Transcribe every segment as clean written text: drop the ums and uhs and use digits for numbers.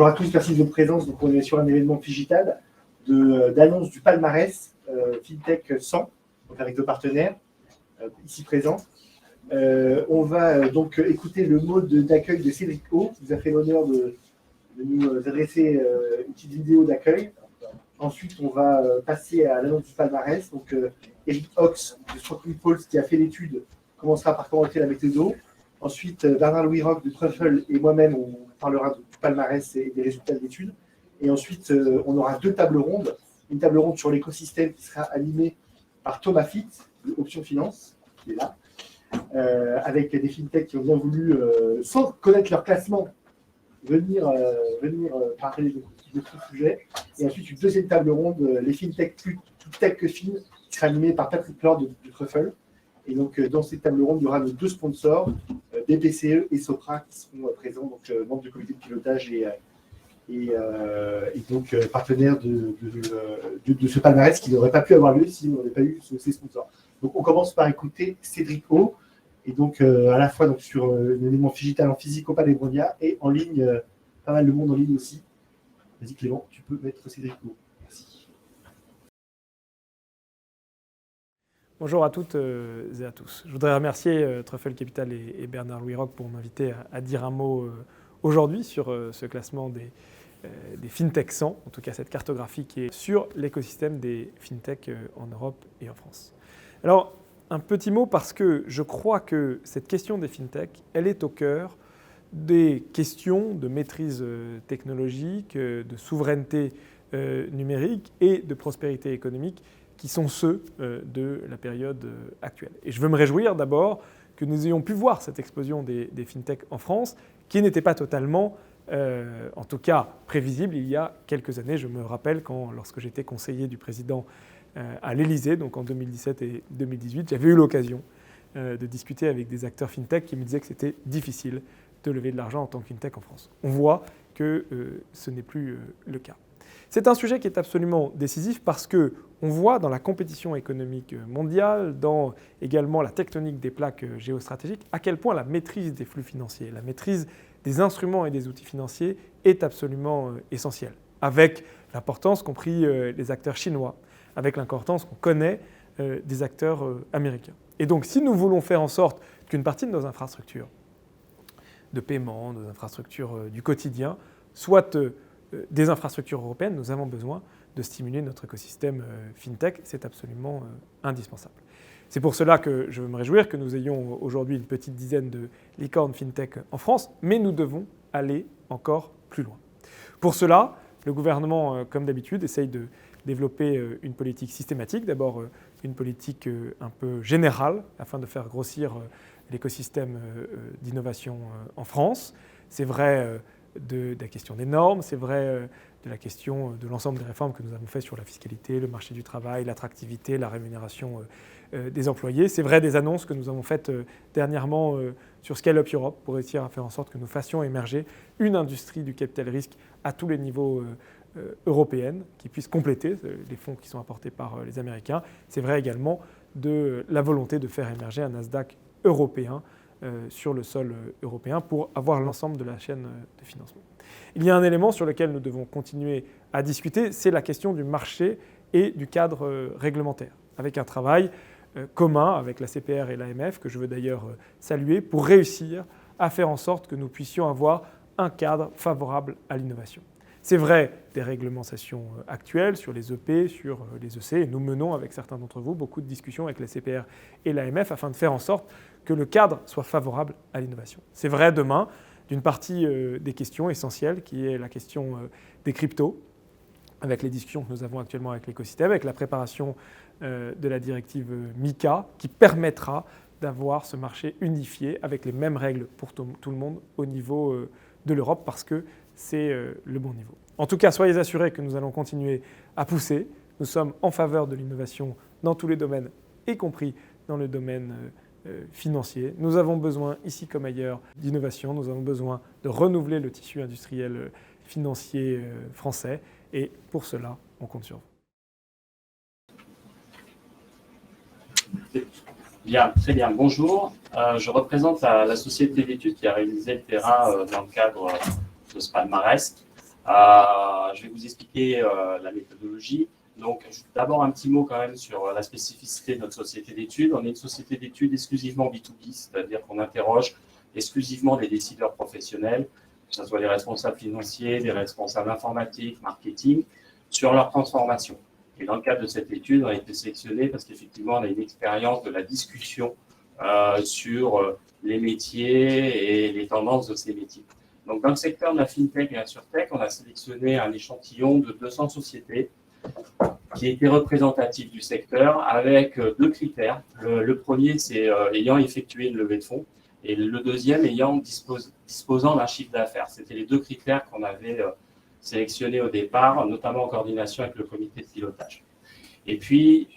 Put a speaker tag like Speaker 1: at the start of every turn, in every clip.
Speaker 1: Bonjour à tous, merci de votre présence. Donc, on est sur un événement digital d'annonce du palmarès FinTech 100, donc avec nos partenaires ici présents. On va donc écouter le mot d'accueil de Cédric O, qui nous a fait l'honneur de nous adresser une petite vidéo d'accueil. Ensuite, on va passer à l'annonce du palmarès. Donc, Eric Ox de Stroking Falls, qui a fait l'étude, commencera par commenter la méthode. Ensuite, Bernard-Louis Roch de Truffle et moi-même, on parlera du palmarès et des résultats de l'étude. Et ensuite, on aura deux tables rondes. Une table ronde sur l'écosystème qui sera animée par Thomas Fitt, de Option Finance, qui est là, avec des fintechs qui ont bien voulu, sans connaître leur classement, venir parler de ce sujet. Et ensuite, une deuxième table ronde, les fintechs plus tech que fin, qui sera animée par Patrick Lord de Truffle. Et donc, dans cette table ronde, il y aura nos deux sponsors, BPCE et Sopra, qui seront présents, donc membres du comité de pilotage et donc partenaires de ce palmarès qui n'aurait pas pu avoir lieu si on n'avait pas eu ces sponsors. Donc, on commence par écouter Cédric O, et donc à la fois donc, sur l'élément digital en physique au Palais Bronia et en ligne, pas mal de monde en ligne aussi. Vas-y Clément, tu peux mettre Cédric O. Merci.
Speaker 2: Bonjour à toutes et à tous. Je voudrais remercier Truffle Capital et Bernard-Louis Roch pour m'inviter à dire un mot aujourd'hui sur ce classement des FinTech 100, en tout cas cette cartographie qui est sur l'écosystème des FinTech en Europe et en France. Alors, un petit mot parce que je crois que cette question des FinTech, elle est au cœur des questions de maîtrise technologique, de souveraineté numérique et de prospérité économique qui sont ceux de la période actuelle. Et je veux me réjouir d'abord que nous ayons pu voir cette explosion des FinTech en France, qui n'était pas totalement, en tout cas prévisible il y a quelques années. Je me rappelle lorsque j'étais conseiller du président à l'Élysée, donc en 2017 et 2018, j'avais eu l'occasion de discuter avec des acteurs FinTech qui me disaient que c'était difficile de lever de l'argent en tant que FinTech en France. On voit que ce n'est plus le cas. C'est un sujet qui est absolument décisif parce qu'on voit dans la compétition économique mondiale, dans également la tectonique des plaques géostratégiques, à quel point la maîtrise des flux financiers, la maîtrise des instruments et des outils financiers est absolument essentielle, avec l'importance qu'ont pris les acteurs chinois, avec l'importance qu'on connaît des acteurs américains. Et donc, si nous voulons faire en sorte qu'une partie de nos infrastructures de paiement, nos infrastructures du quotidien, soient des infrastructures européennes, nous avons besoin de stimuler notre écosystème FinTech. C'est absolument indispensable. C'est pour cela que je veux me réjouir que nous ayons aujourd'hui une petite dizaine de licornes FinTech en France, mais nous devons aller encore plus loin. Pour cela, le gouvernement, comme d'habitude, essaye de développer une politique systématique. D'abord, une politique un peu générale afin de faire grossir l'écosystème d'innovation en France. C'est vrai de la question des normes, c'est vrai de la question de l'ensemble des réformes que nous avons faites sur la fiscalité, le marché du travail, l'attractivité, la rémunération des employés. C'est vrai des annonces que nous avons faites dernièrement sur Scale Up Europe pour réussir à faire en sorte que nous fassions émerger une industrie du capital risque à tous les niveaux européennes qui puisse compléter les fonds qui sont apportés par les Américains. C'est vrai également de la volonté de faire émerger un Nasdaq européen sur le sol européen pour avoir l'ensemble de la chaîne de financement. Il y a un élément sur lequel nous devons continuer à discuter, c'est la question du marché et du cadre réglementaire, avec un travail commun avec la CPR et l'AMF, que je veux d'ailleurs saluer, pour réussir à faire en sorte que nous puissions avoir un cadre favorable à l'innovation. C'est vrai des réglementations actuelles sur les EP, sur les EC, et nous menons avec certains d'entre vous beaucoup de discussions avec la CPR et l'AMF afin de faire en sorte que le cadre soit favorable à l'innovation. C'est vrai demain d'une partie des questions essentielles qui est la question des cryptos, avec les discussions que nous avons actuellement avec l'écosystème, avec la préparation de la directive MiCA qui permettra d'avoir ce marché unifié avec les mêmes règles pour tout le monde au niveau de l'Europe parce que c'est le bon niveau. En tout cas, soyez assurés que nous allons continuer à pousser. Nous sommes en faveur de l'innovation dans tous les domaines, y compris dans le domaine financier. Nous avons besoin, ici comme ailleurs, d'innovation. Nous avons besoin de renouveler le tissu industriel financier français. Et pour cela, on compte sur vous.
Speaker 3: Bien, très bien. Bonjour. Je représente la société d'études qui a réalisé le terrain dans le cadre de ce palmarès. Je vais vous expliquer la méthodologie. Donc, d'abord, un petit mot quand même sur la spécificité de notre société d'études. On est une société d'études exclusivement B2B, c'est-à-dire qu'on interroge exclusivement des décideurs professionnels, que ce soit les responsables financiers, des responsables informatiques, marketing, sur leur transformation. Et dans le cadre de cette étude, on a été sélectionné parce qu'effectivement, on a une expérience de la discussion sur les métiers et les tendances de ces métiers. Donc, dans le secteur de la FinTech et la SurTech, on a sélectionné un échantillon de 200 sociétés qui était représentatif du secteur avec deux critères. Le premier, c'est ayant effectué une levée de fonds et le deuxième, disposant d'un chiffre d'affaires. C'était les deux critères qu'on avait sélectionnés au départ, notamment en coordination avec le comité de pilotage. Et puis,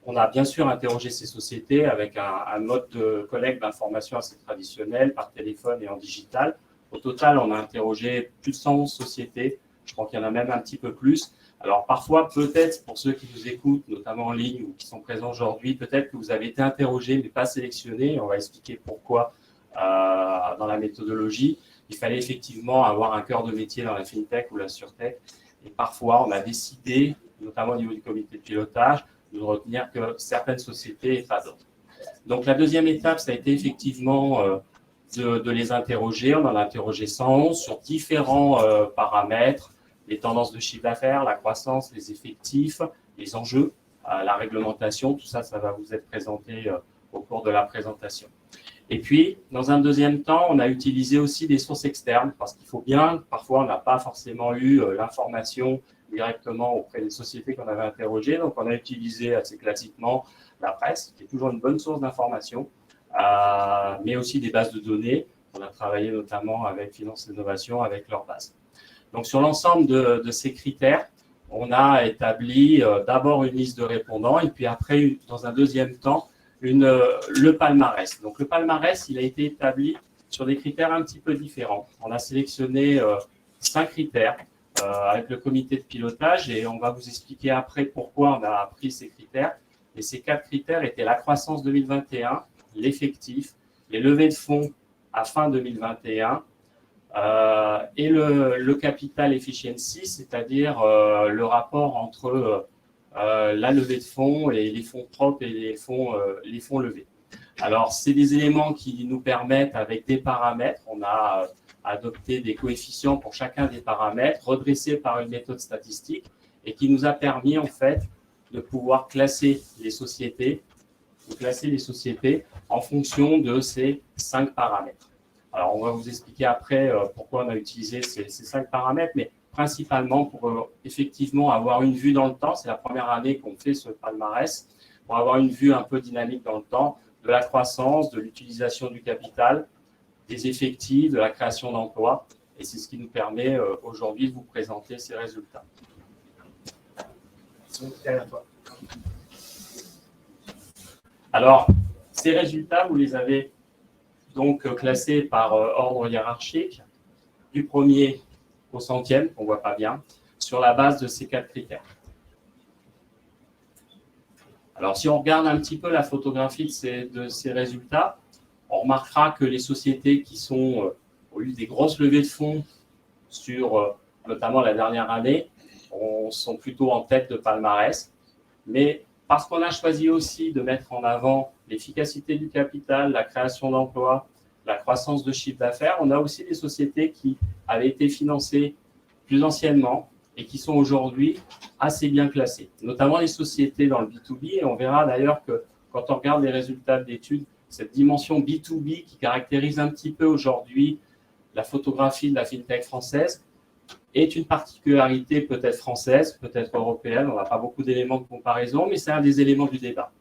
Speaker 3: on a bien sûr interrogé ces sociétés avec un mode de collecte d'informations assez traditionnel, par téléphone et en digital. Au total, on a interrogé plus de 111 sociétés. Je crois qu'il y en a même un petit peu plus. Alors, parfois, peut-être, pour ceux qui nous écoutent, notamment en ligne ou qui sont présents aujourd'hui, peut-être que vous avez été interrogés, mais pas sélectionnés. On va expliquer pourquoi dans la méthodologie. Il fallait effectivement avoir un cœur de métier dans la FinTech ou la SurTech. Et parfois, on a décidé, notamment au niveau du comité de pilotage, de retenir que certaines sociétés et pas d'autres. Donc, la deuxième étape, ça a été effectivement de les interroger. On en a interrogé 111 sur différents paramètres, les tendances de chiffre d'affaires, la croissance, les effectifs, les enjeux, la réglementation. Tout ça, ça va vous être présenté au cours de la présentation. Et puis, dans un deuxième temps, on a utilisé aussi des sources externes parce qu'il faut bien, parfois, on n'a pas forcément eu l'information directement auprès des sociétés qu'on avait interrogées. Donc, on a utilisé assez classiquement la presse, qui est toujours une bonne source d'information, mais aussi des bases de données. On a travaillé notamment avec Finance et Innovation, avec leurs bases. Donc, sur l'ensemble de ces critères, on a établi d'abord une liste de répondants et puis après, dans un deuxième temps, le palmarès. Donc, le palmarès, il a été établi sur des critères un petit peu différents. On a sélectionné 5 critères avec le comité de pilotage et on va vous expliquer après pourquoi on a pris ces critères. Et ces 4 critères étaient la croissance 2021, l'effectif, les levées de fonds à fin 2021 et le capital efficiency, c'est-à-dire le rapport entre la levée de fonds et les fonds propres et les fonds levés. Alors, c'est des éléments qui nous permettent, avec des paramètres, on a adopté des coefficients pour chacun des paramètres, redressés par une méthode statistique, et qui nous a permis, en fait, de pouvoir classer les sociétés en fonction de ces 5 paramètres. Alors, on va vous expliquer après pourquoi on a utilisé ces 5 paramètres, mais principalement pour effectivement avoir une vue dans le temps. C'est la première année qu'on fait ce palmarès, pour avoir une vue un peu dynamique dans le temps de la croissance, de l'utilisation du capital, des effectifs, de la création d'emplois. Et c'est ce qui nous permet aujourd'hui de vous présenter ces résultats. Alors, ces résultats, vous les avez donc classés par ordre hiérarchique, du premier au 100e, on ne voit pas bien, sur la base de ces 4 critères. Alors, si on regarde un petit peu la photographie de ces résultats, on remarquera que les sociétés qui ont eu des grosses levées de fonds sur notamment la dernière année, sont plutôt en tête de palmarès. Mais parce qu'on a choisi aussi de mettre en avant l'efficacité du capital, la création d'emplois, la croissance de chiffre d'affaires, on a aussi des sociétés qui avaient été financées plus anciennement et qui sont aujourd'hui assez bien classées, notamment les sociétés dans le B2B. Et on verra d'ailleurs que quand on regarde les résultats d'études, cette dimension B2B qui caractérise un petit peu aujourd'hui la photographie de la FinTech française est une particularité peut-être française, peut-être européenne. On n'a pas beaucoup d'éléments de comparaison, mais c'est un des éléments du débat.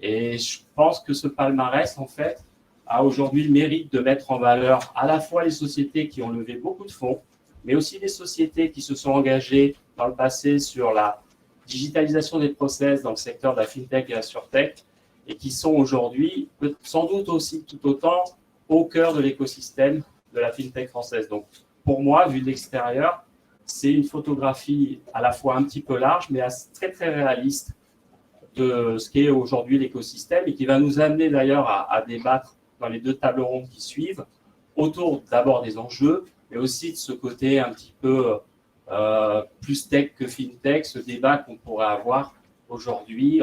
Speaker 3: Et je pense que ce palmarès, en fait, a aujourd'hui le mérite de mettre en valeur à la fois les sociétés qui ont levé beaucoup de fonds, mais aussi les sociétés qui se sont engagées dans le passé sur la digitalisation des process dans le secteur de la FinTech et la SurTech, et qui sont aujourd'hui sans doute aussi tout autant au cœur de l'écosystème de la FinTech française. Donc, pour moi, vu de l'extérieur, c'est une photographie à la fois un petit peu large, mais très, très réaliste de ce qu'est aujourd'hui l'écosystème et qui va nous amener d'ailleurs à débattre dans les 2 tables rondes qui suivent autour d'abord des enjeux, mais aussi de ce côté un petit peu plus tech que fintech, ce débat qu'on pourrait avoir aujourd'hui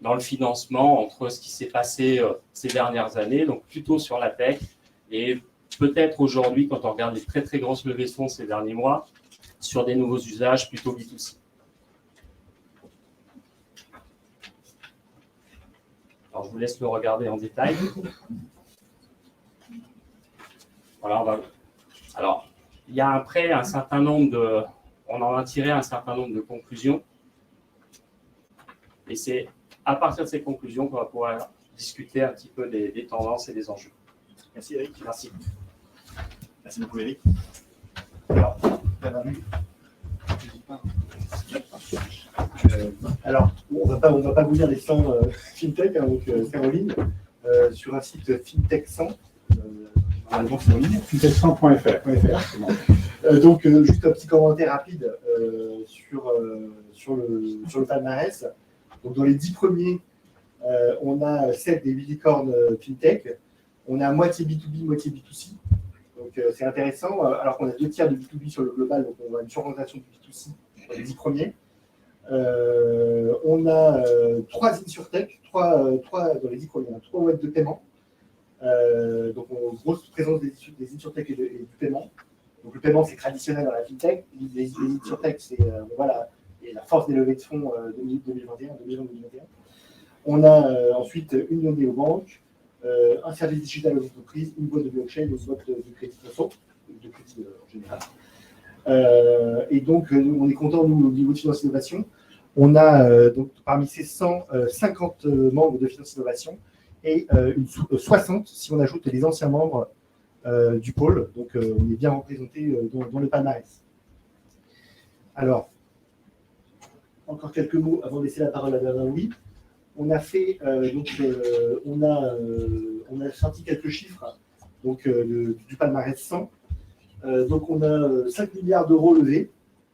Speaker 3: dans le financement, entre ce qui s'est passé ces dernières années, donc plutôt sur la tech, et peut-être aujourd'hui, quand on regarde les très très grosses levées de fonds ces derniers mois, sur des nouveaux usages plutôt B2C. Alors, je vous laisse le regarder en détail. Voilà, Alors, il y a après un certain nombre on en a tiré un certain nombre de conclusions. Et c'est à partir de ces conclusions qu'on va pouvoir discuter un petit peu des tendances et des enjeux.
Speaker 1: Merci Eric.
Speaker 3: Merci.
Speaker 1: Merci beaucoup Eric. Alors, on va pas vous lire les 100 fintech, donc c'est en ligne, sur un site fintech 100. Normalement, c'est en ligne. fintech100.fr. Donc, juste un petit commentaire rapide sur le palmarès. Donc, dans les 10 premiers, on a 7 des 8 licornes fintech. On a moitié B2B, moitié B2C. Donc, c'est intéressant. Alors qu'on a 2 tiers de B2B sur le global, donc on a une surreprésentation de B2C dans les 10 premiers. On a 3 InsurTech, 3 dans les 10 premiers, 3 web de paiement. Donc, on a une grosse présence des InsurTech et du paiement. Donc, le paiement, c'est traditionnel dans la fintech. Les InsurTech, c'est et la force des levées de fonds 2021. On a ensuite une donnée aux banques, un service digital aux entreprises, une boîte de blockchain, une boîte de crédit de crédit en général. Et donc, on est content, nous, au niveau de Finance Innovation. On a donc parmi ces 150 membres de Finance Innovation et 60 si on ajoute les anciens membres du pôle. Donc, on est bien représenté dans le palmarès. Alors, encore quelques mots avant de laisser la parole à Bernard-Louis. On a fait, on a sorti quelques chiffres donc, du palmarès 100. Donc, on a 5 milliards d'euros levés.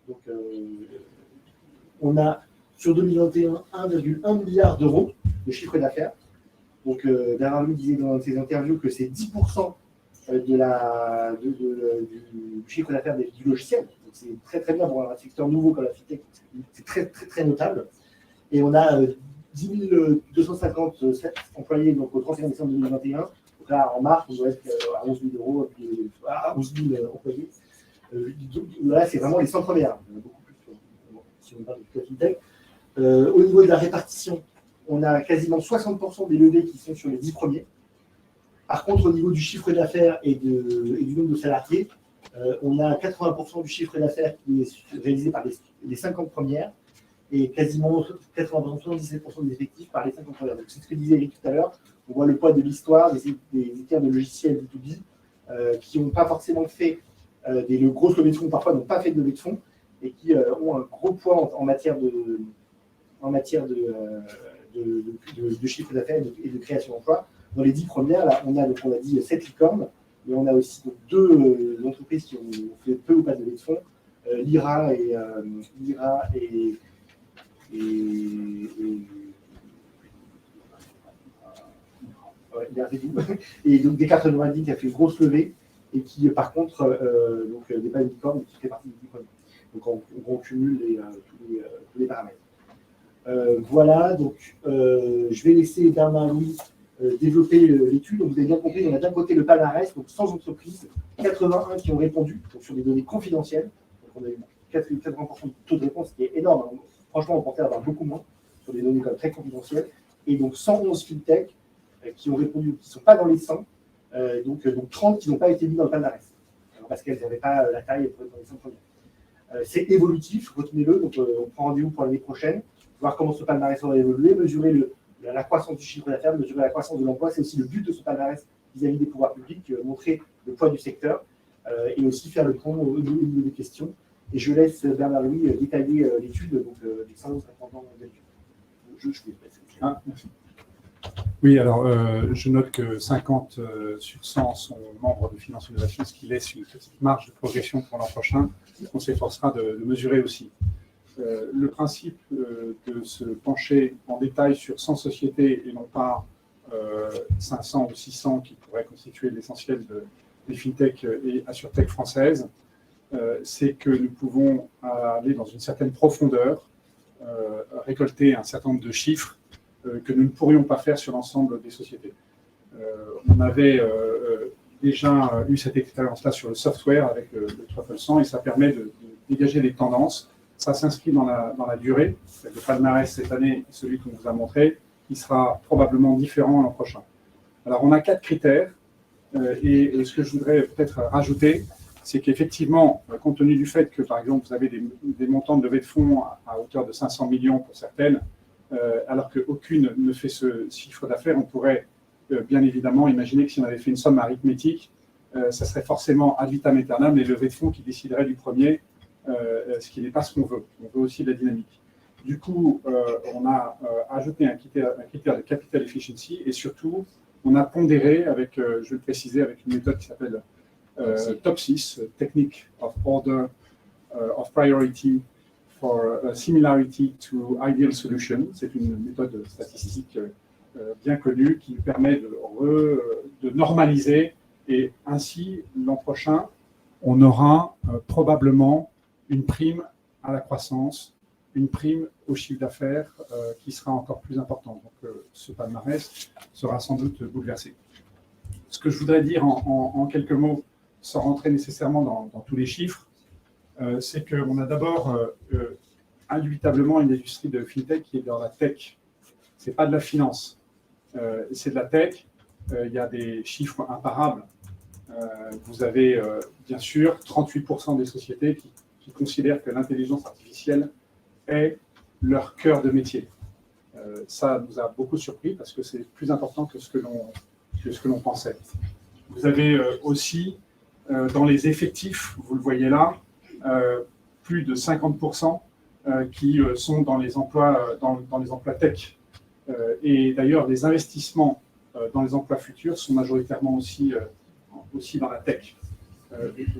Speaker 1: Donc, on a sur 2021 1,1 milliard d'euros de chiffre d'affaires. Donc, Bernard-Louis disait dans ses interviews que c'est 10% du chiffre d'affaires du logiciel. C'est très très bien pour un secteur nouveau comme la fintech. C'est très très très notable. Et on a 10 250 employés donc, au 31 décembre 2021. Donc là, en mars, on doit être à 11 000 euros, à 11 000 employés. Là, c'est vraiment les 100 premières. Il y en a beaucoup plus si on parle de la fintech. Au niveau de la répartition, on a quasiment 60% des levées qui sont sur les 10 premiers. Par contre, au niveau du chiffre d'affaires et du nombre de salariés, on a 80% du chiffre d'affaires qui est réalisé par les 50 premières et quasiment 77% des effectifs par les 50 premières. Donc, c'est ce que disait Eric tout à l'heure. On voit le poids de l'histoire des éditeurs de logiciels B2B qui n'ont pas forcément fait des grosses levées de fonds, parfois n'ont pas fait de levée de fonds et qui ont un gros poids en matière de chiffre d'affaires et de création d'emplois. Dans les 10 premières, là, on a dit 7 licornes, mais on a aussi donc, 2 entreprises qui ont fait peu ou pas de levée de fonds, Lyra et donc Descartes Nomadic qui a fait une grosse levée et qui par contre n'est pas une licorne mais qui fait partie des 10 premiers. Donc on cumule tous les paramètres. Voilà, donc je vais laisser Bernard-Louis développer l'étude. Donc, vous avez bien compris, on a d'un côté le palmarès, donc 100 entreprises, 81 qui ont répondu, donc sur des données confidentielles. Donc, on a eu 80% de taux de réponse, ce qui est énorme. Hein. Franchement, on pensait avoir beaucoup moins sur des données quand même très confidentielles. Et donc 111 fintech qui ont répondu, qui ne sont pas dans les 100, donc 30 qui n'ont pas été mis dans le palmarès, parce qu'elles n'avaient pas la taille pour être dans les 100 premières. C'est évolutif, retenez-le, donc on prend rendez-vous pour l'année prochaine, voir comment ce palmarès va évoluer, mesurer la croissance du chiffre d'affaires, mesurer la croissance de l'emploi. C'est aussi le but de ce palmarès vis-à-vis des pouvoirs publics, montrer le poids du secteur et aussi faire le point au niveau des questions. Et je laisse Bernard-Louis détailler l'étude donc, des 150 ans d'études. Je vous laisse.
Speaker 4: Merci. Oui, alors je note que 50 sur 100 sont membres de Finance Innovation, ce qui laisse une petite marge de progression pour l'an prochain, qu'on s'efforcera de mesurer aussi. Le principe de se pencher en détail sur 100 sociétés et non pas 500 ou 600 qui pourraient constituer l'essentiel des fintech et assurtech françaises c'est que nous pouvons aller dans une certaine profondeur, récolter un certain nombre de chiffres que nous ne pourrions pas faire sur l'ensemble des sociétés. On avait déjà eu cette expérience-là sur le software avec le Truffle 100 et ça permet de dégager des tendances. Ça s'inscrit dans la durée. Le palmarès cette année, celui qu'on vous a montré, qui sera probablement différent l'an prochain. Alors, on a 4 critères et ce que je voudrais peut-être rajouter, c'est qu'effectivement, compte tenu du fait que, par exemple, vous avez des montants de levée de fonds à hauteur de 500 millions pour certaines, alors qu'aucune ne fait ce chiffre d'affaires, on pourrait bien évidemment imaginer que si on avait fait une somme arithmétique, ça serait forcément ad vitam aeternam les levées de fonds qui décideraient du premier, ce qui n'est pas ce qu'on veut. On veut aussi de la dynamique. Du coup, on a ajouté un critère de capital efficiency et surtout, on a pondéré avec, je vais le préciser, avec une méthode qui s'appelle TOP6, Technique of Order of Priority for Similarity to Ideal Solution. C'est une méthode statistique bien connue qui nous permet de normaliser et ainsi, l'an prochain, on aura probablement une prime à la croissance, une prime au chiffre d'affaires qui sera encore plus importante. Donc, ce palmarès sera sans doute bouleversé. Ce que je voudrais dire en quelques mots, sans rentrer nécessairement dans tous les chiffres, c'est qu'on a d'abord indubitablement une industrie de fintech qui est dans la tech. Ce n'est pas de la finance, c'est de la tech. Il y a des chiffres imparables. Vous avez bien sûr 38% des sociétés qui considèrent que l'intelligence artificielle est leur cœur de métier. Ça nous a beaucoup surpris parce que c'est plus important que ce que l'on pensait. Vous avez aussi dans les effectifs, vous le voyez là, plus de 50% qui sont dans les emplois, dans les emplois tech. Et d'ailleurs, les investissements dans les emplois futurs sont majoritairement aussi dans la tech.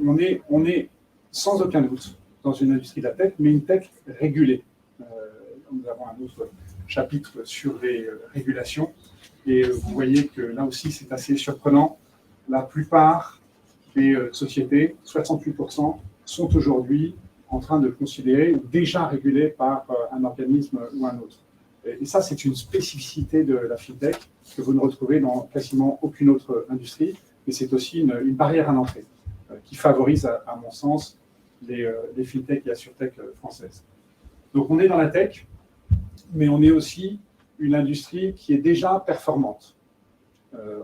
Speaker 4: On est sans aucun doute dans une industrie de la tech, mais une tech régulée. Nous avons un autre chapitre sur les régulations. Et vous voyez que là aussi, c'est assez surprenant. La plupart des sociétés, 68%, sont aujourd'hui en train de considérer ou déjà régulées par un organisme ou un autre. Et ça, c'est une spécificité de la fintech que vous ne retrouvez dans quasiment aucune autre industrie. Et c'est aussi une barrière à l'entrée qui favorise, à mon sens, les fintech et la surtech françaises. Donc, on est dans la tech, mais on est aussi une industrie qui est déjà performante.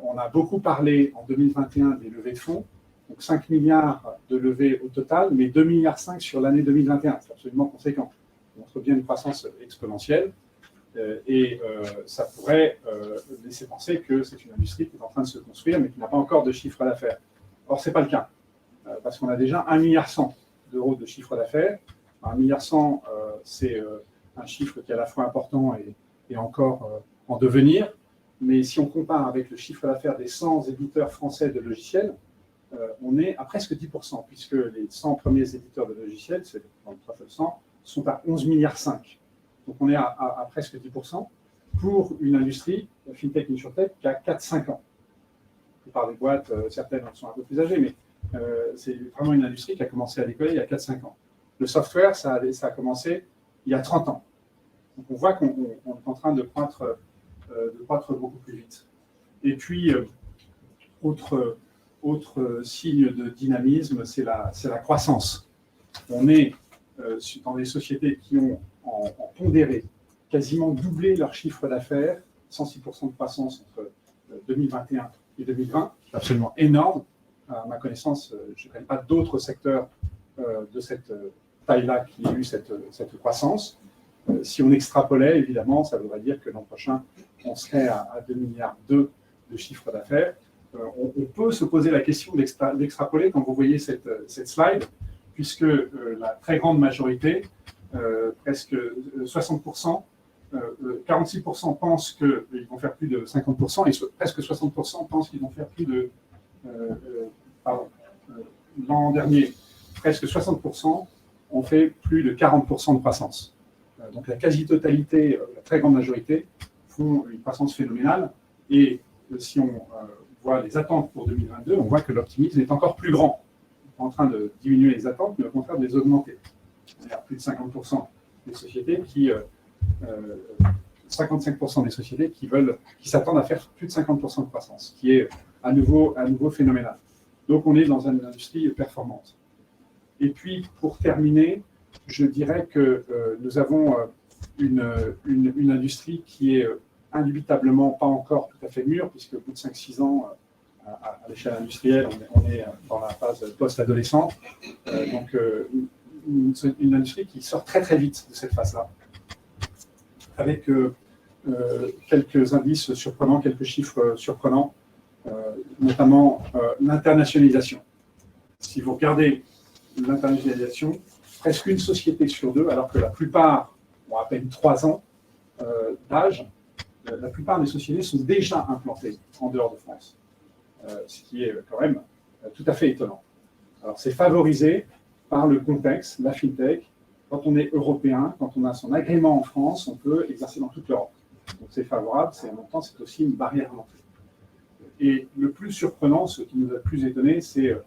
Speaker 4: On a beaucoup parlé en 2021 des levées de fonds, donc 5 milliards de levées au total, mais 2,5 milliards sur l'année 2021. C'est absolument conséquent. On montre bien une croissance exponentielle et ça pourrait laisser penser que c'est une industrie qui est en train de se construire, mais qui n'a pas encore de chiffre d'affaires. Or, ce n'est pas le cas, parce qu'on a déjà 1,1 milliard d'euros de chiffre d'affaires. 1,1 milliard, c'est un chiffre qui est à la fois important et encore en devenir. Mais si on compare avec le chiffre d'affaires des 100 éditeurs français de logiciels, on est à presque 10%, puisque les 100 premiers éditeurs de logiciels, c'est dans le Truffle 100, sont à 11,5 milliards. Donc on est à presque 10% pour une industrie, fintech et insurtech, qui a 4-5 ans. La plupart des boîtes, certaines sont un peu plus âgées, mais c'est vraiment une industrie qui a commencé à décoller il y a 4-5 ans. Le software, ça a commencé il y a 30 ans. Donc on voit qu'on est en train de croître beaucoup plus vite. Et puis, autre signe de dynamisme, c'est la croissance. On est dans des sociétés qui ont en pondéré quasiment doublé leur chiffre d'affaires, 106% de croissance entre 2021 et 2020, c'est absolument énorme. À ma connaissance, je ne connais pas d'autres secteurs de cette taille-là qui aient eu cette croissance. Si on extrapolait, évidemment, ça voudrait dire que l'an prochain, on serait à 2,2 milliards de chiffre d'affaires. On peut se poser la question d'extrapoler quand vous voyez cette slide, puisque la très grande majorité, presque 60%, 46% pensent qu'ils vont faire plus de 50% et presque 60% pensent qu'ils vont faire plus de... l'an dernier, presque 60% ont fait plus de 40% de croissance. Donc la quasi-totalité, la très grande majorité, font une croissance phénoménale. Et si on voit les attentes pour 2022, on voit que l'optimisme est encore plus grand. en train de diminuer les attentes, mais au contraire de les augmenter. Il y a plus de 50% des sociétés 55% des sociétés qui s'attendent à faire plus de 50% de croissance, ce qui est à nouveau phénoménal. Donc, on est dans une industrie performante. Et puis, pour terminer, je dirais que nous avons une industrie qui est indubitablement pas encore tout à fait mûre, puisque au bout de 5-6 ans, à l'échelle industrielle, on est dans la phase post-adolescente. Donc, une industrie qui sort très très vite de cette phase-là, avec quelques indices surprenants, quelques chiffres surprenants, notamment l'internationalisation. Si vous regardez l'internationalisation, presque une société sur deux, alors que la plupart ont à peine 3 ans d'âge, la plupart des sociétés sont déjà implantées en dehors de France, ce qui est quand même tout à fait étonnant. Alors c'est favorisé par le contexte, la fintech. Quand on est européen, quand on a son agrément en France, on peut exercer dans toute l'Europe. Donc c'est favorable, en même temps c'est aussi une barrière d'entrée. Et le plus surprenant, ce qui nous a le plus étonné, c'est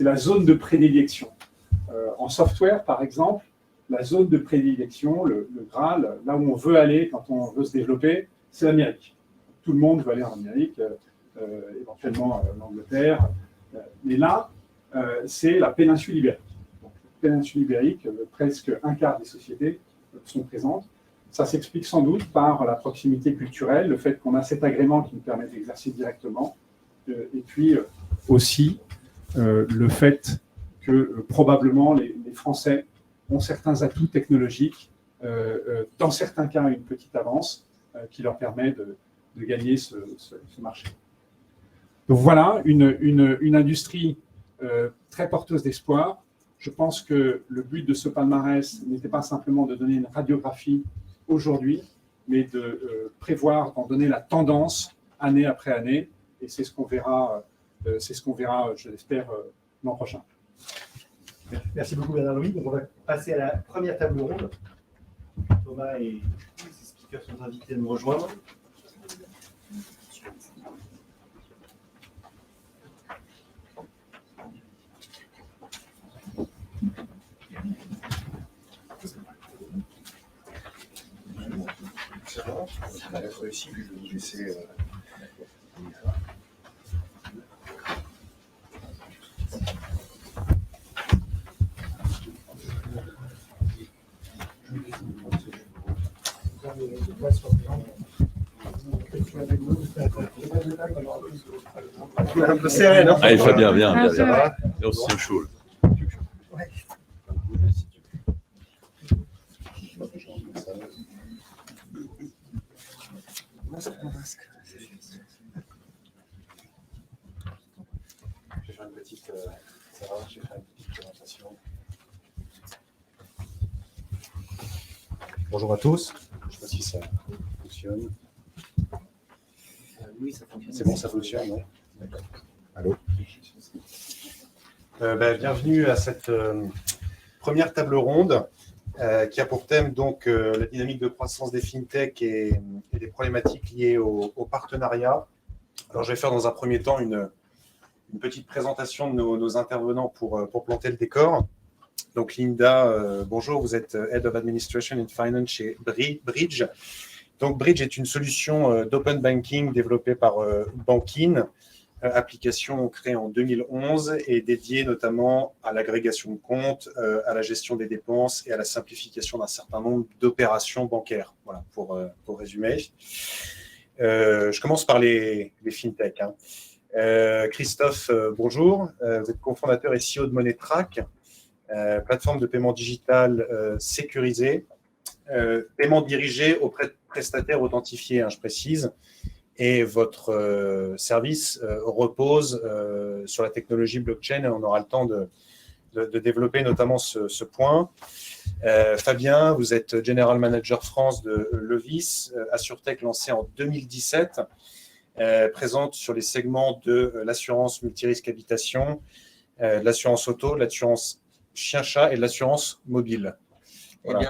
Speaker 4: la zone de prédilection. En software, par exemple, la zone de prédilection, le Graal, là où on veut aller quand on veut se développer, c'est l'Amérique. Tout le monde veut aller en Amérique, éventuellement l'Angleterre. Mais là, c'est la péninsule ibérique. Donc, la péninsule ibérique, presque un quart des sociétés sont présentes. Ça s'explique sans doute par la proximité culturelle, le fait qu'on a cet agrément qui nous permet d'exercer directement, et puis aussi le fait que probablement les Français ont certains atouts technologiques, dans certains cas une petite avance, qui leur permet de gagner ce marché. Donc voilà, une industrie très porteuse d'espoir. Je pense que le but de ce palmarès n'était pas simplement de donner une radiographie aujourd'hui, mais de prévoir, d'en donner la tendance année après année, et c'est ce qu'on verra, je l'espère, l'an prochain.
Speaker 1: Merci beaucoup Bernard-Louis. Donc on va passer à la première table ronde. Thomas et ses speakers sont invités à nous rejoindre.
Speaker 5: Ça va être réussi, puis je vais vous laisser.
Speaker 1: Un peu serré, non?
Speaker 6: Allez, Fabien, viens. Ça va? On se sent chaud.
Speaker 5: Je vais faire une petite présentation. Bonjour à tous. Je ne sais pas si ça fonctionne.
Speaker 1: Oui, ça fonctionne.
Speaker 5: C'est bon, ça fonctionne, non? D'accord. Allô? Bienvenue à cette première table ronde qui a pour thème donc la dynamique de croissance des fintech et des problématiques liées au partenariat. Alors, je vais faire dans un premier temps une petite présentation de nos intervenants pour planter le décor. Donc, Linda, bonjour, vous êtes Head of Administration and Finance chez Bridge. Donc, Bridge est une solution d'open banking développée par Bankin, application créée en 2011 et dédiée notamment à l'agrégation de comptes, à la gestion des dépenses et à la simplification d'un certain nombre d'opérations bancaires. Voilà, pour résumer. Je commence par les fintech. Christophe, bonjour. Vous êtes cofondateur et CEO de MoneyTrack, plateforme de paiement digital sécurisée, paiement dirigé auprès de prestataires authentifiés, je précise. Et votre service repose sur la technologie blockchain et on aura le temps de développer notamment ce point. Fabien, vous êtes General Manager France de Levis, AssureTech lancée en 2017, présente sur les segments de l'assurance multirisque habitation, de l'assurance auto, de l'assurance chien-chat et de l'assurance mobile. Voilà.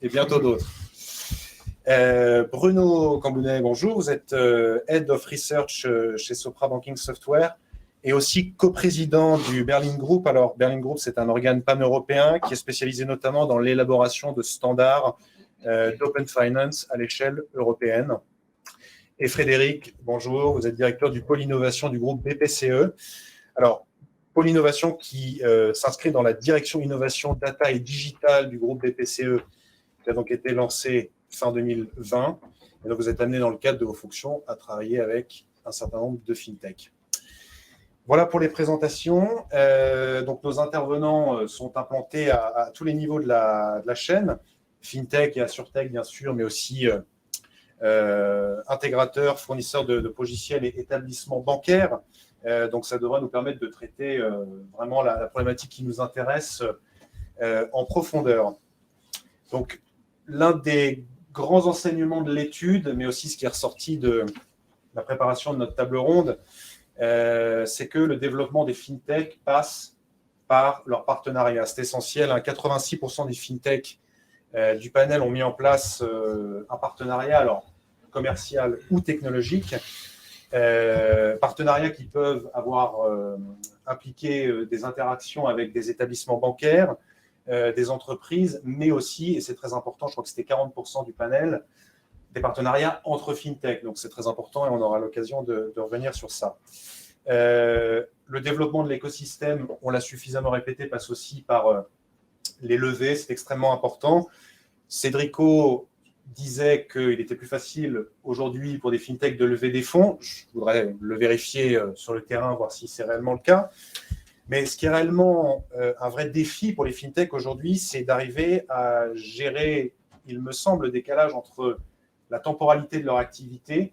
Speaker 5: Et bientôt d'autres. Bruno Cambounet, bonjour. Vous êtes Head of Research chez Sopra Banking Software et aussi coprésident du Berlin Group. Alors, Berlin Group, c'est un organe pan-européen qui est spécialisé notamment dans l'élaboration de standards d'open finance à l'échelle européenne. Et Frédéric, bonjour, vous êtes directeur du pôle innovation du groupe BPCE. Alors, pôle innovation qui s'inscrit dans la direction innovation data et digital du groupe BPCE, qui a donc été lancé fin 2020. Et donc, vous êtes amené dans le cadre de vos fonctions à travailler avec un certain nombre de fintech. Voilà pour les présentations. Donc, nos intervenants sont implantés à tous les niveaux de la chaîne, fintech et assurtech, bien sûr, mais aussi intégrateurs, fournisseurs de logiciels et établissements bancaires. Donc, ça devrait nous permettre de traiter vraiment la problématique qui nous intéresse en profondeur. Donc, l'un des grands enseignements de l'étude, mais aussi ce qui est ressorti de la préparation de notre table ronde, c'est que le développement des fintech passe par leur partenariat. C'est essentiel. 86% des fintech du panel ont mis en place un partenariat, alors commercial ou technologique. Partenariats qui peuvent avoir impliqué des interactions avec des établissements bancaires, des entreprises, mais aussi, et c'est très important, je crois que c'était 40% du panel, des partenariats entre fintech. Donc, c'est très important et on aura l'occasion de revenir sur ça. Le développement de l'écosystème, on l'a suffisamment répété, passe aussi par les levées. C'est extrêmement important. Cédrico disait qu'il était plus facile aujourd'hui pour des fintechs de lever des fonds. Je voudrais le vérifier sur le terrain, voir si c'est réellement le cas. Mais ce qui est réellement un vrai défi pour les fintechs aujourd'hui, c'est d'arriver à gérer, il me semble, le décalage entre la temporalité de leur activité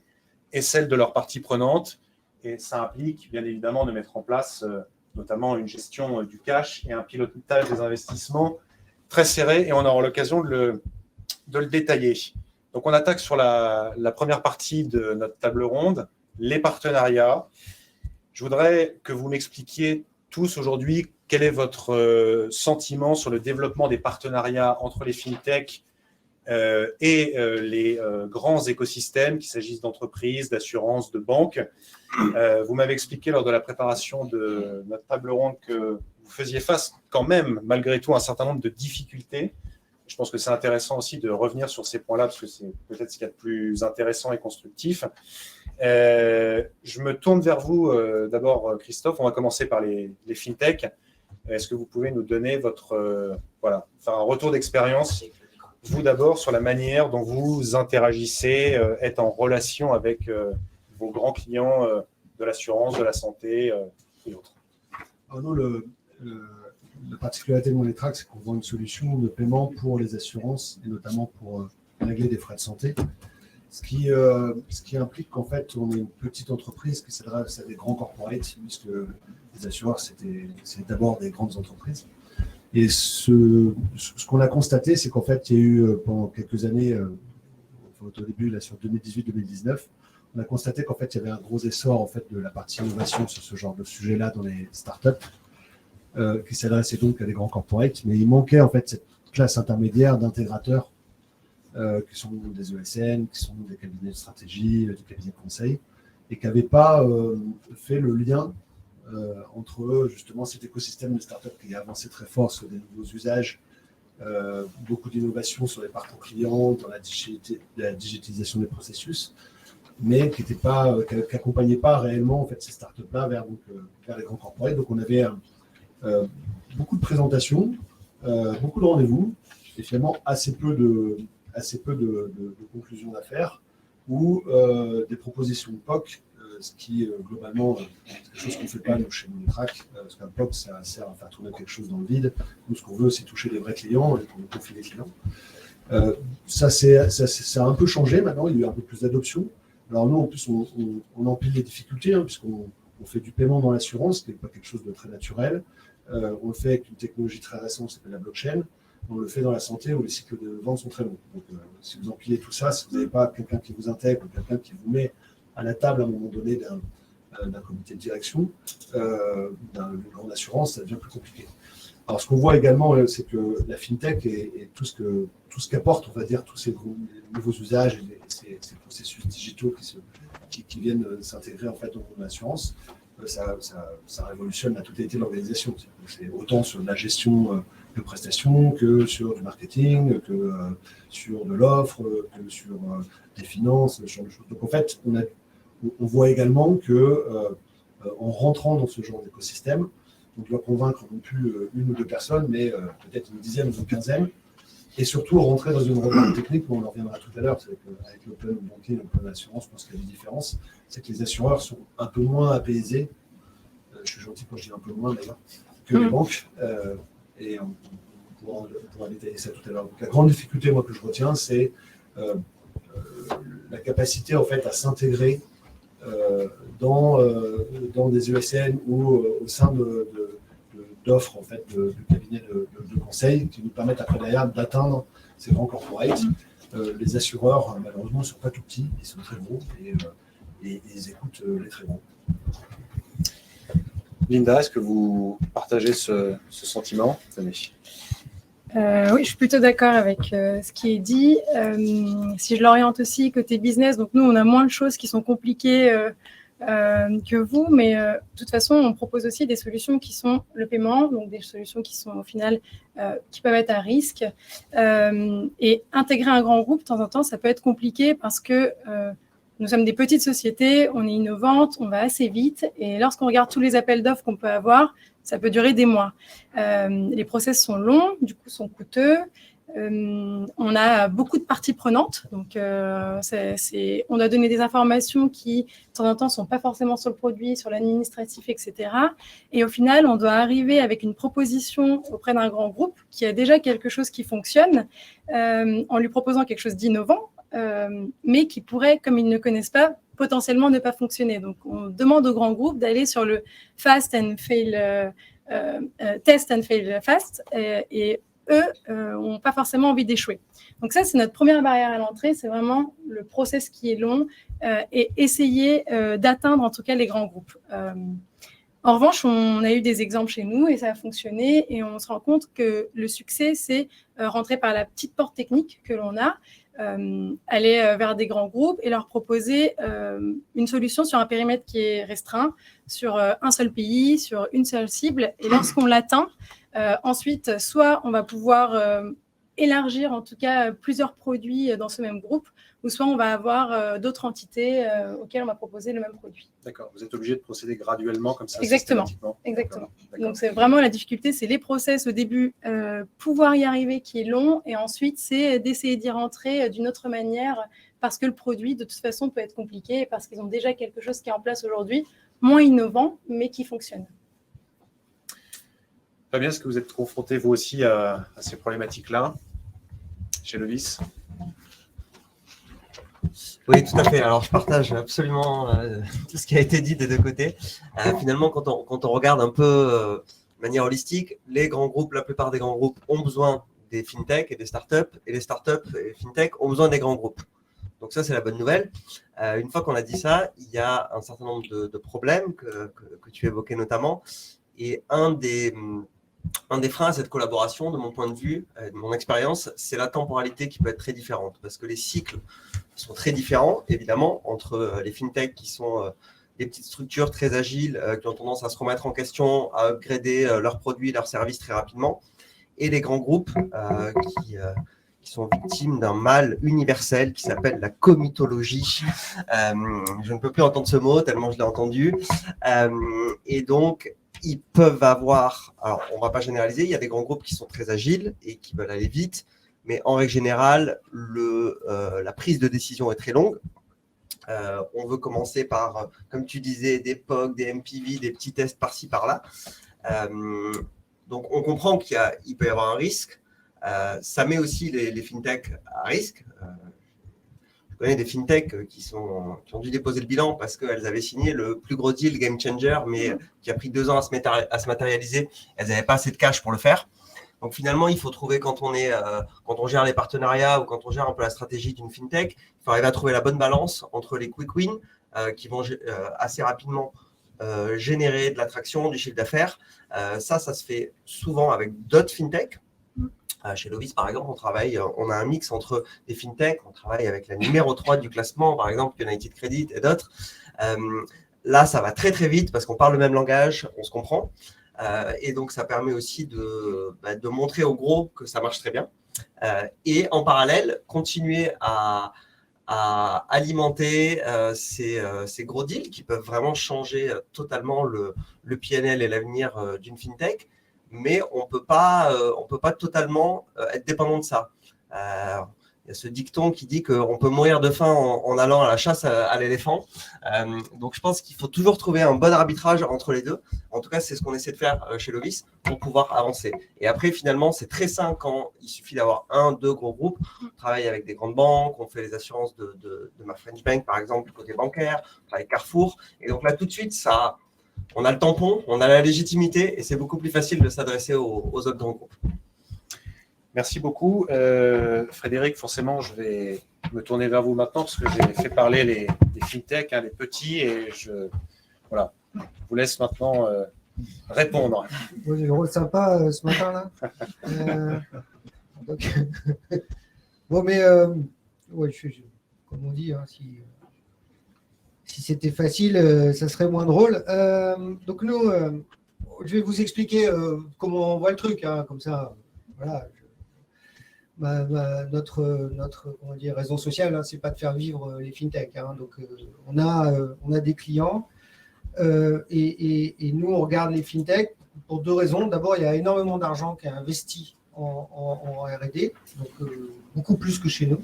Speaker 5: et celle de leurs parties prenantes. Et ça implique, bien évidemment, de mettre en place notamment une gestion du cash et un pilotage des investissements très serré. Et on aura l'occasion de le détailler. Donc, on attaque sur la première partie de notre table ronde, les partenariats. Je voudrais que vous m'expliquiez tous aujourd'hui quel est votre sentiment sur le développement des partenariats entre les fintechs et les grands écosystèmes, qu'il s'agisse d'entreprises, d'assurances, de banques. Vous m'avez expliqué lors de la préparation de notre table ronde que vous faisiez face quand même, malgré tout, à un certain nombre de difficultés. Je pense que c'est intéressant aussi de revenir sur ces points-là, parce que c'est peut-être ce qu'il y a de plus intéressant et constructif. Je me tourne vers vous d'abord, Christophe. On va commencer par les fintechs. Est-ce que vous pouvez nous donner votre faire un retour d'expérience, vous d'abord, sur la manière dont vous interagissez, êtes en relation avec vos grands clients de l'assurance, de la santé et autres.
Speaker 7: Alors nous, la particularité de Moneytrack, c'est qu'on vend une solution de paiement pour les assurances et notamment pour régler des frais de santé. Ce qui implique qu'en fait, on est une petite entreprise qui s'adresse à des grands corporates, puisque les assureurs, c'est d'abord des grandes entreprises. Et ce qu'on a constaté, c'est qu'en fait, il y a eu pendant quelques années, au début, là, sur 2018-2019, on a constaté qu'en fait, il y avait un gros essor en fait, de la partie innovation sur ce genre de sujet-là dans les startups, qui s'adressaient donc à des grands corporates, mais il manquait en fait cette classe intermédiaire d'intégrateurs qui sont des ESN, qui sont des cabinets de stratégie, des cabinets de conseil, et qui n'avaient pas fait le lien entre justement cet écosystème de startups qui a avancé très fort sur des nouveaux usages, beaucoup d'innovation sur les parcours clients, dans la digitalisation des processus, mais qui n'accompagnait pas réellement en fait, ces startups-là vers les grands corporates. Donc on avait beaucoup de présentations, beaucoup de rendez-vous, et finalement assez peu de conclusions d'affaires ou des propositions de POC, ce qui globalement est quelque chose qu'on ne fait pas nous chez Moneytrack, parce qu'un POC ça sert à faire tourner quelque chose dans le vide. Nous ce qu'on veut c'est toucher des vrais clients et qu'on nous confie des clients. Ça a un peu changé maintenant, il y a eu un peu plus d'adoption. Alors nous en plus on empile les difficultés puisqu'on fait du paiement dans l'assurance, qui n'est pas quelque chose de très naturel. On le fait avec une technologie très récente qui s'appelle la blockchain. On le fait dans la santé où les cycles de vente sont très longs. Donc, si vous empilez tout ça, si vous n'avez pas quelqu'un qui vous intègre, quelqu'un qui vous met à la table à un moment donné d'un comité de direction, d'une grande assurance, ça devient plus compliqué. Alors, ce qu'on voit également, c'est que la fintech et tout ce qu'apporte, on va dire, tous ces nouveaux usages et ces processus digitaux qui viennent s'intégrer en fait dans l'assurance, ça révolutionne la totalité de l'organisation. C'est autant sur la gestion de prestations que sur du marketing, que sur de l'offre, que sur des finances, ce genre de choses. Donc en fait, on voit également que en rentrant dans ce genre d'écosystème, on doit convaincre non plus une ou deux personnes, mais peut-être une dizaine ou une quinzaine, et surtout rentrer dans une roadmap technique où on en reviendra tout à l'heure. C'est qu'avec l'open banking, l'open assurance, je pense qu'il y a une différence, c'est que les assureurs sont un peu moins apaisés. Je suis gentil quand je dis un peu moins d'ailleurs que les banques, et on pourra détailler ça tout à l'heure. Donc, la grande difficulté, moi, que je retiens, c'est la capacité en fait à s'intégrer dans des ESN ou au sein d'offres en fait, de cabinets de conseil qui nous permettent après derrière d'atteindre ces grands corporates. Les assureurs, malheureusement, ne sont pas tout petits, ils sont très gros et ils écoutent les très gros.
Speaker 5: Linda, est-ce que vous partagez ce sentiment?
Speaker 8: Oui, je suis plutôt d'accord avec ce qui est dit. Si je l'oriente aussi côté business, donc nous, on a moins de choses qui sont compliquées que vous, mais de toute façon, on propose aussi des solutions qui sont le paiement, donc des solutions qui sont au final, qui peuvent être à risque. Et intégrer un grand groupe, de temps en temps, ça peut être compliqué parce que nous sommes des petites sociétés, on est innovantes, on va assez vite, et lorsqu'on regarde tous les appels d'offres qu'on peut avoir, ça peut durer des mois. Les process sont longs, du coup sont coûteux. On a beaucoup de parties prenantes, donc on doit donner des informations qui, de temps en temps, ne sont pas forcément sur le produit, sur l'administratif, etc. Et au final, on doit arriver avec une proposition auprès d'un grand groupe qui a déjà quelque chose qui fonctionne, en lui proposant quelque chose d'innovant, mais qui pourrait, comme ils ne connaissent pas, potentiellement ne pas fonctionner. Donc, on demande aux grands groupes d'aller sur le fast and fail, test and fail fast, et eux n'ont pas forcément envie d'échouer. Donc ça, c'est notre première barrière à l'entrée, c'est vraiment le process qui est long et essayer d'atteindre en tout cas les grands groupes. En revanche, on a eu des exemples chez nous et ça a fonctionné et on se rend compte que le succès, c'est rentrer par la petite porte technique que l'on a, aller vers des grands groupes et leur proposer une solution sur un périmètre qui est restreint, sur un seul pays, sur une seule cible. Et lorsqu'on l'atteint, ensuite, soit on va pouvoir élargir en tout cas plusieurs produits dans ce même groupe, ou soit on va avoir d'autres entités auxquelles on va proposer le même produit.
Speaker 5: D'accord, vous êtes obligé de procéder graduellement comme ça.
Speaker 8: Exactement. Donc c'est vraiment la difficulté, c'est les process au début, pouvoir y arriver qui est long, et ensuite c'est d'essayer d'y rentrer d'une autre manière parce que le produit de toute façon peut être compliqué, parce qu'ils ont déjà quelque chose qui est en place aujourd'hui, moins innovant, mais qui fonctionne.
Speaker 5: Fabien, est-ce que vous êtes confronté vous aussi à ces problématiques-là chez Levis?
Speaker 9: Oui, tout à fait. Alors, je partage absolument tout ce qui a été dit des deux côtés. Finalement, quand on regarde un peu de manière holistique, les grands groupes, la plupart des grands groupes ont besoin des fintechs et des startups, et les startups et les fintechs ont besoin des grands groupes. Donc ça, c'est la bonne nouvelle. Une fois qu'on a dit ça, il y a un certain nombre de problèmes que tu évoquais notamment. Et un des freins à cette collaboration, de mon point de vue, de mon expérience, c'est la temporalité qui peut être très différente, parce que les cycles sont très différents, évidemment, entre les fintechs qui sont des petites structures très agiles, qui ont tendance à se remettre en question, à upgrader leurs produits, leurs services très rapidement, et les grands groupes qui sont victimes d'un mal universel qui s'appelle la comitologie. Je ne peux plus entendre ce mot tellement je l'ai entendu. Et donc, ils peuvent avoir, alors on ne va pas généraliser, il y a des grands groupes qui sont très agiles et qui veulent aller vite, mais en règle générale, la prise de décision est très longue. On veut commencer par, comme tu disais, des POC, des MPV, des petits tests par-ci, par-là. Donc on comprend qu'il peut y avoir un risque. Ça met aussi les fintechs à risque. Je connais des fintechs qui ont dû déposer le bilan parce qu'elles avaient signé le plus gros deal game changer, mais qui a pris 2 ans à se matérialiser. Elles n'avaient pas assez de cash pour le faire. Donc finalement, il faut trouver, quand on gère les partenariats ou quand on gère un peu la stratégie d'une fintech, il faut arriver à trouver la bonne balance entre les quick wins qui vont assez rapidement générer de l'attraction, du chiffre d'affaires. Ça se fait souvent avec d'autres fintechs. Chez Levis, par exemple, on a un mix entre des fintechs, on travaille avec la numéro 3 du classement, par exemple United Credit et d'autres. Là, ça va très très vite parce qu'on parle le même langage, on se comprend. Et donc, ça permet aussi de montrer au gros que ça marche très bien. Et en parallèle, continuer à alimenter ces gros deals qui peuvent vraiment changer totalement le PNL et l'avenir d'une fintech. Mais on peut pas totalement être dépendant de ça. Il y a ce dicton qui dit qu'on peut mourir de faim en allant à la chasse à l'éléphant. Donc, je pense qu'il faut toujours trouver un bon arbitrage entre les deux. En tout cas, c'est ce qu'on essaie de faire chez Lovis pour pouvoir avancer. Et après, finalement, c'est très simple quand il suffit d'avoir 1-2 gros groupes. On travaille avec des grandes banques, on fait les assurances de ma French Bank, par exemple, du côté bancaire, on travaille avec Carrefour. Et donc là, tout de suite, on a le tampon, on a la légitimité et c'est beaucoup plus facile de s'adresser aux autres grands groupes.
Speaker 5: Merci beaucoup. Frédéric, forcément, je vais me tourner vers vous maintenant parce que j'ai fait parler les fintechs, les petits, et je vous laisse maintenant répondre.
Speaker 10: Bon, j'ai le rôle sympa ce matin là. Bon, mais ouais, comme on dit, hein, si c'était facile, ça serait moins drôle. Donc nous, je vais vous expliquer comment on voit le truc, hein, comme ça. Voilà. Notre comment dire, raison sociale, hein, c'est pas de faire vivre les fintechs. Hein. Donc, on a des clients et nous, on regarde les fintechs pour 2 raisons. D'abord, il y a énormément d'argent qui est investi en R&D, donc beaucoup plus que chez nous.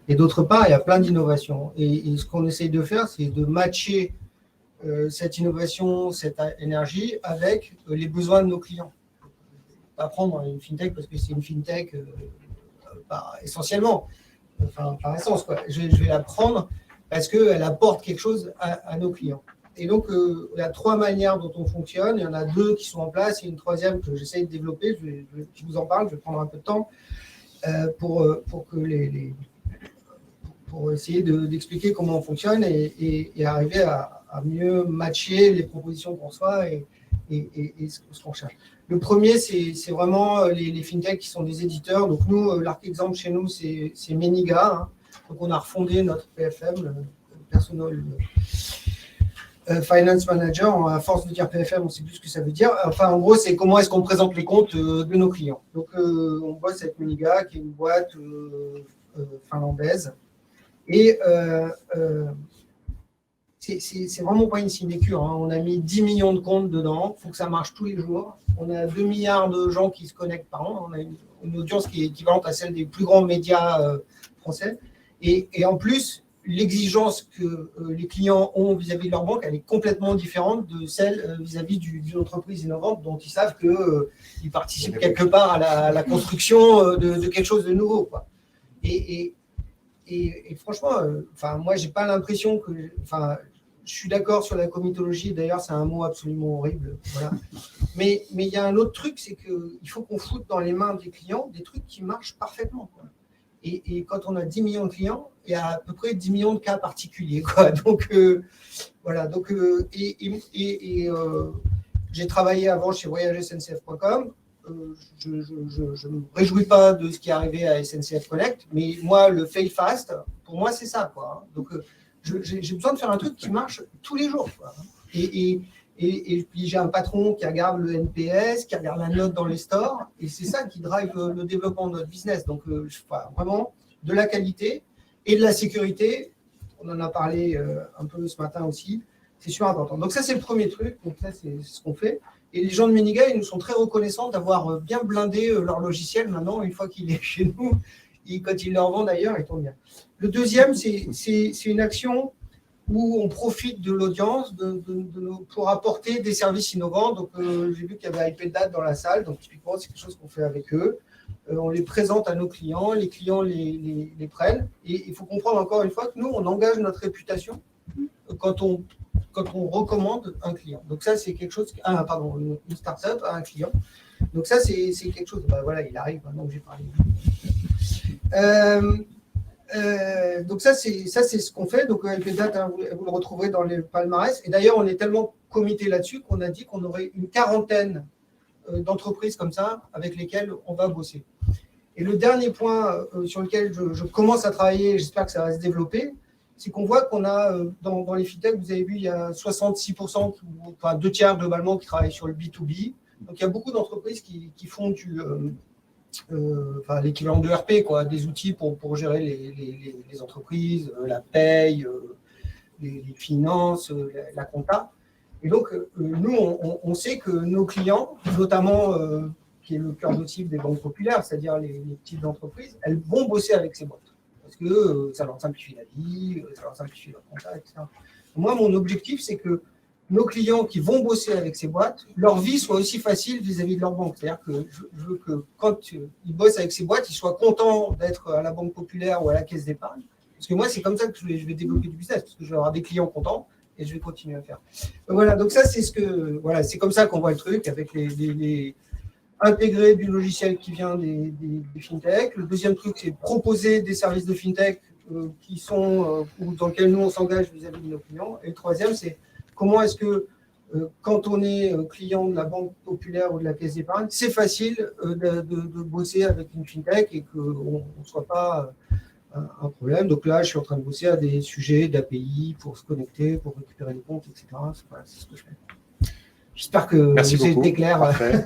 Speaker 10: Et d'autre part, il y a plein d'innovations. Et ce qu'on essaye de faire, c'est de matcher cette innovation, cette énergie avec les besoins de nos clients. Pas prendre une fintech parce que c'est une fintech essentiellement, enfin par essence, quoi. Je vais la prendre parce qu'elle apporte quelque chose à nos clients. Et donc, il y a 3 manières dont on fonctionne. Il y en a 2 qui sont en place et une 3e que j'essaie de développer. Je vous en parle, je vais prendre un peu de temps pour essayer d'expliquer comment on fonctionne et arriver à mieux matcher les propositions qu'on reçoit et ce qu'on cherche. Le premier, c'est vraiment les fintechs qui sont des éditeurs. Donc nous, l'arc-exemple chez nous, c'est Meniga. Hein. Donc on a refondé notre PFM, le Personal Finance Manager. À force de dire PFM, on ne sait plus ce que ça veut dire. Enfin, en gros, c'est comment est-ce qu'on présente les comptes de nos clients. Donc on bosse avec Meniga, qui est une boîte finlandaise. Et c'est vraiment pas une sinécure. Hein. On a mis 10 millions de comptes dedans. Il faut que ça marche tous les jours. On a 2 milliards de gens qui se connectent par an. On a une audience qui est équivalente à celle des plus grands médias français. Et en plus, l'exigence que les clients ont vis-à-vis de leur banque, elle est complètement différente de celle vis-à-vis d'une entreprise innovante dont ils savent qu'ils participent quelque part à la construction de quelque chose de nouveau, quoi. Et franchement, moi, j'ai pas l'impression que... Je suis d'accord sur la comitologie, d'ailleurs, c'est un mot absolument horrible. Voilà. Mais il y a un autre truc, c'est qu'il faut qu'on foute dans les mains des clients des trucs qui marchent parfaitement, quoi. Et quand on a 10 millions de clients, il y a à peu près 10 millions de cas particuliers, quoi. Donc, voilà. Donc, j'ai travaillé avant chez voyagesncf.com. Je ne me réjouis pas de ce qui est arrivé à SNCF Connect, mais moi, le fail fast, pour moi, c'est ça, quoi. Donc, j'ai besoin de faire un truc qui marche tous les jours, quoi. Et puis, j'ai un patron qui regarde le NPS, qui regarde la note dans les stores, et c'est ça qui drive le développement de notre business. Donc, vraiment, de la qualité et de la sécurité, on en a parlé un peu ce matin aussi, c'est super important. Donc, ça, c'est le premier truc. Donc, ça, c'est ce qu'on fait. Et les gens de Meniga, ils nous sont très reconnaissants d'avoir bien blindé leur logiciel maintenant, une fois qu'il est chez nous. Quand ils le revendent d'ailleurs, il tourne bien. Le deuxième, c'est une action où on profite de l'audience pour apporter des services innovants. Donc, j'ai vu qu'il y avait iPad dans la salle. Donc, typiquement, c'est quelque chose qu'on fait avec eux. On les présente à nos clients. Les clients les prennent. Et il faut comprendre encore une fois que nous, on engage notre réputation quand on recommande un client. Donc ça, c'est quelque chose... une start-up à un client. Donc ça, c'est quelque chose... voilà, il arrive maintenant que j'ai parlé. Donc ça, c'est ce qu'on fait. Donc LPDAT, vous le retrouverez dans les palmarès. Et d'ailleurs, on est tellement comité là-dessus qu'on a dit qu'on aurait une 40aine d'entreprises comme ça avec lesquelles on va bosser. Et le dernier point sur lequel je commence à travailler, j'espère que ça va se développer, c'est qu'on voit qu'on a, dans les fintech, vous avez vu, il y a 66%, enfin 2/3 globalement, qui travaillent sur le B2B. Donc, il y a beaucoup d'entreprises qui font l'équivalent de RP, quoi, des outils pour gérer les entreprises, la paye, les finances, la compta. Et donc, nous, on sait que nos clients, notamment, qui est le cœur de cible des banques populaires, c'est-à-dire les petites entreprises, elles vont bosser avec ces boîtes. Parce que ça leur simplifie la vie, ça leur simplifie leur compta, etc. Moi, mon objectif, c'est que nos clients qui vont bosser avec ces boîtes, leur vie soit aussi facile vis-à-vis de leur banque. C'est-à-dire que je veux que quand ils bossent avec ces boîtes, ils soient contents d'être à la Banque Populaire ou à la Caisse d'épargne. Parce que moi, c'est comme ça que je vais développer du business, parce que je vais avoir des clients contents et je vais continuer à faire. Donc, voilà, donc ça, c'est comme ça qu'on voit le truc, avec les intégrer du logiciel qui vient des fintech. Le deuxième truc, c'est proposer des services de fintech qui sont dans lesquels nous, on s'engage vis-à-vis de nos clients. Et le troisième, c'est comment est-ce que, quand on est client de la Banque Populaire ou de la Caisse d'épargne, c'est facile de bosser avec une fintech et qu'on ne soit pas un problème. Donc là, je suis en train de bosser à des sujets d'API pour se connecter, pour récupérer les comptes, etc. Voilà, c'est ce que je fais. J'espère que c'était clair.
Speaker 5: Parfait.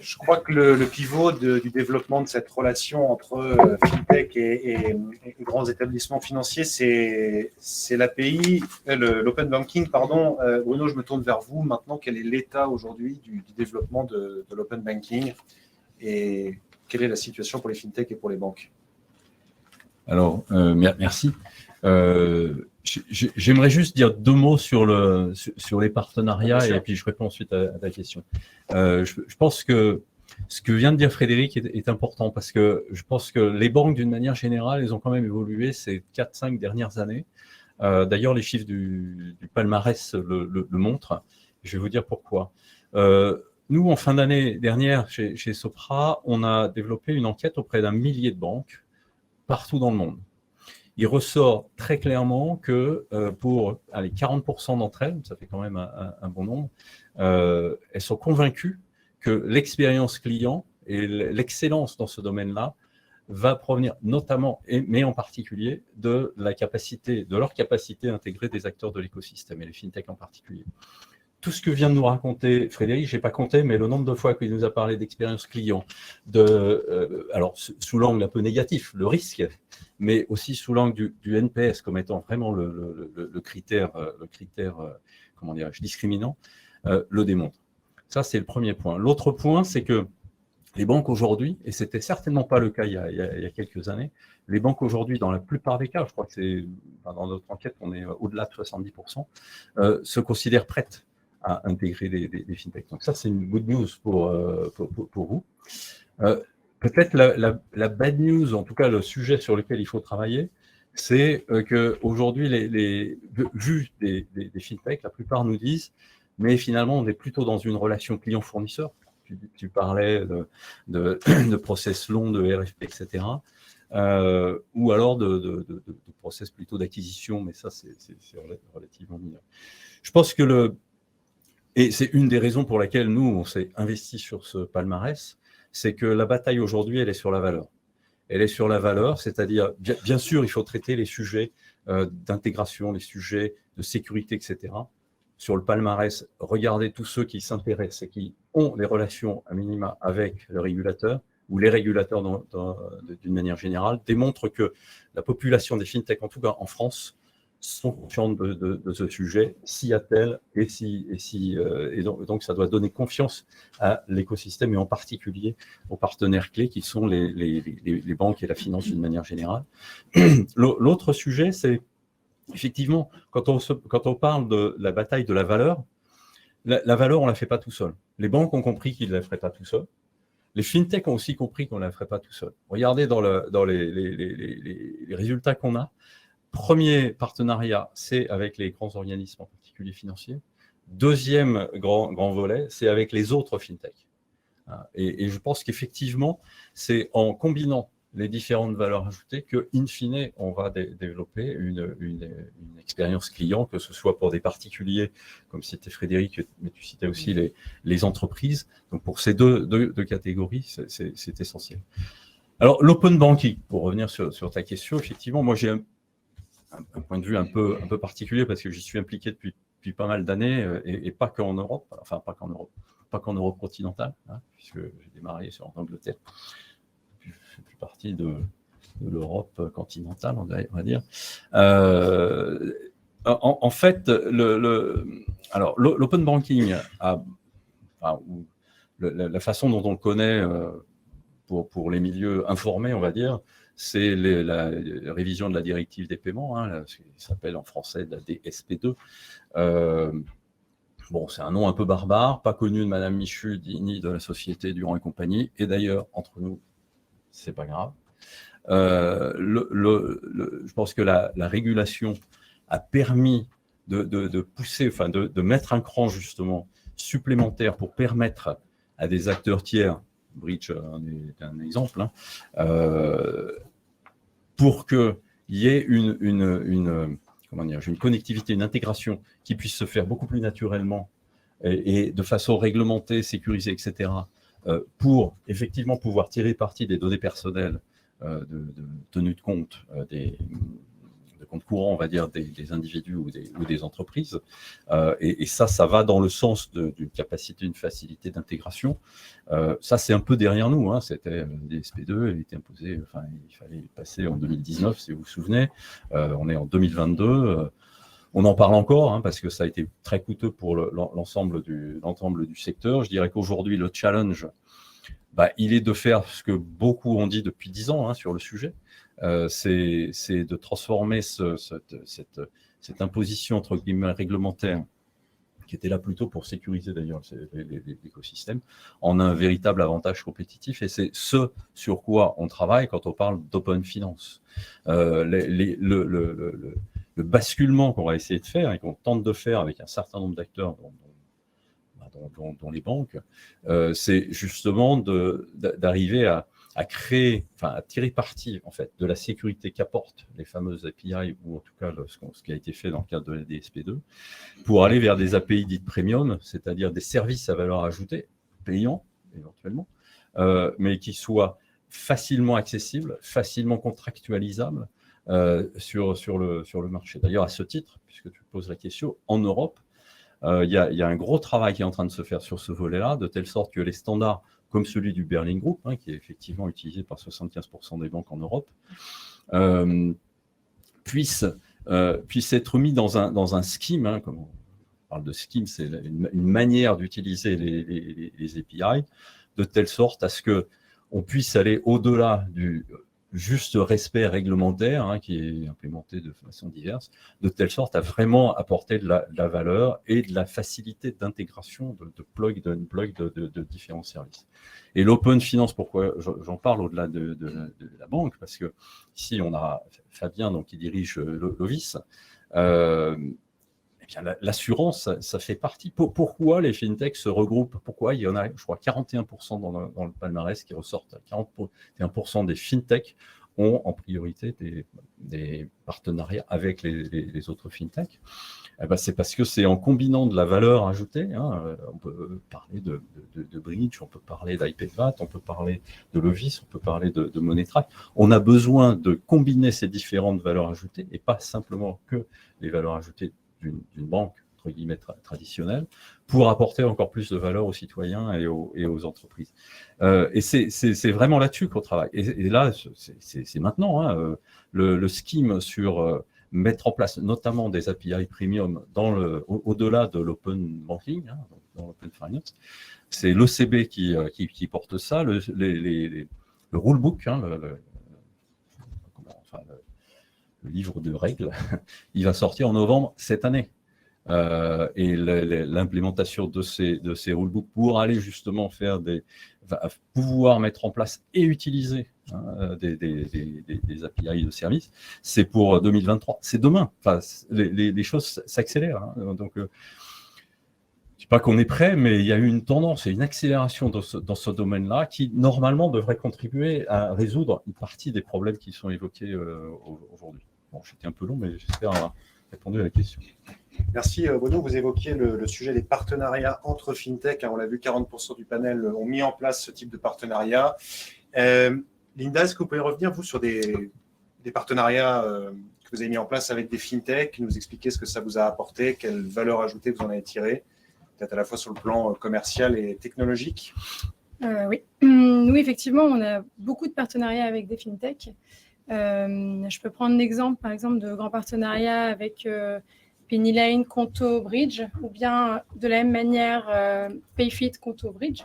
Speaker 5: Je crois que le pivot du développement de cette relation entre fintech et grands établissements financiers, c'est l'API, l'open banking, pardon. Bruno, je me tourne vers vous maintenant. Quel est l'état aujourd'hui du développement de l'open banking et quelle est la situation pour les fintech et pour les banques?
Speaker 6: Alors, merci. J'aimerais juste dire 2 mots sur les partenariats et puis je réponds ensuite à ta question. Je pense que ce que vient de dire Frédéric est important parce que je pense que les banques, d'une manière générale, elles ont quand même évolué ces 4-5 dernières années. D'ailleurs, les chiffres du palmarès le montrent. Je vais vous dire pourquoi. Nous, en fin d'année dernière, chez Sopra, on a développé une enquête auprès d'1 millier de banques partout dans le monde. Il ressort très clairement que pour 40% d'entre elles, ça fait quand même un bon nombre, elles sont convaincues que l'expérience client et l'excellence dans ce domaine-là va provenir notamment, mais en particulier, de leur capacité à intégrer des acteurs de l'écosystème, et les fintechs en particulier. Tout ce que vient de nous raconter Frédéric, je n'ai pas compté, mais le nombre de fois qu'il nous a parlé d'expérience client, alors sous l'angle un peu négatif, le risque, mais aussi sous l'angle du NPS comme étant vraiment le critère comment dirais-je, discriminant, le démontre. Ça, c'est le premier point. L'autre point, c'est que les banques aujourd'hui, et c'était certainement pas le cas il y a quelques années, les banques aujourd'hui, dans la plupart des cas, je crois que c'est dans notre enquête, on est au-delà de 70%, se considèrent prêtes à intégrer des fintechs. Donc ça, c'est une good news pour vous. Peut-être la bad news, en tout cas le sujet sur lequel il faut travailler, c'est qu'aujourd'hui, vu des fintechs, la plupart nous disent, mais finalement, on est plutôt dans une relation client-fournisseur. Tu parlais de process long, de RFP, etc. Ou alors de process plutôt d'acquisition, mais ça, c'est relativement mineur. Je pense que et c'est une des raisons pour laquelle nous, on s'est investi sur ce palmarès, c'est que la bataille aujourd'hui, elle est sur la valeur. Elle est sur la valeur, c'est-à-dire, bien sûr, il faut traiter les sujets d'intégration, les sujets de sécurité, etc. Sur le palmarès, regardez tous ceux qui s'intéressent et qui ont des relations à minima avec le régulateur, ou les régulateurs d'une manière générale, démontrent que la population des fintechs, en tout cas en France, sont conscientes de ce sujet, s'y attellent, et donc ça doit donner confiance à l'écosystème et en particulier aux partenaires clés qui sont les banques et la finance d'une manière générale. L'autre sujet, c'est effectivement, quand on parle de la bataille de la valeur, la valeur, on ne la fait pas tout seul. Les banques ont compris qu'ils ne la feraient pas tout seul. Les fintechs ont aussi compris qu'on ne la ferait pas tout seul. Regardez dans les résultats qu'on a. Premier partenariat, c'est avec les grands organismes, en particulier financiers. Deuxième grand volet, c'est avec les autres fintechs. Et je pense qu'effectivement, c'est en combinant les différentes valeurs ajoutées que, in fine, on va développer une expérience client, que ce soit pour des particuliers, comme citait Frédéric, mais tu citais aussi les entreprises. Donc, pour ces deux catégories, c'est essentiel. Alors, l'open banking, pour revenir sur ta question, effectivement, moi, j'ai un point de vue un peu particulier parce que j'y suis impliqué depuis pas mal d'années et pas qu'en Europe, enfin pas qu'en Europe continentale, hein, puisque j'ai démarré en Angleterre. Je fais plus partie de l'Europe continentale, on va dire. En fait, l'open banking, la façon dont on le connaît pour les milieux informés, on va dire, c'est la révision de la directive des paiements, hein, ce qui s'appelle en français la DSP2. Bon, c'est un nom un peu barbare, pas connu de Madame Michu ni de la société Durand et compagnie, et d'ailleurs, entre nous, c'est pas grave. Je pense que la régulation a permis de pousser, enfin de mettre un cran justement supplémentaire pour permettre à des acteurs tiers, Bridge est un exemple, hein, pour qu'il y ait une connectivité, une intégration qui puisse se faire beaucoup plus naturellement et de façon réglementée, sécurisée, etc., pour effectivement pouvoir tirer parti des données personnelles de tenue de compte de compte courant, on va dire, des individus ou des entreprises. Et ça va dans le sens d'une capacité, d'une facilité d'intégration. Ça, c'est un peu derrière nous. Hein. C'était des SP2, il était imposé, enfin, il fallait passer en 2019, si vous vous souvenez. On est en 2022. On en parle encore, hein, parce que ça a été très coûteux pour l'ensemble du secteur. Je dirais qu'aujourd'hui, le challenge, il est de faire ce que beaucoup ont dit depuis 10 ans hein, sur le sujet. C'est de transformer cette imposition entre guillemets réglementaire, qui était là plutôt pour sécuriser d'ailleurs l'écosystème, en un véritable avantage compétitif. Et c'est ce sur quoi on travaille quand on parle d'open finance. Le basculement qu'on va essayer de faire et qu'on tente de faire avec un certain nombre d'acteurs, dont les banques, c'est justement d'arriver à créer, enfin à tirer parti en fait de la sécurité qu'apportent les fameuses API, ou en tout cas ce qui a été fait dans le cadre de la DSP2, pour aller vers des API dites premium, c'est-à-dire des services à valeur ajoutée, payants éventuellement, mais qui soient facilement accessibles, facilement contractualisables sur le marché. D'ailleurs, à ce titre, puisque tu poses la question, en Europe, il y a un gros travail qui est en train de se faire sur ce volet-là, de telle sorte que les standards, comme celui du Berlin Group, hein, qui est effectivement utilisé par 75% des banques en Europe, puissent être mis dans un scheme, hein, comme on parle de scheme, c'est une manière d'utiliser les API, de telle sorte à ce qu'on puisse aller au-delà du juste respect réglementaire, hein, qui est implémenté de façon diverse, de telle sorte à vraiment apporter de la valeur et de la facilité d'intégration de plug de différents services. Et l'open finance, pourquoi j'en parle au-delà de la banque, parce que ici on a Fabien donc, qui dirige l'OVIS. L'assurance, ça fait partie. Pourquoi les fintechs se regroupent? Pourquoi il y en a, je crois, 41% dans le palmarès qui ressortent. 41% des fintechs ont en priorité des partenariats avec les autres fintechs. C'est parce que c'est en combinant de la valeur ajoutée, hein, on peut parler de Bridge, on peut parler d'iPayPat, on peut parler de Lovis, on peut parler de MoneyTrack. On a besoin de combiner ces différentes valeurs ajoutées et pas simplement que les valeurs ajoutées d'une banque, entre guillemets, traditionnelle, pour apporter encore plus de valeur aux citoyens et aux entreprises. Et c'est vraiment là-dessus qu'on travaille. Et là, c'est maintenant, hein, le scheme sur mettre en place notamment des API premium au-delà de l'open banking, hein, dans l'open finance. C'est l'OCB qui porte ça, le rulebook, hein, le livre de règles, il va sortir en novembre cette année. Et l'implémentation de ces rulebooks pour aller justement pouvoir mettre en place et utiliser hein, des API de services, c'est pour 2023. C'est demain. Enfin, les choses s'accélèrent. Hein. Donc, je ne dis pas qu'on est prêt, mais il y a eu une tendance et une accélération dans ce domaine-là qui, normalement, devrait contribuer à résoudre une partie des problèmes qui sont évoqués aujourd'hui. Bon, j'étais un peu long, mais j'espère avoir répondu à la question.
Speaker 5: Merci Bruno, vous évoquiez le sujet des partenariats entre fintech. On l'a vu, 40% du panel ont mis en place ce type de partenariat. Linda, est-ce que vous pouvez revenir, vous, sur des partenariats que vous avez mis en place avec des fintechs, nous expliquer ce que ça vous a apporté, quelle valeur ajoutée vous en avez tiré, peut-être à la fois sur le plan commercial et technologique.
Speaker 8: Oui. Oui, effectivement, on a beaucoup de partenariats avec des fintechs. Je peux prendre l'exemple, par exemple, de grands partenariats avec Penny Lane, Conto, Bridge, ou bien de la même manière Payfit, Conto, Bridge.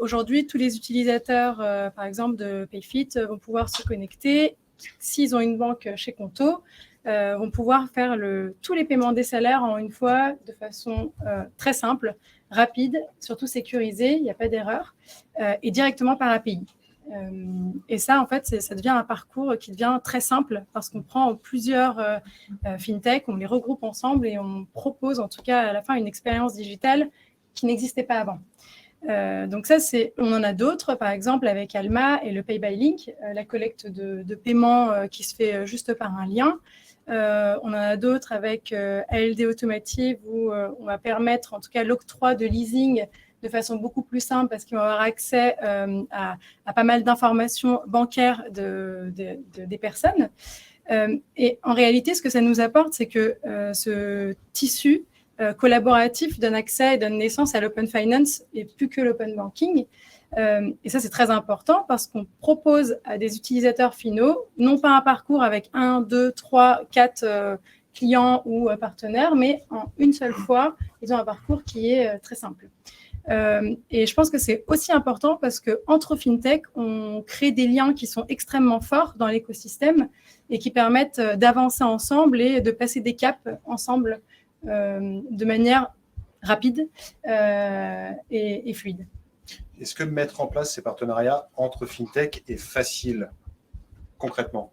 Speaker 8: Aujourd'hui, tous les utilisateurs, par exemple, de Payfit vont pouvoir se connecter. S'ils ont une banque chez Conto, vont pouvoir faire tous les paiements des salaires en une fois de façon très simple, rapide, surtout sécurisée, il n'y a pas d'erreur, et directement par API. Et ça, en fait, ça devient un parcours qui devient très simple parce qu'on prend plusieurs fintechs, on les regroupe ensemble et on propose en tout cas à la fin une expérience digitale qui n'existait pas avant. Donc ça, on en a d'autres, par exemple avec Alma et le Pay by Link, la collecte de paiement qui se fait juste par un lien. On en a d'autres avec ALD Automotive où on va permettre en tout cas l'octroi de leasing de façon beaucoup plus simple parce qu'ils vont avoir accès à pas mal d'informations bancaires des personnes. Et en réalité, ce que ça nous apporte, c'est que ce tissu collaboratif donne accès et donne naissance à l'open finance et plus que l'open banking. Et ça, c'est très important parce qu'on propose à des utilisateurs finaux, non pas un parcours avec 1, 2, 3, 4 clients ou partenaires, mais en une seule fois, ils ont un parcours qui est très simple. Et je pense que c'est aussi important parce qu'entre fintech, on crée des liens qui sont extrêmement forts dans l'écosystème et qui permettent d'avancer ensemble et de passer des caps ensemble de manière rapide et fluide.
Speaker 5: Est-ce que mettre en place ces partenariats entre fintech est facile, concrètement?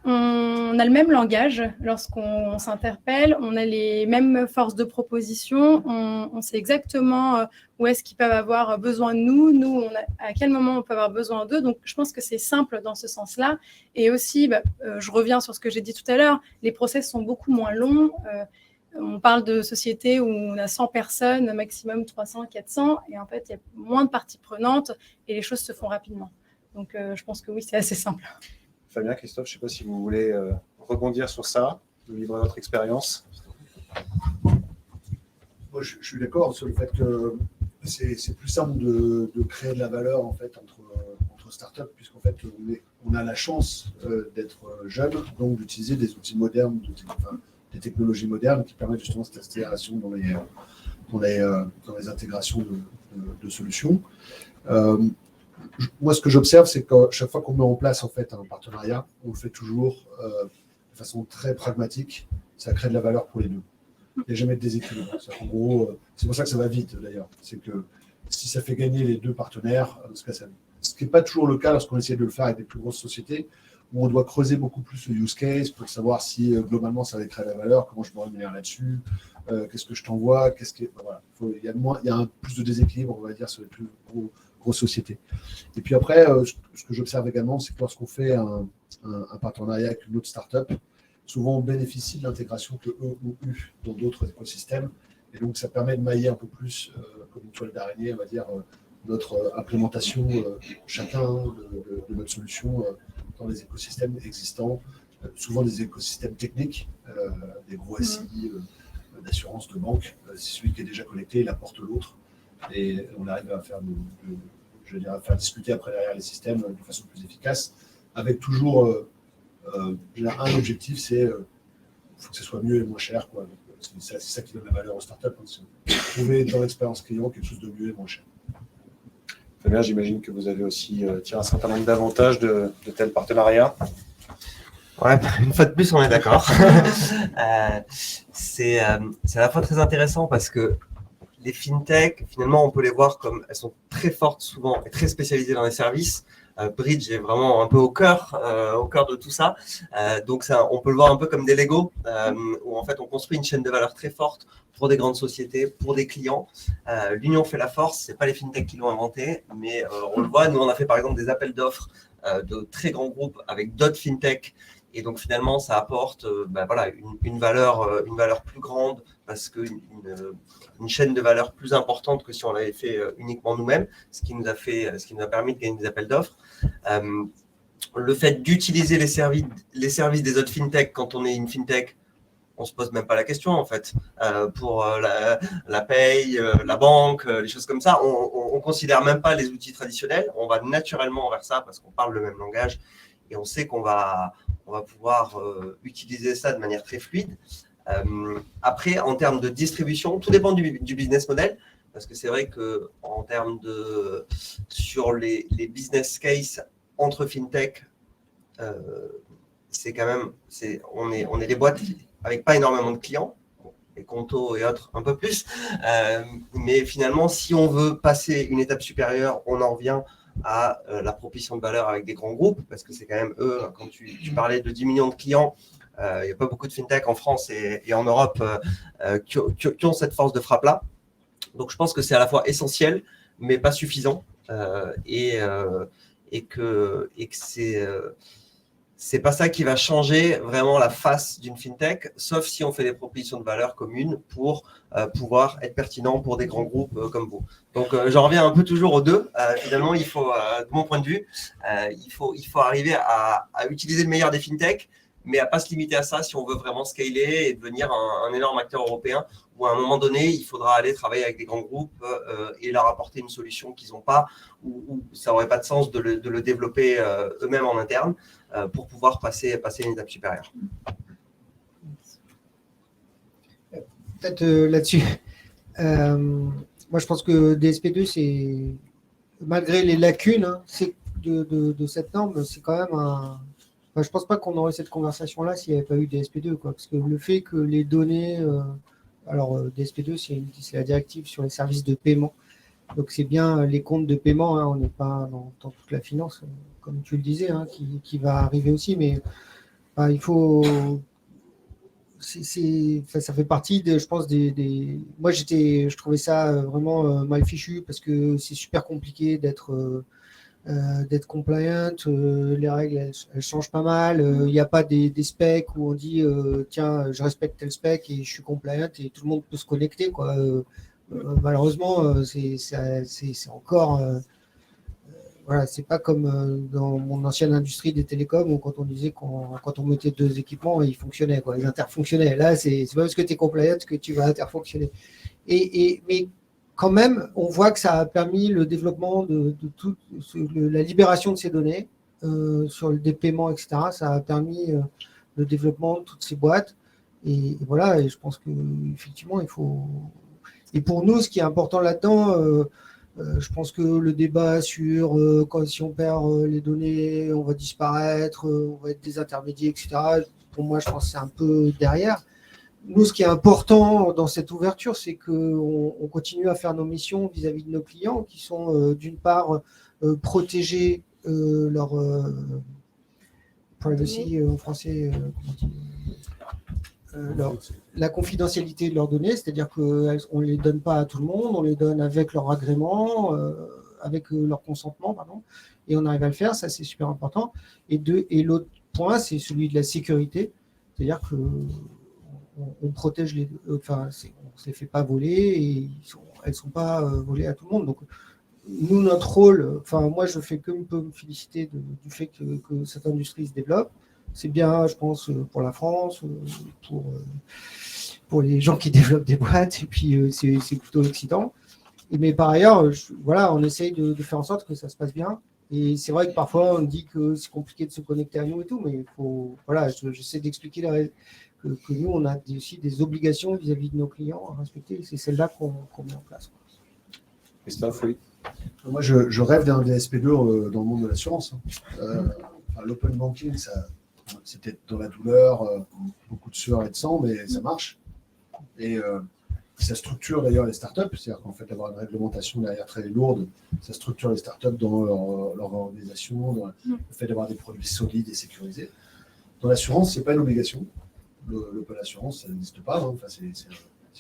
Speaker 8: On a le même langage lorsqu'on s'interpelle, on a les mêmes forces de proposition, on sait exactement où est-ce qu'ils peuvent avoir besoin de nous, à quel moment on peut avoir besoin d'eux. Donc, je pense que c'est simple dans ce sens-là. Et aussi, je reviens sur ce que j'ai dit tout à l'heure, les process sont beaucoup moins longs. On parle de sociétés où on a 100 personnes, maximum 300, 400, et en fait, il y a moins de parties prenantes et les choses se font rapidement. Donc, je pense que oui, c'est assez simple.
Speaker 5: Fabien, Christophe, je ne sais pas si vous voulez rebondir sur ça, nous livrer votre expérience.
Speaker 7: Moi, je suis d'accord sur le fait que c'est plus simple de créer de la valeur en fait, entre startups, puisqu'en fait, on a la chance d'être jeune, donc d'utiliser des outils modernes, des technologies modernes qui permettent justement cette accélération dans les intégrations de solutions. Moi, ce que j'observe, c'est que chaque fois qu'on met en place en fait, un partenariat, on le fait toujours de façon très pragmatique. Ça crée de la valeur pour les deux. Il n'y a jamais de déséquilibre. En gros, c'est pour ça que ça va vite d'ailleurs. C'est que si ça fait gagner les deux partenaires, ce qui n'est pas toujours le cas lorsqu'on essaie de le faire avec des plus grosses sociétés, où on doit creuser beaucoup plus le use case pour savoir si globalement ça va créer de la valeur, comment je me rémunère là-dessus, qu'est-ce que je t'envoie, voilà. Il y a plus de déséquilibre, on va dire, sur les plus grosses sociétés. Et puis après, ce que j'observe également, c'est que lorsqu'on fait un partenariat avec une autre startup, souvent on bénéficie de l'intégration que eux ont eu dans d'autres écosystèmes. Et donc ça permet de mailler un peu plus, comme une toile d'araignée, on va dire, notre implémentation chacun de notre solution dans les écosystèmes existants, souvent des écosystèmes techniques, des gros SI d'assurance, de banque. Celui qui est déjà connecté, il apporte l'autre. Et on arrive à faire, à faire discuter après derrière les systèmes de façon plus efficace, avec toujours un objectif, c'est faut que ce soit mieux et moins cher, quoi. C'est ça qui donne la valeur aux startups. Trouver dans l'expérience client quelque chose de mieux et moins cher.
Speaker 5: Fabien, j'imagine que vous avez aussi tiré un certain nombre d'avantages de tels partenariats.
Speaker 9: Ouais, une fois de plus, on est d'accord. C'est à la fois très intéressant parce que les fintechs, finalement, on peut les voir comme elles sont très fortes souvent et très spécialisées dans les services. Bridge est vraiment un peu au cœur de tout ça. Donc, on peut le voir un peu comme des Lego, où en fait, on construit une chaîne de valeur très forte pour des grandes sociétés, pour des clients. L'union fait la force. C'est pas les fintechs qui l'ont inventé, mais on le voit. Nous, on a fait par exemple des appels d'offres de très grands groupes avec d'autres fintechs. Et donc, finalement, ça apporte une valeur plus grande parce qu'une chaîne de valeur plus importante que si on l'avait fait uniquement nous-mêmes, ce qui nous a permis de gagner des appels d'offres. le fait d'utiliser les services des autres fintech quand on est une fintech, on se pose même pas la question en fait. Pour la paye, la banque, les choses comme ça, on considère même pas les outils traditionnels. On va naturellement vers ça parce qu'on parle le même langage et on sait qu'on va pouvoir utiliser ça de manière très fluide. Après, en termes de distribution, tout dépend du business model. Parce que c'est vrai qu'en termes sur les business case entre fintech, c'est quand même, on est des boîtes avec pas énormément de clients, les Conto et autres un peu plus. Mais finalement, si on veut passer une étape supérieure, on en revient à la proposition de valeur avec des grands groupes, parce que c'est quand même eux, quand tu parlais de 10 millions de clients, il n'y a pas beaucoup de fintech en France et en Europe qui ont cette force de frappe-là. Donc, je pense que c'est à la fois essentiel, mais pas suffisant, et que c'est pas ça qui va changer vraiment la face d'une fintech, sauf si on fait des propositions de valeur communes pour pouvoir être pertinent pour des grands groupes comme vous. Donc, j'en reviens un peu toujours aux deux. Finalement, il faut, de mon point de vue, il faut arriver à utiliser le meilleur des fintechs, mais à ne pas se limiter à ça si on veut vraiment scaler et devenir un énorme acteur européen, où à un moment donné, il faudra aller travailler avec des grands groupes et leur apporter une solution qu'ils n'ont pas, ou ça n'aurait pas de sens de le développer eux-mêmes en interne pour pouvoir passer une étape supérieure.
Speaker 10: Peut-être là-dessus. Moi, je pense que DSP2, c'est, malgré les lacunes de cette norme, c'est quand même un... Enfin, je ne pense pas qu'on aurait cette conversation-là s'il n'y avait pas eu DSP2, quoi. Parce que le fait que les données... DSP2, c'est la directive sur les services de paiement. Donc, c'est bien les comptes de paiement. On n'est pas dans toute la finance, comme tu le disais, qui va arriver aussi. Mais il faut... ça fait partie, je pense, Moi, je trouvais ça vraiment mal fichu parce que c'est super compliqué d'être compliant, les règles elles changent pas mal, il n'y a pas des specs où on dit tiens je respecte tel spec et je suis compliant et tout le monde peut se connecter, quoi. Malheureusement c'est encore voilà, c'est pas comme dans mon ancienne industrie des télécoms où quand on disait quand on mettait deux équipements ils fonctionnaient, quoi, ils interfonctionnaient. Là c'est pas parce que tu es compliant que tu vas interfonctionner mais quand même, on voit que ça a permis le développement de toute la libération de ces données sur des paiements, etc. Ça a permis le développement de toutes ces boîtes. Et voilà, et je pense qu'effectivement, il faut... Et pour nous, ce qui est important là-dedans, je pense que le débat sur si on perd les données, on va disparaître, on va être désintermédié, etc. Pour moi, je pense que c'est un peu derrière. Nous, ce qui est important dans cette ouverture, c'est qu'on continue à faire nos missions vis-à-vis de nos clients qui sont, d'une part, protéger leur privacy en français, la confidentialité de leurs données, c'est-à-dire qu'on ne les donne pas à tout le monde, on les donne avec leur agrément, avec leur consentement, pardon, et on arrive à le faire, ça c'est super important. Et l'autre point, c'est celui de la sécurité, c'est-à-dire que on protège on ne se les fait pas voler et elles ne sont pas volées à tout le monde. Donc, nous, notre rôle, moi, je fais que me féliciter du fait que cette industrie se développe. C'est bien, je pense, pour la France, pour les gens qui développent des boîtes, et puis c'est plutôt excitant. Mais par ailleurs, on essaye de faire en sorte que ça se passe bien. Et c'est vrai que parfois, on dit que c'est compliqué de se connecter à nous et tout, mais j'essaie d'expliquer que nous, on a aussi des obligations vis-à-vis de nos clients à respecter. C'est celle-là qu'on met en place.
Speaker 7: Christophe, oui. Moi, je rêve d'un DSP2 dans le monde de l'assurance. L'open banking, c'était dans la douleur, beaucoup de sueur et de sang, mais ça marche. Et ça structure d'ailleurs les startups, c'est-à-dire qu'en fait, d'avoir une réglementation derrière très lourde, ça structure les startups dans leur organisation, dans le fait d'avoir des produits solides et sécurisés. Dans l'assurance, ce n'est pas une obligation. L'open assurance, ça n'existe pas. C'est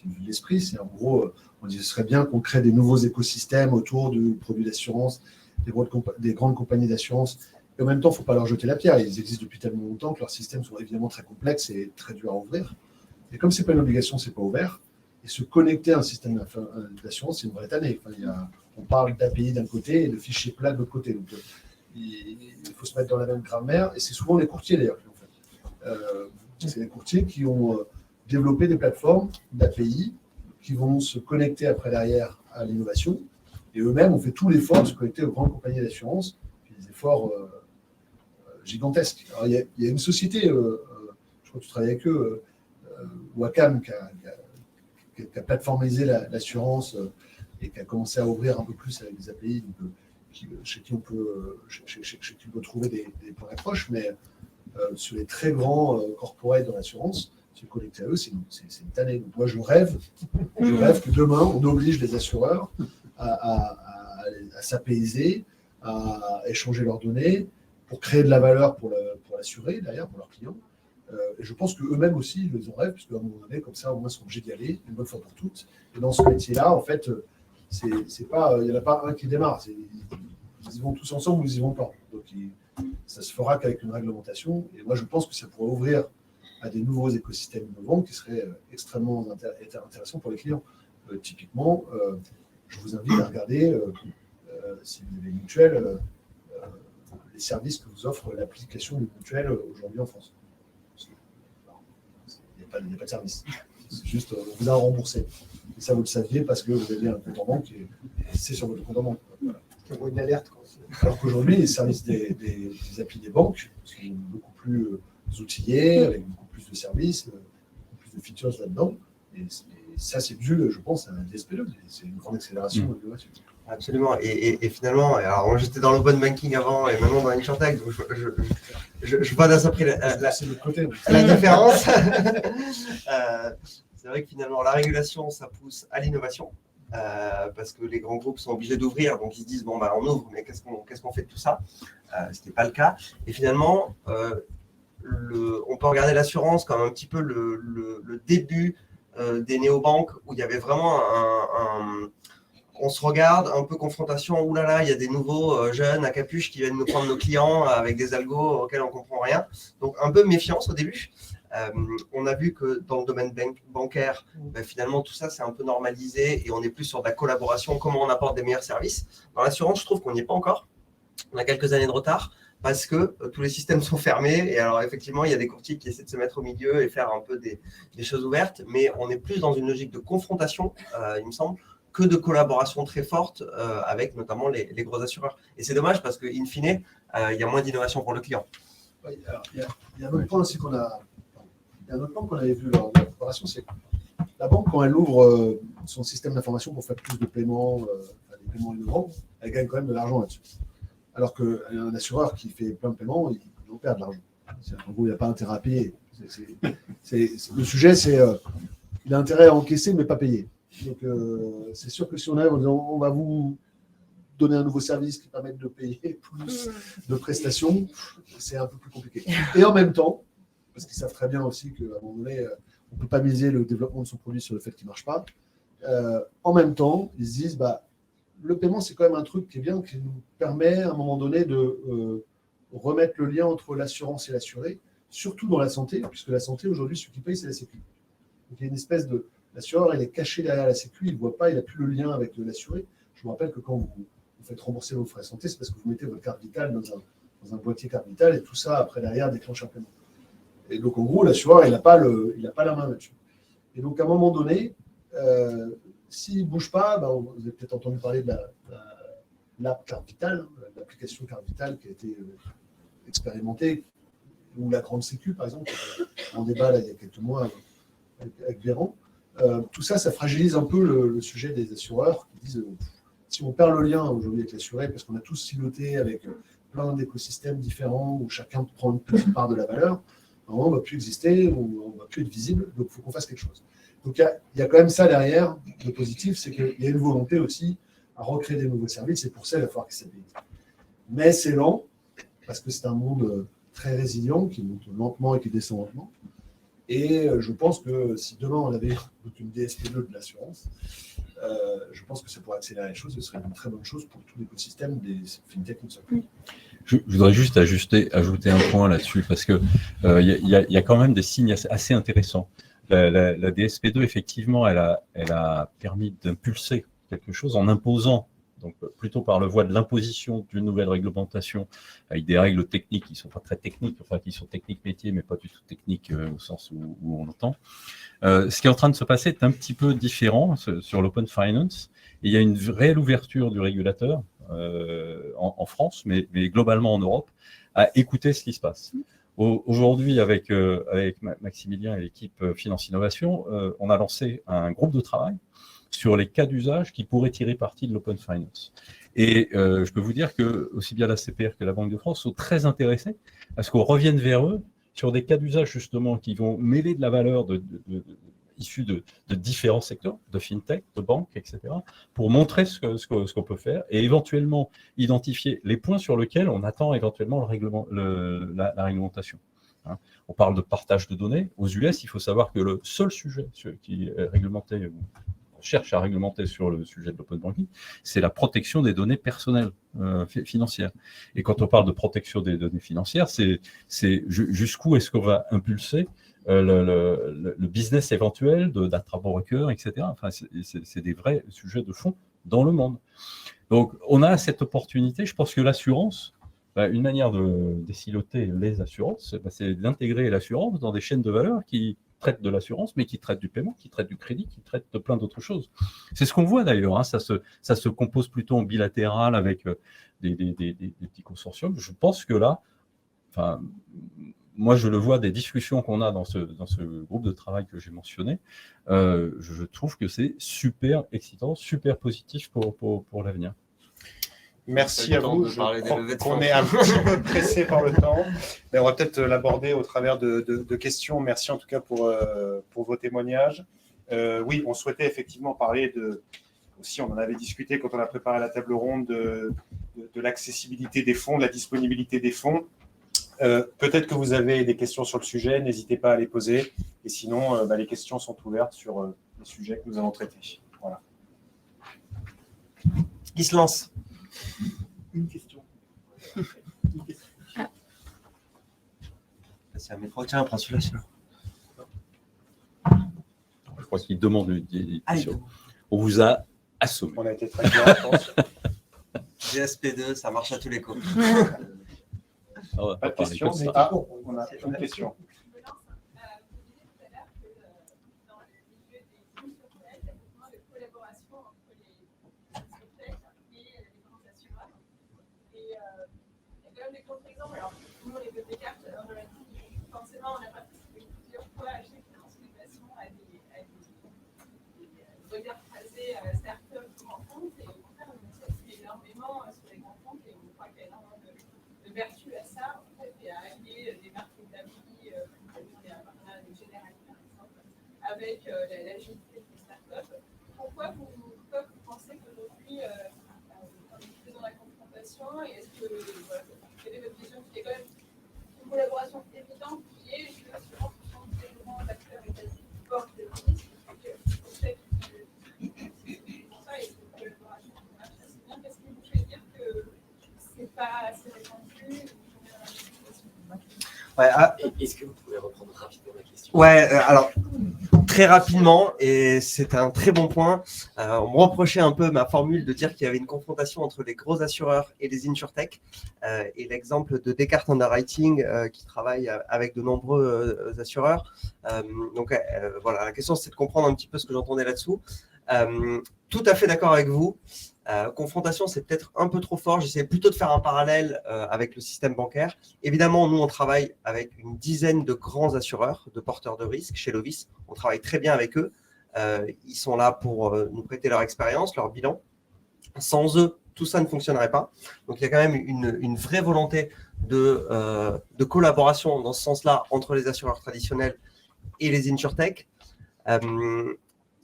Speaker 7: une vue de l'esprit. C'est en gros, on dit que ce serait bien qu'on crée des nouveaux écosystèmes autour du produit d'assurance, des grandes compagnies d'assurance. Et en même temps, il ne faut pas leur jeter la pierre. Ils existent depuis tellement longtemps que leurs systèmes sont évidemment très complexes et très durs à ouvrir. Et comme ce n'est pas une obligation, ce n'est pas ouvert. Et se connecter à un système d'assurance, c'est une vraie tannée. On parle d'API d'un côté et de fichiers plats de l'autre côté. Donc, il faut se mettre dans la même grammaire, et c'est souvent les courtiers d'ailleurs qui l'ont fait. C'est les courtiers qui ont développé des plateformes d'API qui vont se connecter après derrière à l'innovation, et eux-mêmes ont fait tout l'effort de se connecter aux grandes compagnies d'assurance, des efforts gigantesques. Alors, il y a une société, je crois que tu travailles avec eux, Wacom, qui a plateformisé l'assurance et qui a commencé à ouvrir un peu plus avec des API, donc, chez qui on peut trouver des points d'approche, mais sur les très grands corporates dans l'assurance, se connecter à eux, c'est une tannée. Donc, moi, je rêve que demain, on oblige les assureurs à s'apaiser, à échanger leurs données pour créer de la valeur pour l'assuré, d'ailleurs, pour leurs clients. Et je pense qu'eux-mêmes aussi, ils en rêvent, puisqu'à un moment donné, comme ça, au moins, ils sont obligés d'y aller, une bonne fois pour toutes. Et dans ce métier-là, en fait, c'est pas, il n'y en a pas un qui démarre. Ils y vont tous ensemble ou ils y vont pas. Donc, ça se fera qu'avec une réglementation. Et moi, je pense que ça pourrait ouvrir à des nouveaux écosystèmes innovants qui seraient extrêmement intéressants pour les clients. Typiquement, je vous invite à regarder, si vous avez une mutuelle, les services que vous offre l'application d'une mutuelle aujourd'hui en France. Il n'y a pas de service. C'est juste, on vous a remboursé. Et ça, vous le saviez parce que vous avez un compte en banque et c'est sur votre compte en banque. Voilà.
Speaker 10: Pour une alerte.
Speaker 7: Alors qu'aujourd'hui, les services des applis des banques sont beaucoup plus outillés, avec beaucoup plus de services, beaucoup plus de features là-dedans. Et ça, c'est dû, je pense, à la DSP2. C'est une grande accélération de l'innovation.
Speaker 9: Absolument. Et finalement, alors j'étais dans l'open banking avant et maintenant dans l'InsurTech, donc je vois d'un seul prix la différence. C'est vrai que finalement, la régulation, ça pousse à l'innovation. Parce que les grands groupes sont obligés d'ouvrir, donc ils se disent bon bah on ouvre, mais qu'est-ce qu'on fait de tout ça, ce n'était pas le cas. Et finalement, on peut regarder l'assurance comme un petit peu le début des néobanques où il y avait vraiment on se regarde, un peu confrontation, oulala, il y a des nouveaux jeunes à capuche qui viennent nous prendre nos clients avec des algos auxquels on ne comprend rien. Donc un peu méfiance au début. On a vu que dans le domaine bancaire, finalement, tout ça, c'est un peu normalisé et on est plus sur de la collaboration, comment on apporte des meilleurs services. Dans l'assurance, je trouve qu'on n'y est pas encore. On a quelques années de retard parce que tous les systèmes sont fermés. Et alors, effectivement, il y a des courtiers qui essaient de se mettre au milieu et faire un peu des choses ouvertes. Mais on est plus dans une logique de confrontation, il me semble, que de collaboration très forte avec notamment les gros assureurs. Et c'est dommage parce qu'in fine, il y a moins d'innovation pour le client.
Speaker 7: Oui, alors, il y a un autre point aussi qu'on a... Il y a un autre point qu'on avait vu lors de la préparation, c'est que la banque, quand elle ouvre son système d'information pour faire plus de paiements, des paiements innovants, elle gagne quand même de l'argent là-dessus. Alors qu'un assureur qui fait plein de paiements, il va perdre de l'argent. En gros, il n'y a pas intérêt à payer. Le sujet, c'est il a intérêt à encaisser, mais pas payer. Donc, c'est sûr que si on arrive en disant on va vous donner un nouveau service qui permette de payer plus de prestations, c'est un peu plus compliqué. Et en même temps, parce qu'ils savent très bien aussi qu'à un moment donné, on ne peut pas miser le développement de son produit sur le fait qu'il ne marche pas. En même temps, ils se disent, le paiement, c'est quand même un truc qui est bien, qui nous permet à un moment donné de remettre le lien entre l'assurance et l'assuré, surtout dans la santé, puisque la santé, aujourd'hui, celui qui paye, c'est la Sécu. Donc, il y a une espèce de... L'assureur, il est caché derrière la Sécu, il ne voit pas, il n'a plus le lien avec l'assuré. Je me rappelle que quand vous faites rembourser vos frais de santé, c'est parce que vous mettez votre carte vitale dans un boîtier carte vitale et tout ça, après, derrière, déclenche un paiement. Et donc, en gros, l'assureur, il n'a pas la main là-dessus. Et donc, à un moment donné, s'il ne bouge pas, vous avez peut-être entendu parler de l'app Carte Vitale, l'application Carte Vitale qui a été expérimentée, ou la Grande Sécu, par exemple, en débat là, il y a quelques mois avec Véran. Tout ça, ça fragilise un peu le sujet des assureurs qui disent si on perd le lien aujourd'hui avec l'assuré, parce qu'on a tous siloté avec plein d'écosystèmes différents où chacun prend une petite part de la valeur, on ne va plus exister, on ne va plus être visible, donc il faut qu'on fasse quelque chose. Donc il y a quand même ça derrière, le positif, c'est qu'il y a une volonté aussi à recréer des nouveaux services, et pour ça, il va falloir qu'ils s'habillent. Mais c'est lent, parce que c'est un monde très résilient, qui monte lentement et qui descend lentement. Et je pense que si demain on avait une DSP2 de l'assurance, je pense que ça pourrait accélérer les choses, ce serait une très bonne chose pour tout l'écosystème des fintech.
Speaker 6: Je voudrais juste ajouter un point là-dessus, parce qu'il y a quand même des signes assez intéressants. La DSP2, effectivement, elle a permis d'impulser quelque chose en imposant donc plutôt par le voie de l'imposition d'une nouvelle réglementation avec des règles techniques qui ne sont pas très techniques, enfin qui sont techniques métiers, mais pas du tout techniques au sens où on entend. Ce qui est en train de se passer est un petit peu différent sur l'open finance. Et il y a une réelle ouverture du régulateur en France, mais globalement en Europe, à écouter ce qui se passe. Aujourd'hui, avec Maximilien et l'équipe Finance Innovation, on a lancé un groupe de travail sur les cas d'usage qui pourraient tirer parti de l'open finance. Et je peux vous dire que aussi bien la CPR que la Banque de France sont très intéressés à ce qu'on revienne vers eux sur des cas d'usage justement qui vont mêler de la valeur issue de différents secteurs, de fintech, de banques, etc., pour montrer ce qu'on peut faire et éventuellement identifier les points sur lesquels on attend éventuellement la réglementation. Hein. On parle de partage de données. Aux US, il faut savoir que le seul sujet qui est réglementé, on cherche à réglementer sur le sujet de l'open banking, c'est la protection des données personnelles financières. Et quand on parle de protection des données financières, c'est jusqu'où est-ce qu'on va impulser le business éventuel d'intra-broker, etc. Enfin, c'est des vrais sujets de fond dans le monde. Donc, on a cette opportunité. Je pense que l'assurance, une manière de désiloter les assurances, c'est d'intégrer l'assurance dans des chaînes de valeur qui traitent de l'assurance, mais qui traitent du paiement, qui traitent du crédit, qui traitent de plein d'autres choses. C'est ce qu'on voit d'ailleurs. Hein, ça se compose plutôt en bilatéral avec des petits consortiums. Je pense que là, enfin, moi, je le vois des discussions qu'on a dans ce groupe de travail que j'ai mentionné. Je trouve que c'est super excitant, super positif pour l'avenir.
Speaker 5: Merci à vous. Je crois qu'on est un petit peu pressé par le temps. Mais on va peut-être l'aborder au travers de questions. Merci en tout cas pour vos témoignages. Oui, on souhaitait effectivement parler aussi, on en avait discuté quand on a préparé la table ronde de l'accessibilité des fonds, de la disponibilité des fonds. Peut-être que vous avez des questions sur le sujet, n'hésitez pas à les poser. Et sinon, les questions sont ouvertes sur les sujets que nous allons traiter. Voilà.
Speaker 9: Qui se lance?
Speaker 1: Une question.
Speaker 9: C'est un métro. Tiens, prends celui-là.
Speaker 6: Je crois qu'il demande des questions. On vous a assommé.
Speaker 5: On a été très bien, je pense.
Speaker 9: GSP2, ça marche à tous les coups.
Speaker 5: Pas de questions, mais on a une question.
Speaker 11: Forcément, on n'a pas plusieurs fois acheté Finance Innovation à des regards croisés start-up grands comptes, et au contraire, on s'appuie énormément sur les grands comptes, et on croit qu'il y a énormément de vertu à ça, en fait, et à allier des marques établies, il y a un partenariat avec Generali, par exemple, avec l'agilité des start-up. Pourquoi vous pensez qu'aujourd'hui, nous faisons la confrontation, et est-ce que, quelle est votre vision qui est quand même une collaboration évidente qui est une assurance qui sont tellement d'acteurs étatiques qui portent le risque, et on sait que c'est pour ça, et c'est une collaboration qui marche assez bien. Qu'est-ce qui vous fait dire que c'est pas assez répandu?
Speaker 9: Ouais,
Speaker 12: est-ce que vous pouvez reprendre rapidement la question?
Speaker 9: Ouais, alors très rapidement, et c'est un très bon point. On me reprochait un peu ma formule de dire qu'il y avait une confrontation entre les gros assureurs et les insurtech. Et l'exemple de Descartes Underwriting qui travaille avec de nombreux assureurs. Voilà, la question c'est de comprendre un petit peu ce que j'entendais là-dessous. Tout à fait d'accord avec vous. Confrontation, c'est peut-être un peu trop fort. J'essaie plutôt de faire un parallèle avec le système bancaire. Évidemment, nous, on travaille avec une dizaine de grands assureurs, de porteurs de risques chez Lovis. On travaille très bien avec eux. Ils sont là pour nous prêter leur expérience, leur bilan. Sans eux, tout ça ne fonctionnerait pas. Donc, il y a quand même une vraie volonté de collaboration dans ce sens-là entre les assureurs traditionnels et les insurtech.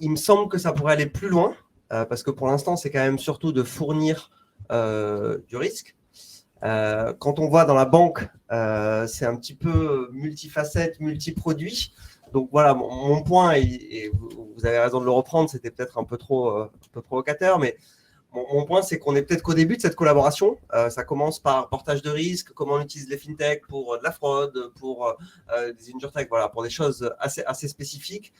Speaker 9: Il me semble que ça pourrait aller plus loin. Parce que pour l'instant, c'est quand même surtout de fournir du risque. Quand on voit dans la banque, c'est un petit peu multifacette, multiproduit. Donc voilà, mon point, et vous avez raison de le reprendre, c'était peut-être un peu provocateur, mais mon point, c'est qu'on est peut-être qu'au début de cette collaboration. Ça commence par portage de risque, comment on utilise les fintech pour de la fraude, pour des insurtech, voilà, pour des choses assez spécifiques.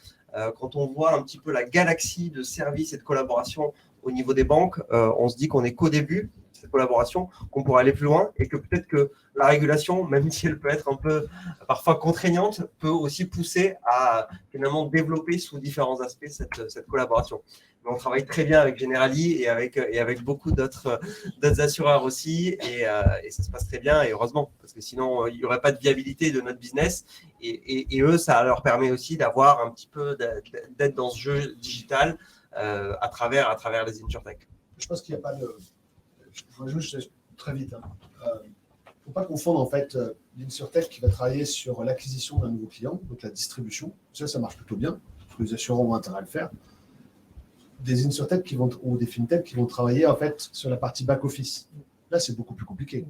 Speaker 9: Quand on voit un petit peu la galaxie de services et de collaboration au niveau des banques, on se dit qu'on n'est qu'au début de cette collaboration, qu'on pourrait aller plus loin et que peut-être que la régulation, même si elle peut être un peu parfois contraignante, peut aussi pousser à finalement développer sous différents aspects cette collaboration. Mais on travaille très bien avec Generali et avec beaucoup d'autres assureurs aussi et ça se passe très bien et heureusement parce que sinon il n'y aurait pas de viabilité de notre business et eux, ça leur permet aussi d'avoir un petit peu d'être dans ce jeu digital à travers les InsurTech.
Speaker 7: Je pense qu'il n'y a pas de... Je vois juste très vite. Il ne faut pas confondre en fait l'InsurTech qui va travailler sur l'acquisition d'un nouveau client, donc la distribution. Ça marche plutôt bien. Les assureurs ont intérêt à le faire. Des InsurTech ou des FinTech qui vont travailler en fait sur la partie back-office. Là, c'est beaucoup plus compliqué.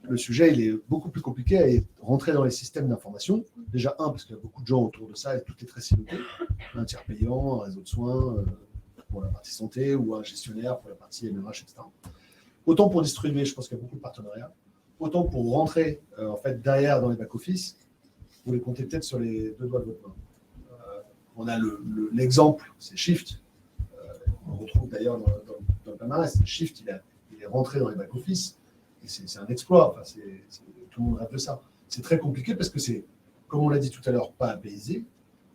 Speaker 7: Le sujet, il est beaucoup plus compliqué à rentrer dans les systèmes d'information. Déjà, parce qu'il y a beaucoup de gens autour de ça et tout est très siloté. Un tiers payant, un réseau de soins pour la partie santé ou un gestionnaire pour la partie MRH, etc. Autant pour distribuer, je pense qu'il y a beaucoup de partenariats. Autant pour rentrer en fait derrière dans les back-office, vous les comptez peut-être sur les deux doigts de votre main. On a l'exemple, c'est Shift. On retrouve d'ailleurs dans le palmarès. Shift, il est rentré dans les back-office. Et c'est un exploit. Enfin, tout le monde rêve de ça. C'est très compliqué parce que c'est, comme on l'a dit tout à l'heure, pas apaisé.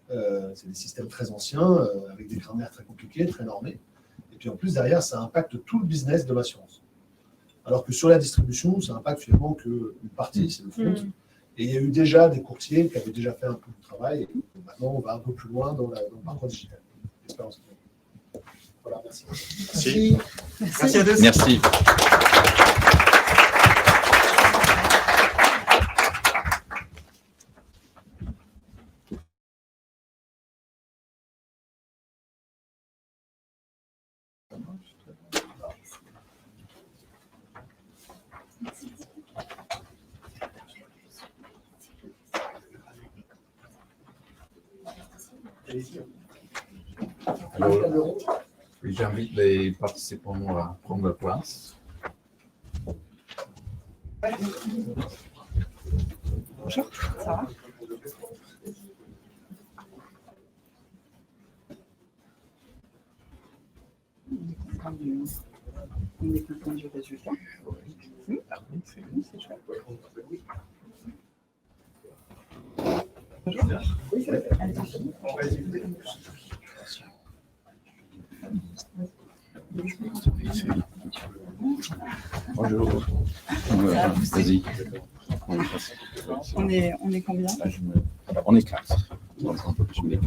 Speaker 7: C'est des systèmes très anciens, avec des grammaires très compliquées, très normées. Et puis en plus, derrière, ça impacte tout le business de l'assurance. Alors que sur la distribution, ça impacte finalement qu'une partie, c'est le front. Et il y a eu déjà des courtiers qui avaient déjà fait un peu de travail. Et maintenant, on va un peu plus loin dans le parcours digital. L'expérience. Voilà, merci.
Speaker 9: Merci. Merci à tous.
Speaker 6: Merci. Alors, j'invite les participants à prendre leur place.
Speaker 13: Bonjour, ça va? On est content du résultat. C'est chouette. Bonjour. Oui, c'est vrai.
Speaker 6: Bonjour. Vas-y.
Speaker 13: On est combien?
Speaker 6: On est 4. Donc, je mets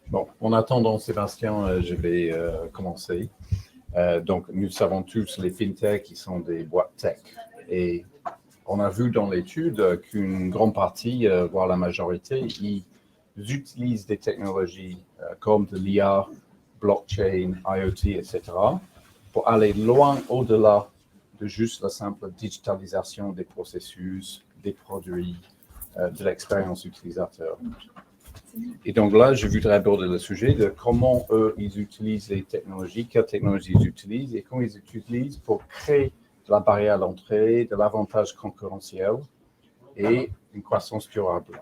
Speaker 6: Bon, en attendant Sébastien, je vais commencer. Donc, nous savons tous les fintech qui sont des boîtes tech. Et on a vu dans l'étude qu'une grande partie, voire la majorité, ils utilisent des technologies comme de l'IA, blockchain, IoT, etc. pour aller loin au-delà de juste la simple digitalisation des processus, des produits, de l'expérience utilisateur. Et donc là, je voudrais aborder le sujet de comment eux, ils utilisent les technologies, quelles technologies ils utilisent et comment ils utilisent pour créer de la barrière à l'entrée, de l'avantage concurrentiel et une croissance durable.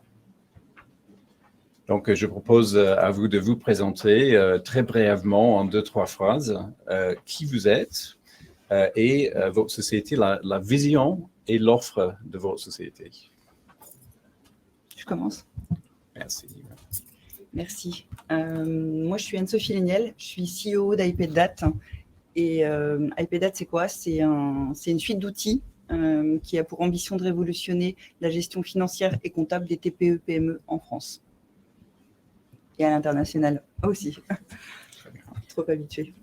Speaker 6: Donc, je propose à vous de vous présenter très brièvement en 2-3 phrases qui vous êtes et votre société, la vision et l'offre de votre société.
Speaker 13: Je commence.
Speaker 6: Merci.
Speaker 13: Merci. Moi, je suis Anne-Sophie Léniel, je suis CEO d'IPDAT. Et IPDAT, c'est quoi? C'est une suite d'outils qui a pour ambition de révolutionner la gestion financière et comptable des TPE-PME en France. Et à l'international aussi. Trop habitué.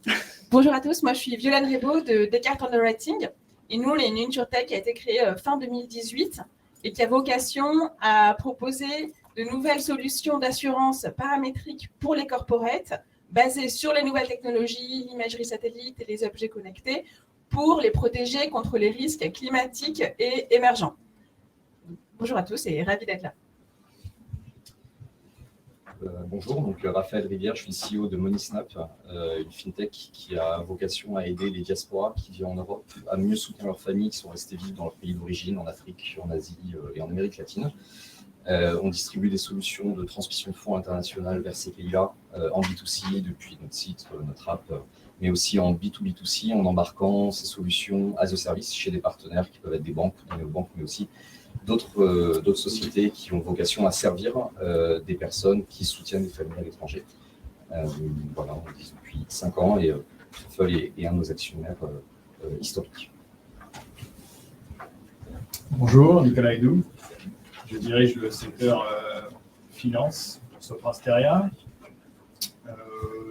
Speaker 11: Bonjour à tous, moi je suis Violaine Rebaud de Descartes Underwriting. Et nous, on est une InsurTech qui a été créée fin 2018 et qui a vocation à proposer de nouvelles solutions d'assurance paramétrique pour les corporates basées sur les nouvelles technologies, l'imagerie satellite et les objets connectés pour les protéger contre les risques climatiques et émergents. Bonjour à tous et ravi d'être là.
Speaker 14: bonjour, donc Raphaël Rivière, je suis CEO de MoneySnap, une fintech qui a vocation à aider les diasporas qui vivent en Europe à mieux soutenir leurs familles qui sont restées vivre dans leur pays d'origine, en Afrique, en Asie et en Amérique latine. On distribue des solutions de transmission de fonds internationaux vers ces pays-là en B2C depuis notre site, notre app, mais aussi en B2B2C en embarquant ces solutions as a service chez des partenaires qui peuvent être des banques, des néobanques, mais aussi d'autres sociétés qui ont vocation à servir des personnes qui soutiennent les familles à l'étranger. Voilà, on le dit depuis 5 ans et Truffle est un de nos actionnaires historiques.
Speaker 15: Bonjour, Nicolas Hédou. Je dirige le secteur finance, Soprasteria.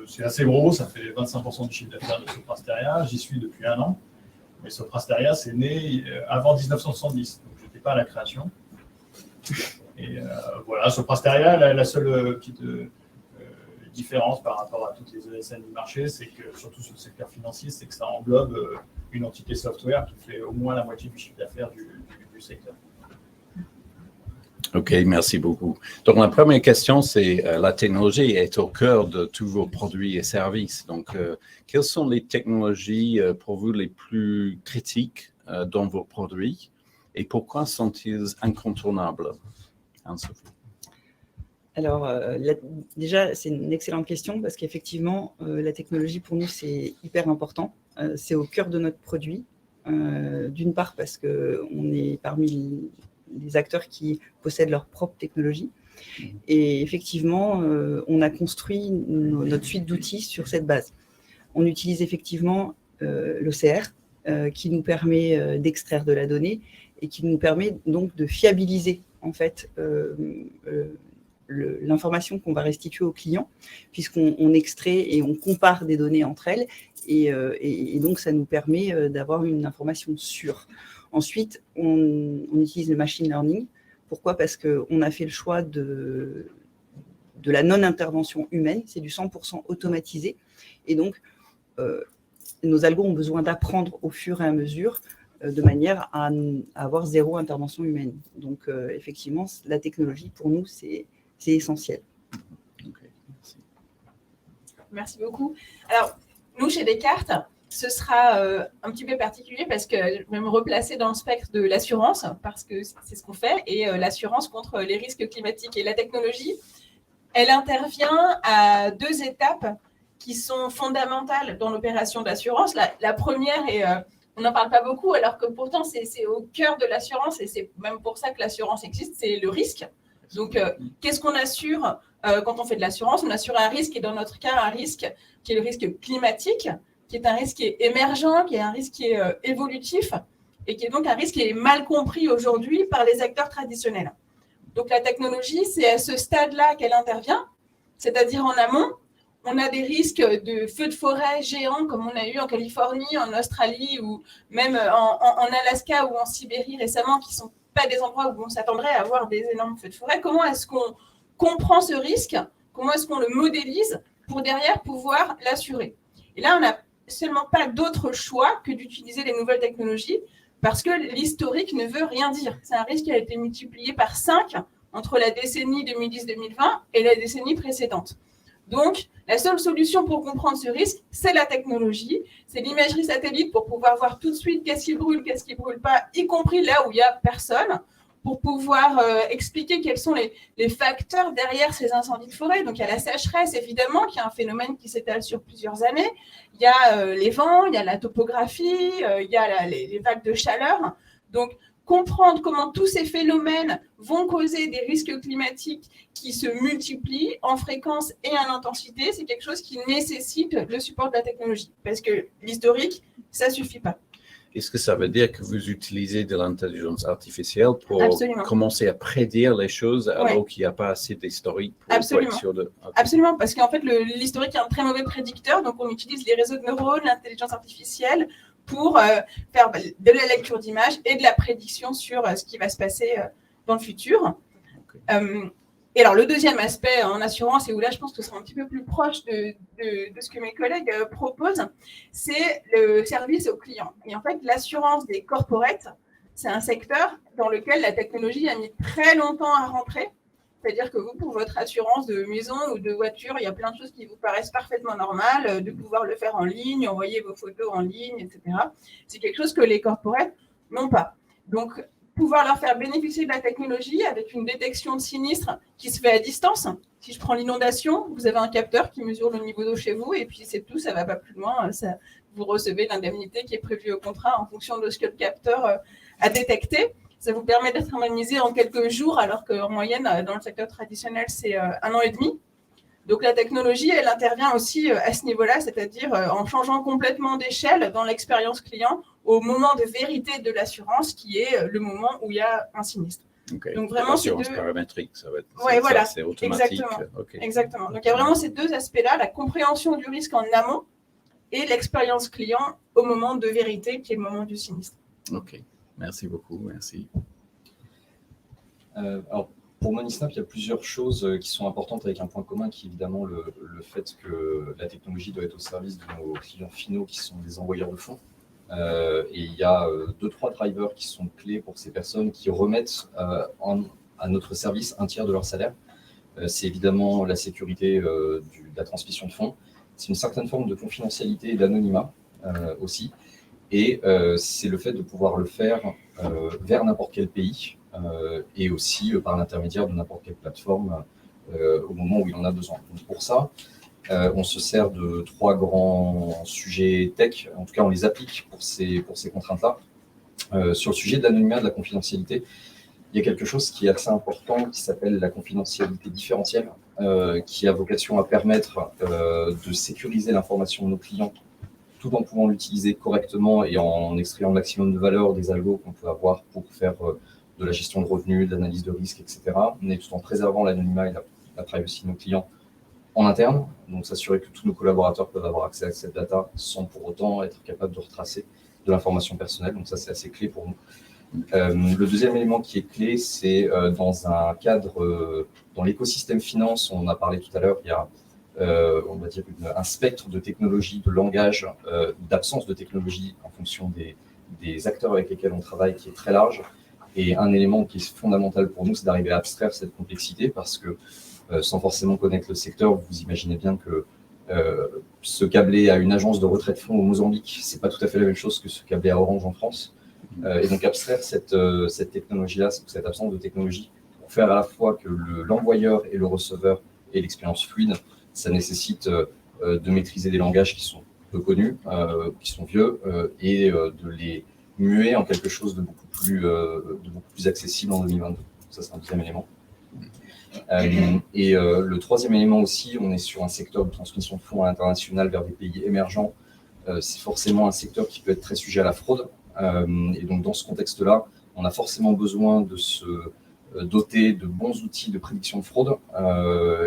Speaker 15: C'est assez gros, ça fait 25% du chiffre d'affaires de Soprasteria. J'y suis depuis 1 an. Mais Soprasteria, c'est né avant 1970, donc je n'étais pas à la création. Et voilà, Soprasteria, la seule petite différence par rapport à toutes les ESN du marché, c'est que, surtout sur le secteur financier, c'est que ça englobe une entité software qui fait au moins la moitié du chiffre d'affaires du secteur.
Speaker 16: OK, merci beaucoup. Donc, la première question, c'est la technologie est au cœur de tous vos produits et services. Donc, quelles sont les technologies pour vous les plus critiques dans vos produits et pourquoi sont-ils incontournables?
Speaker 13: Alors, déjà, c'est une excellente question parce qu'effectivement, la technologie pour nous, c'est hyper important. C'est au cœur de notre produit. D'une part parce qu'on est parmi les acteurs qui possèdent leur propre technologie. Et effectivement, on a construit notre suite d'outils sur cette base. On utilise effectivement l'OCR qui nous permet d'extraire de la donnée et qui nous permet donc de fiabiliser en fait l'information qu'on va restituer aux clients, puisqu'on extrait et on compare des données entre elles, et donc ça nous permet d'avoir une information sûre. Ensuite, on utilise le machine learning. Pourquoi? Parce qu'on a fait le choix de la non-intervention humaine, c'est du 100% automatisé, et donc nos algos ont besoin d'apprendre au fur et à mesure de manière à avoir 0 intervention humaine. Donc effectivement, la technologie pour nous, c'est essentiel.
Speaker 11: Merci beaucoup. Alors, nous, chez Descartes, ce sera un petit peu particulier parce que je vais me replacer dans le spectre de l'assurance parce que c'est ce qu'on fait. Et l'assurance contre les risques climatiques et la technologie, elle intervient à 2 étapes qui sont fondamentales dans l'opération d'assurance. La première, et on n'en parle pas beaucoup, alors que pourtant, c'est au cœur de l'assurance et c'est même pour ça que l'assurance existe, c'est le risque. Donc, qu'est-ce qu'on assure quand on fait de l'assurance? On assure un risque, et dans notre cas, un risque qui est le risque climatique, qui est un risque qui est émergent, qui est un risque qui est évolutif, et qui est donc un risque qui est mal compris aujourd'hui par les acteurs traditionnels. Donc, la technologie, c'est à ce stade-là qu'elle intervient, c'est-à-dire en amont. On a des risques de feux de forêt géants, comme on a eu en Californie, en Australie, ou même en Alaska ou en Sibérie récemment, qui ne sont pas des endroits où on s'attendrait à avoir des énormes feux de forêt. Comment est-ce qu'on comprend ce risque? Comment est-ce qu'on le modélise pour derrière pouvoir l'assurer? Et là, on n'a seulement pas d'autre choix que d'utiliser les nouvelles technologies parce que l'historique ne veut rien dire. C'est un risque qui a été multiplié par 5 entre la décennie 2010-2020 et la décennie précédente. Donc, la seule solution pour comprendre ce risque, c'est la technologie, c'est l'imagerie satellite pour pouvoir voir tout de suite qu'est-ce qui brûle pas, y compris là où il n'y a personne, pour pouvoir expliquer quels sont les facteurs derrière ces incendies de forêt. Donc, il y a la sécheresse, évidemment, qui est un phénomène qui s'étale sur plusieurs années. Il y a les vents, il y a la topographie, il y a les vagues de chaleur. Donc, comprendre comment tous ces phénomènes vont causer des risques climatiques qui se multiplient en fréquence et en intensité, c'est quelque chose qui nécessite le support de la technologie. Parce que l'historique, ça ne suffit pas.
Speaker 16: Est-ce que ça veut dire que vous utilisez de l'intelligence artificielle pour
Speaker 11: Absolument.
Speaker 16: commencer à prédire les choses alors qu'il n'y a pas assez d'historique pour être sûr de... Okay.
Speaker 11: Absolument, parce qu'en fait, l'historique est un très mauvais prédicteur, donc on utilise les réseaux de neurones, l'intelligence artificielle, pour faire de la lecture d'images et de la prédiction sur ce qui va se passer dans le futur. Okay. Et alors, le deuxième aspect en assurance, et où là, je pense que ce sera un petit peu plus proche de ce que mes collègues proposent, c'est le service aux clients. Et en fait, l'assurance des corporates, c'est un secteur dans lequel la technologie a mis très longtemps à rentrer C'est-à-dire que vous, pour votre assurance de maison ou de voiture, il y a plein de choses qui vous paraissent parfaitement normales, de pouvoir le faire en ligne, envoyer vos photos en ligne, etc. C'est quelque chose que les corporates n'ont pas. Donc, pouvoir leur faire bénéficier de la technologie avec une détection de sinistre qui se fait à distance. Si je prends l'inondation, vous avez un capteur qui mesure le niveau d'eau chez vous et puis c'est tout, ça ne va pas plus loin. Vous recevez l'indemnité qui est prévue au contrat en fonction de ce que le capteur a détecté. Ça vous permet d'être indemnisé en quelques jours, alors qu'en moyenne, dans le secteur traditionnel, c'est 1 an et demi. Donc la technologie, elle intervient aussi à ce niveau-là, c'est-à-dire en changeant complètement d'échelle dans l'expérience client au moment de vérité de l'assurance, qui est le moment où il y a un sinistre.
Speaker 16: Okay.
Speaker 11: Donc vraiment,
Speaker 16: l'assurance paramétrique, ça va être
Speaker 11: voilà,
Speaker 16: c'est automatique.
Speaker 11: Exactement.
Speaker 16: Okay.
Speaker 11: Exactement. Donc il y a vraiment ces deux aspects-là, la compréhension du risque en amont et l'expérience client au moment de vérité, qui est le moment du sinistre.
Speaker 16: Ok, merci beaucoup, merci.
Speaker 14: Alors, pour Monisnap, il y a plusieurs choses qui sont importantes avec un point commun qui est évidemment le fait que la technologie doit être au service de nos clients finaux qui sont des envoyeurs de fonds. Et il y a 2-3 drivers qui sont clés pour ces personnes qui remettent à notre service un tiers de leur salaire. C'est évidemment la sécurité de la transmission de fonds. C'est une certaine forme de confidentialité et d'anonymat aussi. Et c'est le fait de pouvoir le faire vers n'importe quel pays et aussi par l'intermédiaire de n'importe quelle plateforme au moment où il en a besoin. Donc pour ça, on se sert de 3 grands sujets tech, en tout cas on les applique pour ces contraintes-là. Sur le sujet de l'anonymat, de la confidentialité, il y a quelque chose qui est assez important qui s'appelle la confidentialité différentielle, qui a vocation à permettre de sécuriser l'information de nos clients tout en pouvant l'utiliser correctement et en extrayant le maximum de valeur des algos qu'on peut avoir pour faire de la gestion de revenus, de l'analyse de risque, etc. Mais tout en préservant l'anonymat et la privacy de nos clients en interne, donc s'assurer que tous nos collaborateurs peuvent avoir accès à cette data sans pour autant être capables de retracer de l'information personnelle. Donc ça, c'est assez clé pour nous. Le deuxième élément qui est clé, c'est dans un cadre, dans l'écosystème finance, on en a parlé tout à l'heure, il y a on va dire un spectre de technologie, de langage, d'absence de technologie en fonction des acteurs avec lesquels on travaille qui est très large. Et un élément qui est fondamental pour nous, c'est d'arriver à abstraire cette complexité parce que sans forcément connaître le secteur, vous imaginez bien que se câbler à une agence de retrait de fonds au Mozambique, c'est pas tout à fait la même chose que se câbler à Orange en France. Et donc abstraire cette technologie-là, cette absence de technologie, pour faire à la fois que l'envoyeur et le receveur aient l'expérience fluide, ça nécessite de maîtriser des langages qui sont peu connus, qui sont vieux, et de les muer en quelque chose de beaucoup plus accessible en 2022. Ça, c'est un deuxième élément. Et le troisième élément aussi, on est sur un secteur de transmission de fonds à l'international vers des pays émergents. C'est forcément un secteur qui peut être très sujet à la fraude. Et donc, dans ce contexte-là, on a forcément besoin de se doter de bons outils de prédiction de fraude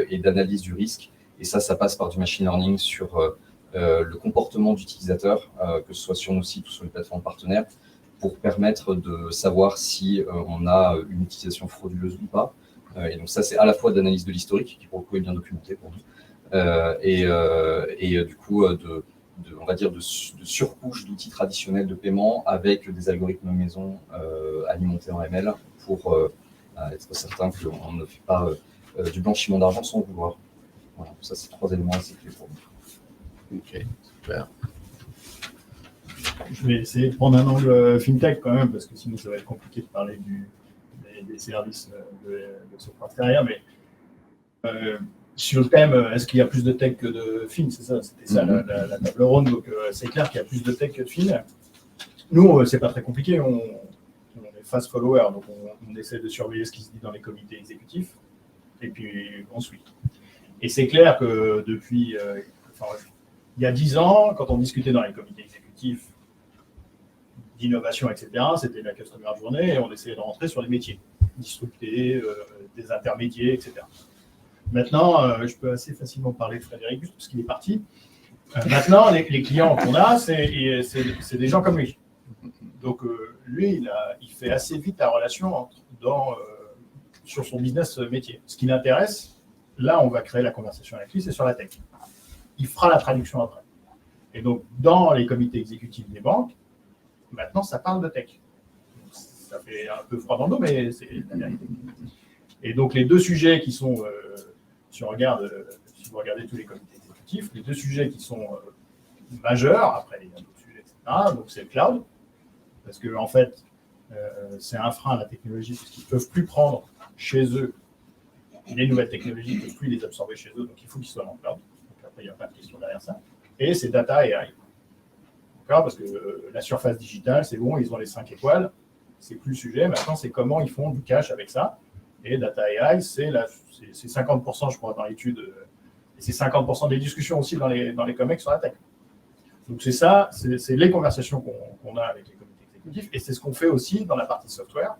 Speaker 14: et d'analyse du risque. Et ça passe par du machine learning sur le comportement d'utilisateurs, que ce soit sur nos sites ou sur les plateformes partenaires, pour permettre de savoir si on a une utilisation frauduleuse ou pas. Et donc ça, c'est à la fois d'analyse de l'historique, qui pour le coup est bien documenté pour nous, et du coup, on va dire de surcouche d'outils traditionnels de paiement avec des algorithmes maison alimentés en ML pour être certain qu'on ne fait pas du blanchiment d'argent sans le vouloir. Voilà, ça, c'est 3 éléments assez clés pour nous.
Speaker 16: Ok, super.
Speaker 15: Je vais essayer de prendre un angle fintech quand même, parce que sinon ça va être compliqué de parler des services de ce prestataire. Mais sur le thème, est-ce qu'il y a plus de tech que de fin? C'est ça, c'était ça la table ronde. Donc c'est clair qu'il y a plus de tech que de fin. Nous, c'est pas très compliqué. On est fast follower, donc on essaie de surveiller ce qui se dit dans les comités exécutifs, et puis on suit. Et c'est clair que depuis, il y a 10 ans, quand on discutait dans les comités exécutifs d'innovation, etc., c'était la Customer Journey et on essayait de rentrer sur les métiers, disrupter, des intermédiaires, etc. Maintenant, je peux assez facilement parler de Frédéric juste parce qu'il est parti. Maintenant, les clients qu'on a, c'est des gens comme lui. Donc, lui, il fait assez vite la relation sur son business métier. Ce qui l'intéresse, là, on va créer la conversation avec lui, c'est sur la tech. Il fera la traduction après. Et donc, dans les comités exécutifs des banques, maintenant, ça parle de tech. Donc, ça fait un peu froid dans le dos, mais c'est la vérité. Et donc, les deux sujets qui sont, si vous regardez tous les comités exécutifs, les deux sujets qui sont majeurs, après il y a d'autres sujets, etc., donc c'est le cloud, parce que en fait, c'est un frein à la technologie, parce qu'ils ne peuvent plus prendre chez eux les nouvelles technologies, ils ne peuvent plus les absorber chez eux, donc il faut qu'ils soient dans le cloud. Donc après, il y a plein de questions derrière ça. Et c'est data et AI. Parce que la surface digitale, c'est bon, ils ont les 5 étoiles, c'est plus le sujet. Maintenant, c'est comment ils font du cash avec ça. Et data AI, c'est 50%, je crois, dans l'étude, et c'est 50% des discussions aussi dans les COMEX sur la tech. Donc c'est ça, c'est les conversations qu'on a avec les comités exécutifs, et c'est ce qu'on fait aussi dans la partie software.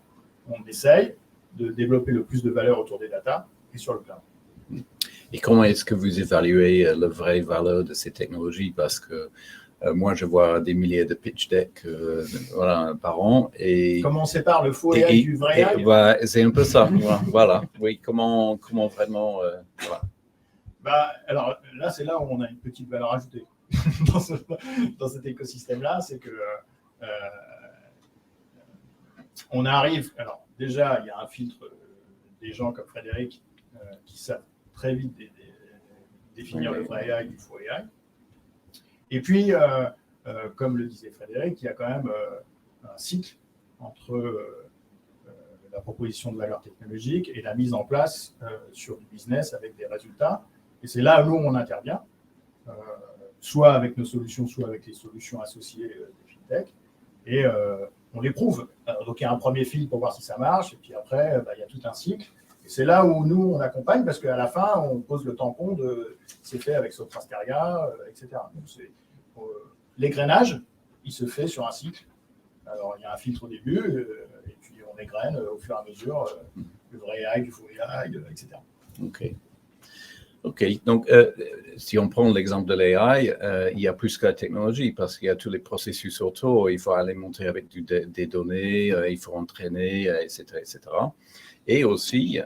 Speaker 15: On essaye de développer le plus de valeur autour des data et sur le cloud.
Speaker 16: Et comment est-ce que vous évaluez la vraie valeur de ces technologies? Parce que moi, je vois des milliers de pitch decks par an. Et,
Speaker 15: comment on sépare le faux AI du vrai AI?
Speaker 16: C'est un peu ça. Voilà. Oui, comment vraiment...
Speaker 15: alors là, c'est là où on a une petite valeur ajoutée dans cet écosystème-là. C'est que on arrive... Alors déjà, il y a un filtre des gens comme Frédéric qui savent très vite définir le vrai AI du faux AI. Et puis, comme le disait Frédéric, il y a quand même un cycle entre la proposition de valeur technologique et la mise en place sur du business avec des résultats. Et c'est là où on intervient, soit avec nos solutions, soit avec les solutions associées des fintech. Et on les prouve. Donc, il y a un premier fil pour voir si ça marche. Et puis après, il y a tout un cycle. Et c'est là où nous, on accompagne, parce qu'à la fin, on pose le tampon de c'est fait avec Soprasteria, etc. Donc, l'égrainage, il se fait sur un cycle. Alors, il y a un filtre au début, et puis on égrène au fur et à mesure le vrai AI, du faux AI, etc.
Speaker 16: OK. Donc, si on prend l'exemple de l'AI, il y a plus que la technologie, parce qu'il y a tous les processus autour. Il faut alimenter avec des données, il faut entraîner, etc., etc. Et aussi,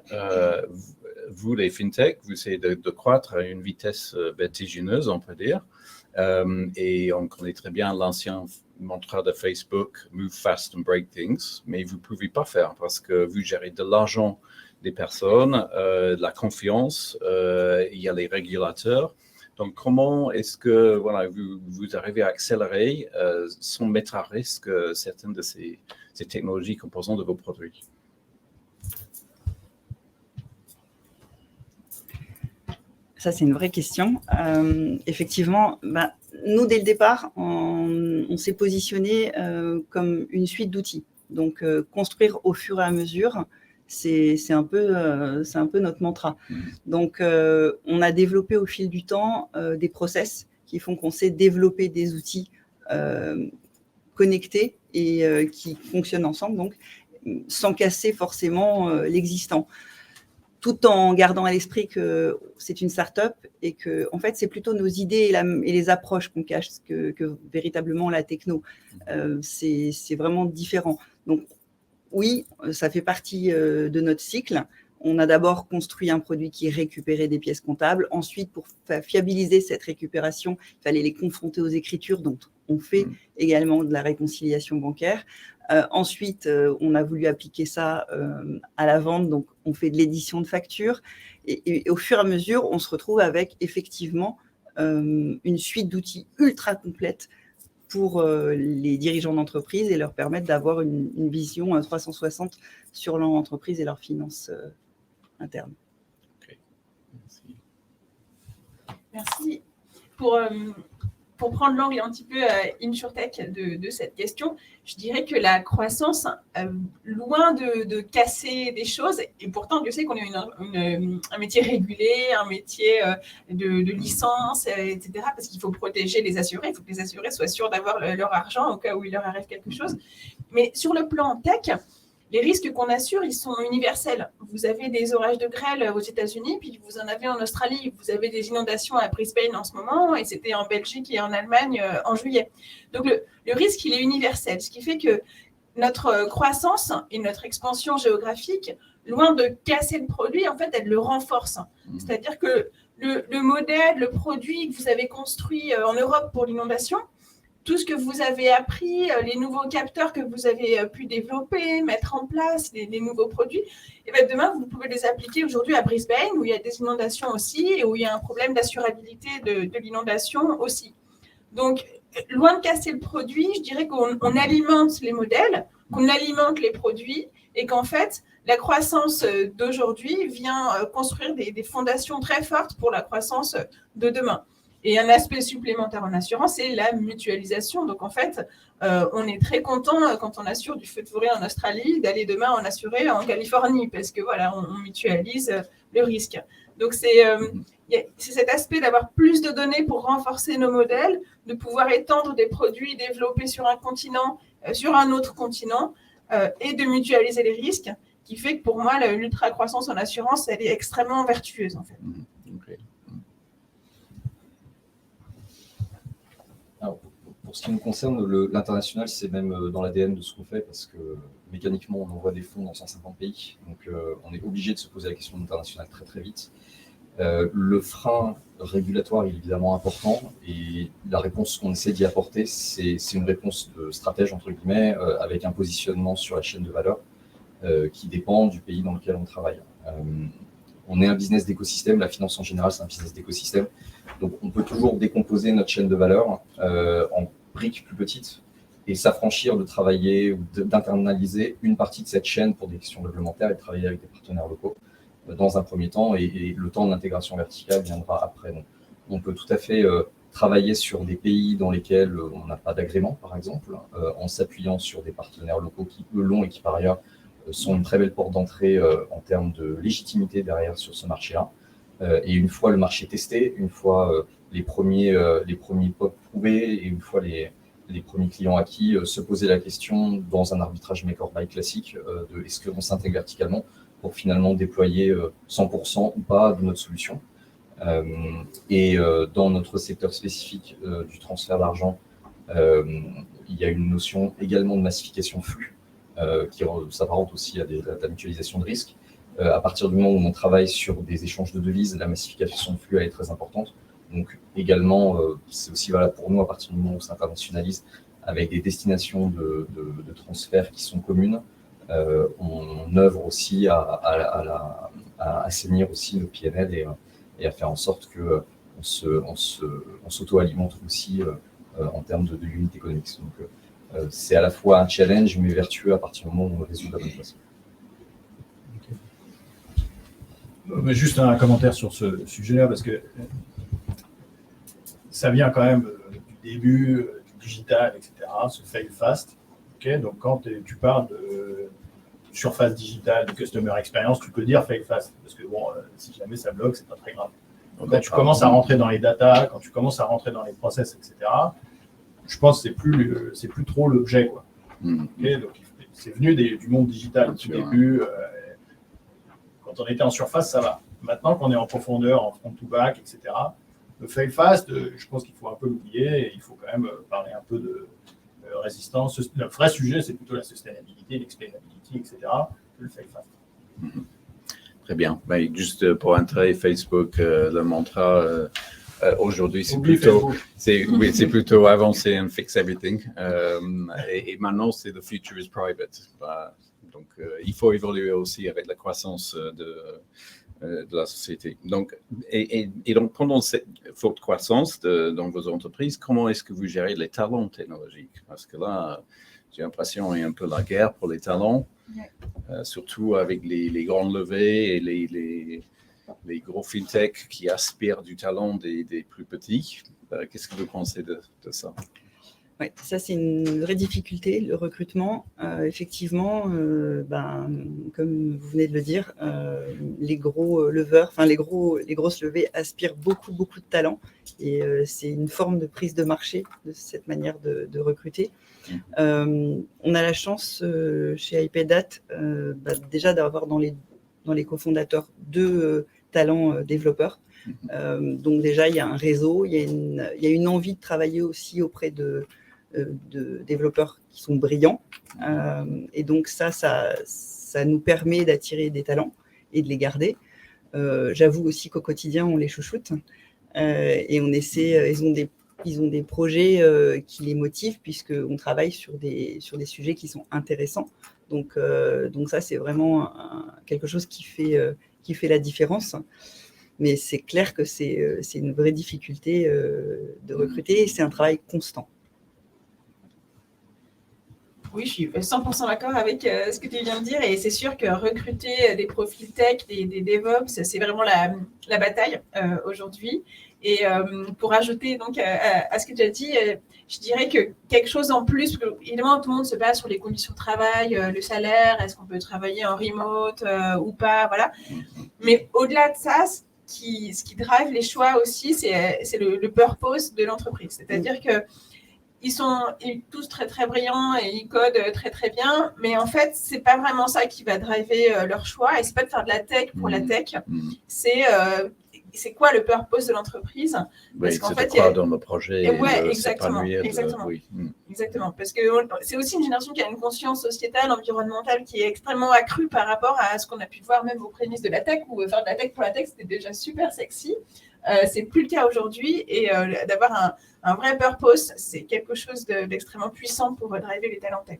Speaker 16: vous, les fintech, vous essayez de croître à une vitesse vertigineuse, on peut dire. Et on connaît très bien l'ancien mantra de Facebook, move fast and break things, mais vous ne pouvez pas faire parce que vous gérez de l'argent des personnes, de la confiance, il y a les régulateurs. Donc, comment est-ce que vous arrivez à accélérer sans mettre à risque certaines de ces technologies composantes de vos produits?
Speaker 13: Ça, c'est une vraie question. Effectivement, nous, dès le départ, on s'est positionné comme une suite d'outils. Donc, construire au fur et à mesure, c'est un peu notre mantra. Donc, on a développé au fil du temps des process qui font qu'on sait développer des outils connectés et qui fonctionnent ensemble, donc sans casser forcément l'existant, tout en gardant à l'esprit que c'est une start-up et que, en fait, c'est plutôt nos idées et les approches qu'on cache que véritablement la techno. C'est vraiment différent. Donc, oui, ça fait partie de notre cycle. On a d'abord construit un produit qui récupérait des pièces comptables. Ensuite, pour fiabiliser cette récupération, il fallait les confronter aux écritures. Donc, on fait également de la réconciliation bancaire. Ensuite, on a voulu appliquer ça à la vente. Donc, on fait de l'édition de factures. Et au fur et à mesure, on se retrouve avec effectivement une suite d'outils ultra complète pour les dirigeants d'entreprise et leur permettre d'avoir une vision 360 sur leur entreprise et leurs finances internes.
Speaker 16: Okay.
Speaker 11: Merci. Pour prendre l'angle un petit peu InsurTech de cette question, je dirais que la croissance, loin de casser des choses, et pourtant Dieu sait qu'on est un métier régulé, un métier de licence, etc., parce qu'il faut protéger les assurés, il faut que les assurés soient sûrs d'avoir leur argent au cas où il leur arrive quelque chose. Mais sur le plan tech, les risques qu'on assure, ils sont universels. Vous avez des orages de grêle aux États-Unis, puis vous en avez en Australie. Vous avez des inondations à Brisbane en ce moment, et c'était en Belgique et en Allemagne en juillet. Donc, le risque, il est universel, ce qui fait que notre croissance et notre expansion géographique, loin de casser le produit, en fait, elle le renforce. C'est-à-dire que le modèle, le produit que vous avez construit en Europe pour l'inondation, tout ce que vous avez appris, les nouveaux capteurs que vous avez pu développer, mettre en place, les nouveaux produits, et bien demain, vous pouvez les appliquer aujourd'hui à Brisbane, où il y a des inondations aussi, et où il y a un problème d'assurabilité de l'inondation aussi. Donc, loin de casser le produit, je dirais qu'on alimente les modèles, qu'on alimente les produits, et qu'en fait, la croissance d'aujourd'hui vient construire des fondations très fortes pour la croissance de demain. Et un aspect supplémentaire en assurance, c'est la mutualisation. Donc, en fait, on est très content quand on assure du feu de forêt en Australie, d'aller demain en assurer en Californie, parce que voilà, on mutualise le risque. Donc, c'est cet aspect d'avoir plus de données pour renforcer nos modèles, de pouvoir étendre des produits développés sur un continent, sur un autre continent, et de mutualiser les risques, qui fait que pour moi, l'ultra-croissance en assurance, elle est extrêmement vertueuse, en fait.
Speaker 14: Alors, pour ce qui nous concerne, l'international, c'est même dans l'ADN de ce qu'on fait, parce que mécaniquement, on envoie des fonds dans 150 pays. Donc, on est obligé de se poser la question de l'international très, très vite. Le frein régulatoire est évidemment important, et la réponse qu'on essaie d'y apporter, c'est une réponse de stratège, entre guillemets, avec un positionnement sur la chaîne de valeur qui dépend du pays dans lequel on travaille. On est un business d'écosystème, la finance en général, c'est un business d'écosystème. Donc, on peut toujours décomposer notre chaîne de valeur en briques plus petites et s'affranchir de travailler ou d'internaliser une partie de cette chaîne pour des questions réglementaires et de travailler avec des partenaires locaux dans un premier temps, et le temps de l'intégration verticale viendra après. Donc, on peut tout à fait travailler sur des pays dans lesquels on n'a pas d'agrément, par exemple, en s'appuyant sur des partenaires locaux qui, eux, l'ont et qui, par ailleurs, sont une très belle porte d'entrée en termes de légitimité derrière sur ce marché-là. Et une fois le marché testé, une fois les premiers POP prouvés, et une fois les premiers clients acquis, se poser la question dans un arbitrage make or buy classique de est-ce qu'on s'intègre verticalement pour finalement déployer 100% ou pas de notre solution. Et dans notre secteur spécifique du transfert d'argent, il y a une notion également de massification flux qui s'apparente aussi à la mutualisation de risque. À partir du moment où on travaille sur des échanges de devises, la massification de flux elle est très importante. Donc également, c'est aussi valable pour nous à partir du moment où on s'internationalise avec des destinations de transfert qui sont communes. On œuvre aussi à assainir aussi nos PNL et à faire en sorte qu'on s'auto-alimente aussi en termes de unit economics. Donc, c'est à la fois un challenge, mais vertueux à partir du moment où on résout de la bonne façon.
Speaker 15: Mais juste un commentaire sur ce sujet-là, parce que ça vient quand même du début, du digital, etc., ce fail fast. Okay, donc, quand tu parles de surface digitale, de customer experience, tu peux dire fail fast, parce que bon, si jamais ça bloque, c'est pas très grave. Donc, quand tu commences à rentrer dans les data, quand tu commences à rentrer dans les process, etc., je pense que c'est plus trop l'objet, quoi. Okay, donc, c'est venu du monde digital au début. Quand on était en surface, ça va. Maintenant qu'on est en profondeur, en front to back, etc., le fail fast, je pense qu'il faut un peu l'oublier, et il faut quand même parler un peu de résistance. Le vrai sujet, c'est plutôt la sustainabilité, l'explainability, etc., que le fail fast.
Speaker 16: Très bien. Mais juste pour entrer, Facebook, le mantra aujourd'hui, c'est plutôt avancer and fix everything. Et maintenant, c'est the future is private. Donc, il faut évoluer aussi avec la croissance de la société. Donc, et donc, pendant cette forte croissance dans vos entreprises, comment est-ce que vous gérez les talents technologiques? Parce que là, j'ai l'impression qu'il y a un peu la guerre pour les talents, surtout avec les grandes levées et les gros fintech qui aspirent du talent des plus petits. Qu'est-ce que vous pensez de ça?
Speaker 13: Oui, ça c'est une vraie difficulté, le recrutement. Effectivement, comme vous venez de le dire, les gros leveurs, les grosses levées aspirent beaucoup de talent, et c'est une forme de prise de marché de cette manière de recruter. On a la chance chez iPayDat déjà d'avoir dans les cofondateurs 2 talents développeurs. Donc déjà il y a un réseau, il y a une envie de travailler aussi auprès de développeurs qui sont brillants, et donc ça nous permet d'attirer des talents et de les garder. J'avoue aussi qu'au quotidien on les chouchoute, et on essaie, ils ont ils ont des projets qui les motivent puisqu'on travaille sur des sujets qui sont intéressants. Donc ça, c'est vraiment quelque chose qui fait la différence. Mais c'est clair que c'est une vraie difficulté de recruter et c'est un travail constant.
Speaker 11: Oui, je suis 100% d'accord avec ce que tu viens de dire et c'est sûr que recruter des profils tech, des DevOps, c'est vraiment la bataille aujourd'hui. Et pour ajouter donc à ce que tu as dit, je dirais que quelque chose en plus, parce que, évidemment tout le monde se base sur les conditions de travail, le salaire, est-ce qu'on peut travailler en remote ou pas, voilà. Mais au-delà de ça, ce qui drive les choix aussi, c'est le purpose de l'entreprise. C'est-à-dire que ils sont tous très très brillants et ils codent très très bien, mais en fait c'est pas vraiment ça qui va driver leur choix et c'est pas de faire de la tech pour la tech, c'est quoi le purpose de l'entreprise?
Speaker 16: Oui, c'est de croire dans le projet et
Speaker 11: ouais,
Speaker 16: de s'épanouir.
Speaker 11: Oui. Exactement, parce que c'est aussi une génération qui a une conscience sociétale, environnementale qui est extrêmement accrue par rapport à ce qu'on a pu voir même aux prémices de la tech, où faire de la tech pour la tech c'était déjà super sexy. C'est plus le cas aujourd'hui et d'avoir un vrai purpose, c'est quelque chose d'extrêmement puissant pour driver les talents tech.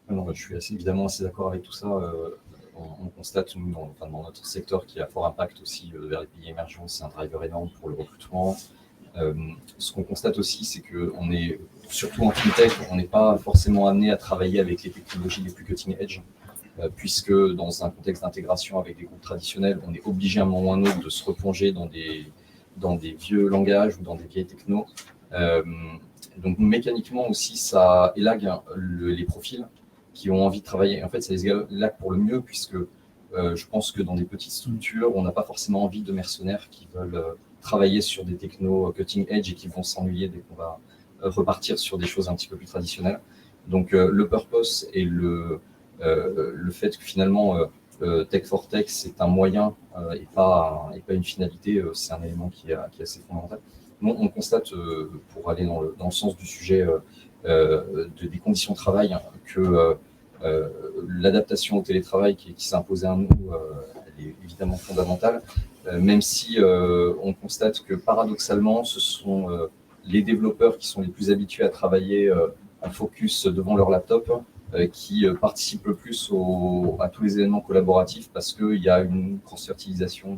Speaker 14: Alors, je suis évidemment assez d'accord avec tout ça. On constate, nous, dans notre secteur, qui a fort impact aussi vers les pays émergents, c'est un driver énorme pour le recrutement. Ce qu'on constate aussi, c'est qu'on est, surtout en fintech, on n'est pas forcément amené à travailler avec les technologies les plus cutting edge, puisque dans un contexte d'intégration avec des groupes traditionnels, on est obligé à un moment ou à un autre de se replonger dans des vieux langages ou dans des vieilles technos. Donc mécaniquement aussi, ça élague les profils qui ont envie de travailler. En fait, ça les élague pour le mieux, puisque je pense que dans des petites structures, on n'a pas forcément envie de mercenaires qui veulent travailler sur des technos cutting edge et qui vont s'ennuyer dès qu'on va repartir sur des choses un petit peu plus traditionnelles. Donc le purpose et le fait que finalement Tech for Tech, c'est un moyen et pas une finalité, c'est un élément qui est assez fondamental. Nous, on constate, pour aller dans le sens du sujet des conditions de travail, que l'adaptation au télétravail qui s'est imposée à nous, elle est évidemment fondamentale, même si on constate que paradoxalement, ce sont les développeurs qui sont les plus habitués à travailler en focus devant leur laptop, qui participent le plus à tous les événements collaboratifs parce qu'il y a une cross-fertilisation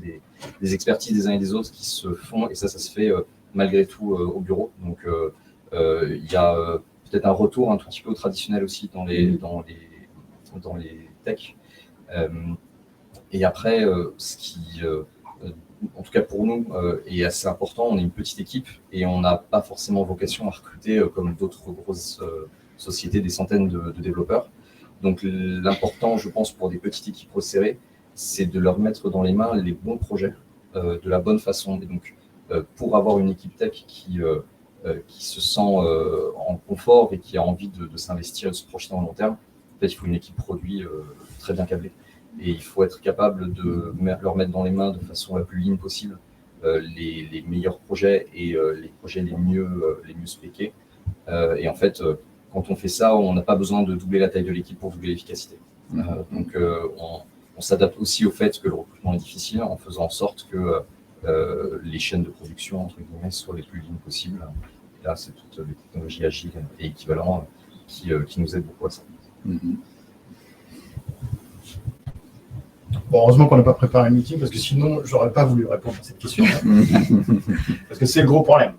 Speaker 14: des expertises des uns et des autres qui se font, et ça se fait malgré tout au bureau. Donc il y a peut-être un retour un tout petit peu au traditionnel aussi dans les techs. Et après, ce qui, en tout cas pour nous, est assez important, on est une petite équipe et on n'a pas forcément vocation à recruter comme d'autres grosses sociétés des centaines de développeurs. Donc l'important, je pense, pour des petites équipes resserrées, c'est de leur mettre dans les mains les bons projets de la bonne façon. Et donc pour avoir une équipe tech qui se sent en confort et qui a envie de s'investir et de se projeter en long terme, en fait, il faut une équipe produit très bien câblée. Et il faut être capable de leur mettre dans les mains de façon la plus ligne possible les meilleurs projets et les projets les mieux spéqués. Et en fait, quand on fait ça, on n'a pas besoin de doubler la taille de l'équipe pour doubler l'efficacité. Donc, on s'adapte aussi au fait que le recrutement est difficile en faisant en sorte que les chaînes de production, entre guillemets, soient les plus lignes possibles. Et là, c'est toutes les technologies agiles et équivalentes qui nous aident beaucoup à ça.
Speaker 15: Bon, heureusement qu'on n'a pas préparé un meeting, parce que sinon, je n'aurais pas voulu répondre à cette question. Parce que c'est le gros problème.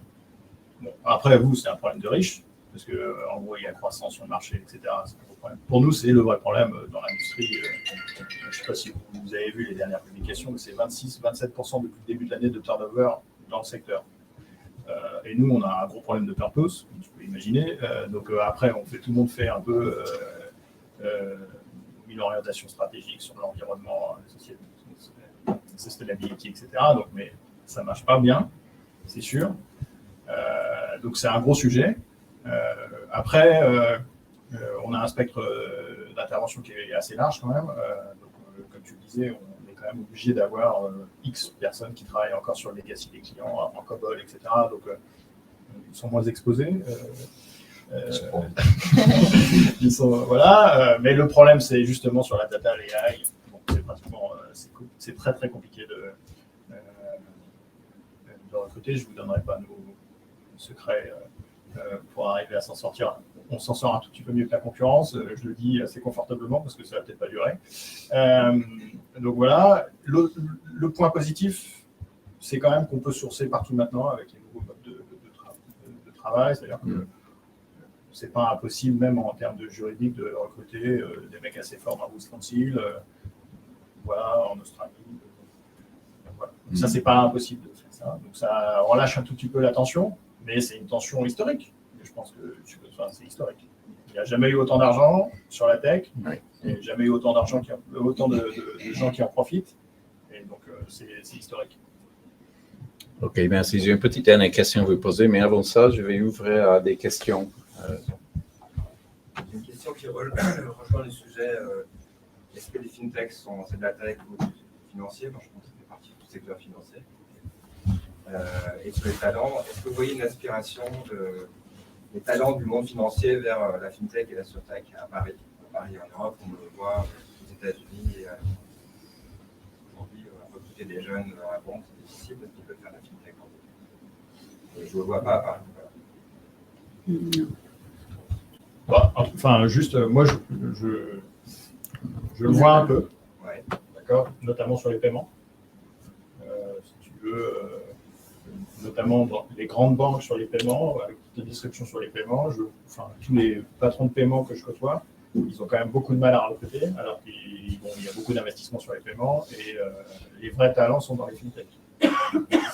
Speaker 15: Bon, après, vous, c'est un problème de riches, parce qu'en gros, il y a croissance sur le marché, etc. C'est un gros problème. Pour nous, c'est le vrai problème dans l'industrie. Je ne sais pas si vous avez vu les dernières publications, mais c'est 26-27% depuis le début de l'année de turnover dans le secteur. Et nous, on a un gros problème de purpose, comme tu peux imaginer. Donc après, tout le monde fait un peu une orientation stratégique sur l'environnement, la société, sustainability, etc. Donc, mais ça ne marche pas bien, c'est sûr. Donc c'est un gros sujet. Après, on a un spectre d'intervention qui est assez large quand même. Donc, comme tu le disais, on est quand même obligé d'avoir X personnes qui travaillent encore sur le legacy des clients, en COBOL, etc. Donc ils sont moins exposés. Ils sont, voilà, mais le problème, c'est justement sur la data, l'AI. Bon, c'est très très compliqué recruter. Je ne vous donnerai pas nos secrets pour arriver à s'en sortir. On s'en sort un tout petit peu mieux que la concurrence, je le dis assez confortablement parce que ça ne va peut-être pas durer. Donc voilà, le point positif, c'est quand même qu'on peut sourcer partout maintenant avec les nouveaux modes de travail, c'est-à-dire que ce n'est pas impossible, même en termes de juridique, de recruter des mecs assez forts en Wisconsin, voilà, en Australie. Voilà. Ça, ce n'est pas impossible de faire ça. Donc ça relâche un tout petit peu la tension, mais c'est une tension historique. Je pense que c'est historique. Il n'y a jamais eu autant d'argent sur la tech, il n'y a jamais eu autant d'argent, autant de gens qui en profitent, et donc c'est historique.
Speaker 16: Ok, merci. J'ai une petite dernière question à vous poser, mais avant ça, je vais ouvrir à des questions.
Speaker 17: Une question qui rejoint le sujet. Est-ce que les fintechs c'est de la tech ou du financier? Moi, je pense que c'est partie du secteur financier. Et sur les talents, est-ce que vous voyez une aspiration des talents du monde financier vers la fintech et la surtech à Paris en Europe, on le voit aux États-Unis. Aujourd'hui, recruter des jeunes dans la banque, c'est difficile parce qu'ils veulent faire la fintech. Et je ne le vois pas à Paris.
Speaker 15: Bah, enfin, juste, moi, je le vois un peu,
Speaker 17: ouais.
Speaker 15: D'accord, notamment sur les paiements. Si tu veux, notamment dans les grandes banques sur les paiements, avec toutes les disruptions sur les paiements, tous les patrons de paiement que je côtoie, ils ont quand même beaucoup de mal à recruter, alors qu'il y a beaucoup d'investissements sur les paiements et les vrais talents sont dans les fintechs.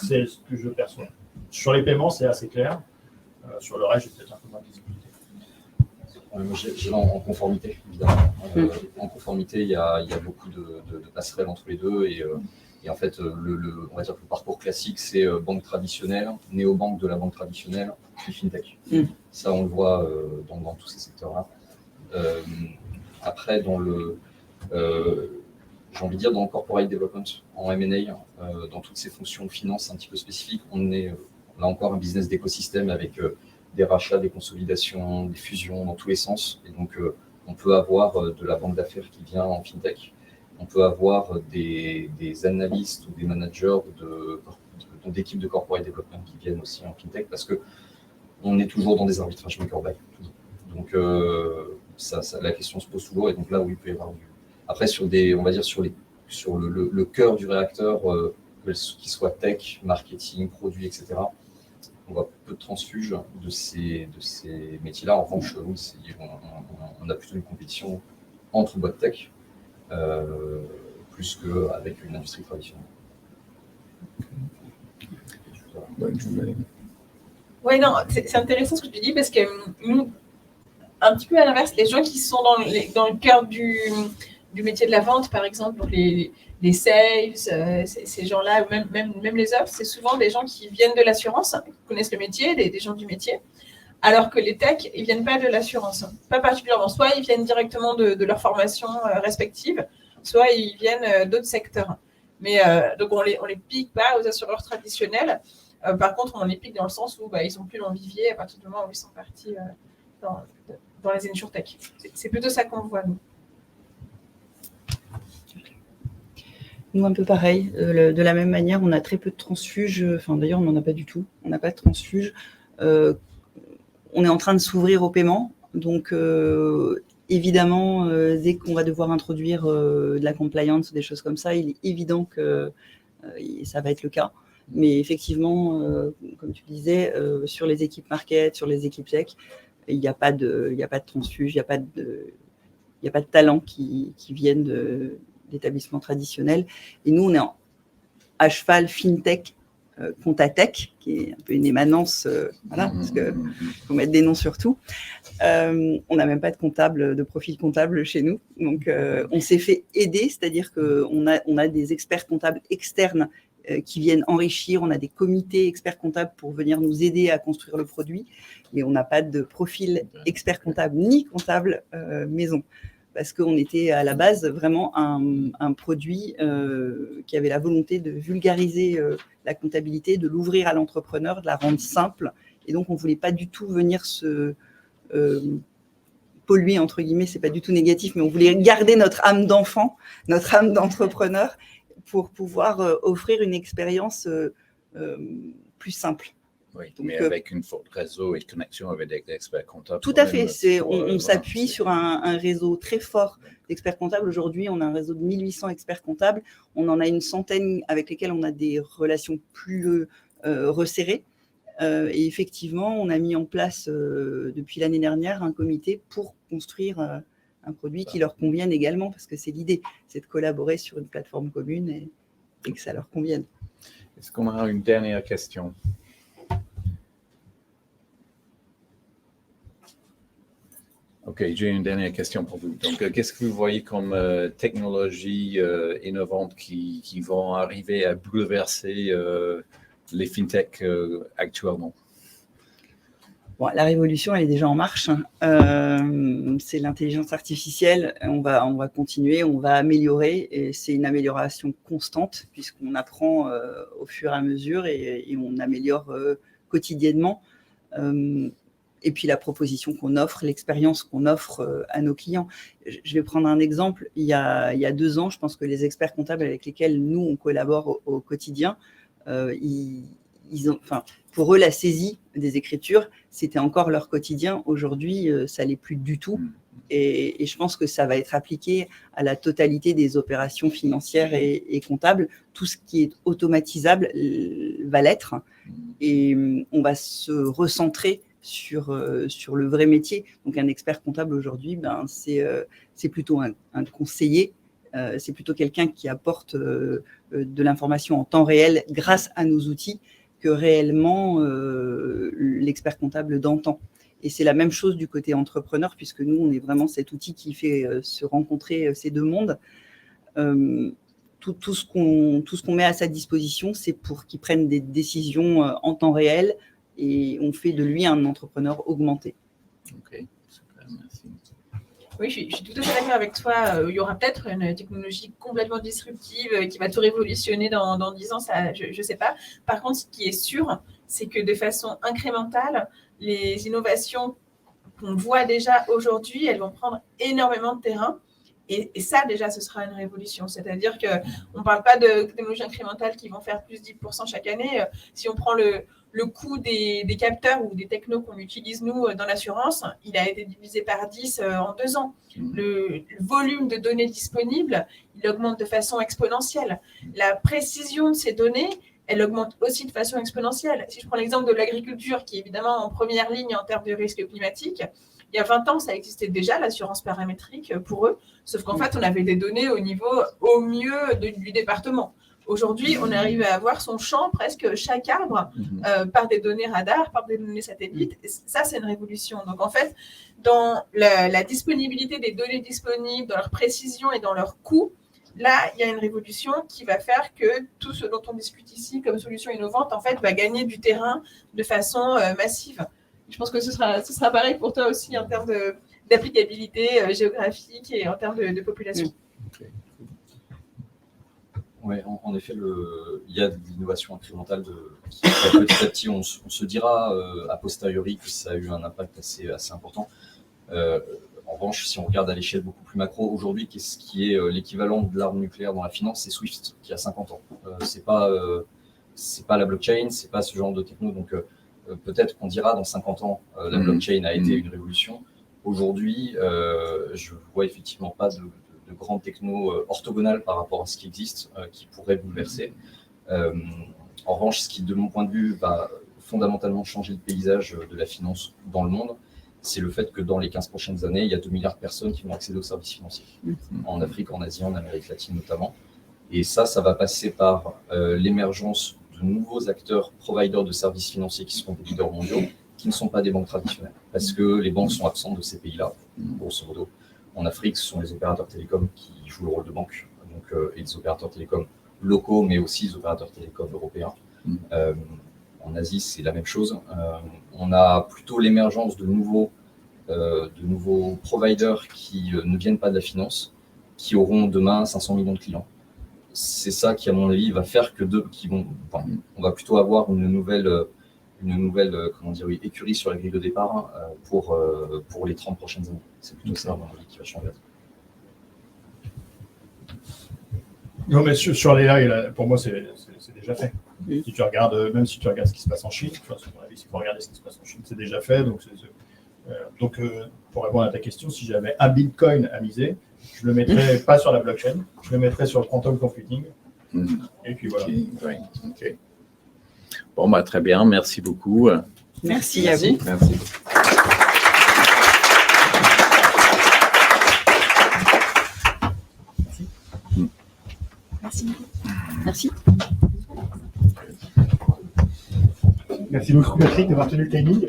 Speaker 15: C'est ce que je perçois. Sur les paiements, c'est assez clair. Sur le reste, j'ai peut-être un peu moins de visibilité.
Speaker 14: Moi, j'ai en conformité, évidemment. En conformité, il y a beaucoup de passerelles entre les deux. Et en fait, on va dire que le parcours classique, c'est banque traditionnelle, néobanque de la banque traditionnelle, puis fintech. Ça, on le voit dans tous ces secteurs-là. Après, j'ai envie de dire, dans le corporate development, en M&A, dans toutes ces fonctions de finance un petit peu spécifiques, on est là encore un business d'écosystème avec des rachats, des consolidations, des fusions dans tous les sens. Et donc, on peut avoir de la banque d'affaires qui vient en fintech. On peut avoir des analystes ou des managers d'équipes de corporate development qui viennent aussi en fintech parce qu'on est toujours dans des arbitrages make or buy. Donc, la question se pose toujours. Et donc là, oui, il peut y avoir Après, on va dire sur le cœur du réacteur, qu'il soit tech, marketing, produit, etc., on voit peu de transfuges de ces métiers-là. En revanche, oui, on a plutôt une compétition entre boîtes tech, plus qu'avec une industrie traditionnelle.
Speaker 11: Oui, non, c'est intéressant ce que tu dis parce que un petit peu à l'inverse, les gens qui sont dans le cœur du métier de la vente, par exemple, donc les sales, ces gens-là, même les ops, c'est souvent des gens qui viennent de l'assurance, qui connaissent le métier, des gens du métier, alors que les techs, ils ne viennent pas de l'assurance, pas particulièrement. Soit ils viennent directement de leur formation respective, soit ils viennent d'autres secteurs. Mais donc, on les pique pas aux assureurs traditionnels. Par contre, on les pique dans le sens où ils sont plus dans le vivier à partir du moment où ils sont partis dans les insurtech. C'est plutôt ça qu'on voit, nous.
Speaker 13: Nous, un peu pareil. De la même manière, on a très peu de transfuges. Enfin, d'ailleurs, on n'en a pas du tout. On n'a pas de transfuges. On est en train de s'ouvrir au paiement. Donc, évidemment, dès qu'on va devoir introduire de la compliance, des choses comme ça, il est évident que ça va être le cas. Mais effectivement, comme tu disais, sur les équipes market, sur les équipes tech, il n'y a pas de transfuge, il n'y a pas de talents qui viennent d'établissements traditionnels. Et nous, on est à cheval fintech, Contatech, qui est un peu une émanence, parce qu'il faut mettre des noms sur tout. On n'a même pas de profil comptable chez nous. Donc, on s'est fait aider, c'est-à-dire qu'on a des experts comptables externes qui viennent enrichir. On a des comités experts comptables pour venir nous aider à construire le produit, mais on n'a pas de profil expert comptable ni comptable maison, parce qu'on était à la base vraiment un produit qui avait la volonté de vulgariser la comptabilité, de l'ouvrir à l'entrepreneur, de la rendre simple. Et donc, on ne voulait pas du tout venir se polluer, entre guillemets, c'est pas du tout négatif, mais on voulait garder notre âme d'enfant, notre âme d'entrepreneur, pour pouvoir offrir une expérience plus simple.
Speaker 16: Oui,
Speaker 13: Donc,
Speaker 16: mais avec une forte réseau et connexion avec des experts comptables.
Speaker 13: Tout à fait. On s'appuie sur un réseau très fort d'experts comptables. Aujourd'hui, on a un réseau de 1800 experts comptables. On en a une centaine avec lesquels on a des relations plus resserrées. Et effectivement, on a mis en place depuis l'année dernière un comité pour construire un produit qui leur convienne également, parce que c'est l'idée, c'est de collaborer sur une plateforme commune et que ça leur convienne.
Speaker 16: Est-ce qu'on a une dernière question? OK, j'ai une dernière question pour vous. Donc, qu'est-ce que vous voyez comme technologies innovantes qui vont arriver à bouleverser les fintechs actuellement?
Speaker 13: Bon, la révolution, elle est déjà en marche. C'est l'intelligence artificielle. On va continuer, on va améliorer. Et c'est une amélioration constante puisqu'on apprend au fur et à mesure et on améliore quotidiennement. Et puis la proposition qu'on offre, l'expérience qu'on offre à nos clients. Je vais prendre un exemple. Il y a 2 ans, je pense que les experts comptables avec lesquels nous, on collabore au quotidien, pour eux, la saisie des écritures, c'était encore leur quotidien. Aujourd'hui, ça ne l'est plus du tout. Et je pense que ça va être appliqué à la totalité des opérations financières et comptables. Tout ce qui est automatisable va l'être. Et on va se recentrer sur le vrai métier. Donc, un expert comptable aujourd'hui, c'est plutôt un conseiller. C'est plutôt quelqu'un qui apporte de l'information en temps réel grâce à nos outils que réellement l'expert comptable d'antan. Et c'est la même chose du côté entrepreneur, puisque nous, on est vraiment cet outil qui fait se rencontrer ces 2 mondes. Tout ce qu'on met à sa disposition, c'est pour qu'il prenne des décisions en temps réel, et on fait de lui un entrepreneur augmenté.
Speaker 16: OK, super, merci.
Speaker 11: Oui, je suis tout à fait d'accord avec toi. Il y aura peut-être une technologie complètement disruptive qui va tout révolutionner dans 10 ans, ça, je ne sais pas. Par contre, ce qui est sûr, c'est que de façon incrémentale, les innovations qu'on voit déjà aujourd'hui, elles vont prendre énormément de terrain. Et ça, déjà, ce sera une révolution. C'est-à-dire qu'on ne parle pas de technologies incrémentales qui vont faire plus 10% chaque année. Si on prend le coût des capteurs ou des technos qu'on utilise, nous, dans l'assurance, il a été divisé par 10 en 2 ans. Le volume de données disponibles, il augmente de façon exponentielle. La précision de ces données, elle augmente aussi de façon exponentielle. Si je prends l'exemple de l'agriculture, qui est évidemment en première ligne en termes de risque climatique, il y a 20 ans, ça existait déjà, l'assurance paramétrique pour eux, sauf qu'en fait, on avait des données au niveau, au mieux du département. Aujourd'hui, on arrive à avoir son champ, presque chaque arbre, par des données radar, par des données satellites. Et ça, c'est une révolution. Donc, en fait, dans la disponibilité des données disponibles, dans leur précision et dans leur coût, là, il y a une révolution qui va faire que tout ce dont on discute ici comme solution innovante, en fait, va gagner du terrain de façon massive. Je pense que ce sera pareil pour toi aussi en termes d'applicabilité géographique et en termes de population.
Speaker 14: Okay. Oui, en effet, il y a de l'innovation incrémentale qui, petit à petit, on se dira a posteriori que ça a eu un impact assez important. En revanche, si on regarde à l'échelle beaucoup plus macro, aujourd'hui, qu'est-ce qui est l'équivalent de l'arme nucléaire dans la finance, c'est Swift, qui a 50 ans. C'est pas la blockchain, c'est pas ce genre de techno. Donc, peut-être qu'on dira dans 50 ans, la blockchain a été une révolution. Aujourd'hui, je vois effectivement pas de grandes techno orthogonales par rapport à ce qui existe, qui pourraient bouleverser. En revanche, ce qui, de mon point de vue, va fondamentalement changer le paysage de la finance dans le monde, c'est le fait que dans les 15 prochaines années, il y a 2 milliards de personnes qui vont accéder aux services financiers, en Afrique, en Asie, en Amérique latine notamment. Et ça va passer par l'émergence de nouveaux acteurs providers de services financiers qui seront des leaders mondiaux, qui ne sont pas des banques traditionnelles, parce que les banques sont absentes de ces pays-là, grosso modo. En Afrique, ce sont les opérateurs télécoms qui jouent le rôle de banque, donc, et des opérateurs télécoms locaux, mais aussi des opérateurs télécoms européens. En Asie, c'est la même chose. On a plutôt l'émergence de nouveaux providers qui ne viennent pas de la finance, qui auront demain 500 millions de clients. C'est ça qui, à mon avis, va faire que on va plutôt avoir une nouvelle écurie sur la grille de départ pour les 30 prochaines années. C'est plutôt ça, à mon avis, qui va changer.
Speaker 15: Non, mais sur les AI, pour moi, c'est déjà fait. Si tu regardes, même si tu regardes ce qui se passe en Chine, enfin, à mon avis, s'il faut regarder ce qui se passe en Chine, c'est déjà fait. Donc, pour répondre à ta question, si j'avais un Bitcoin à miser, je le mettrais pas sur la blockchain, je le mettrais sur le quantum computing. Et puis voilà.
Speaker 16: Ok. Bon, bah, très bien, merci beaucoup.
Speaker 13: Merci à vous.
Speaker 16: Merci.
Speaker 13: Merci. Merci.
Speaker 1: Merci beaucoup, Patrick, d'avoir tenu le timing.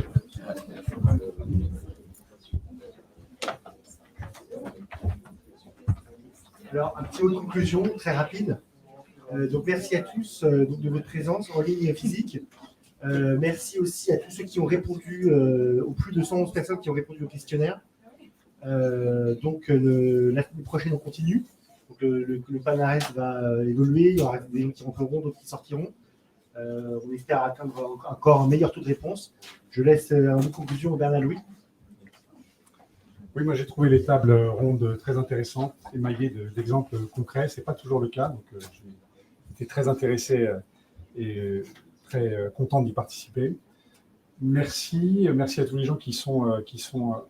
Speaker 1: Alors, un petit mot de conclusion, très rapide. Donc, merci à tous de votre présence en ligne et physique. Merci aussi à tous ceux qui ont répondu, aux plus de 111 personnes qui ont répondu au questionnaire. La semaine prochaine, on continue. Donc, le palmarès va évoluer, il y aura des gens qui rentreront, d'autres qui sortiront. On espère atteindre encore un meilleur taux de réponse. Je laisse un mot de conclusion au Bernard Louis.
Speaker 4: Oui, moi j'ai trouvé les tables rondes très intéressantes, émaillées d'exemples concrets. Ce n'est pas toujours le cas, donc j'ai été très intéressé et très content d'y participer. Merci à tous les gens qui sont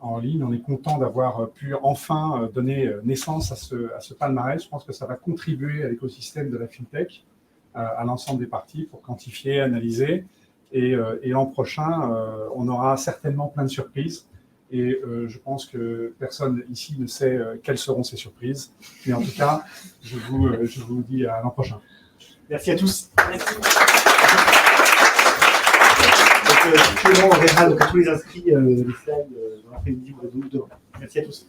Speaker 4: en ligne. On est content d'avoir pu enfin donner naissance à ce palmarès. Je pense que ça va contribuer à l'écosystème de la FinTech, à l'ensemble des parties pour quantifier, analyser. Et l'an prochain, on aura certainement plein de surprises. Et je pense que personne ici ne sait quelles seront ces surprises. Mais en tout cas, je vous dis à l'an prochain.
Speaker 1: Merci à tous. Merci. Donc, on verra donc, à tous les inscrits les slides dans l'après-midi ou demain. Merci à tous.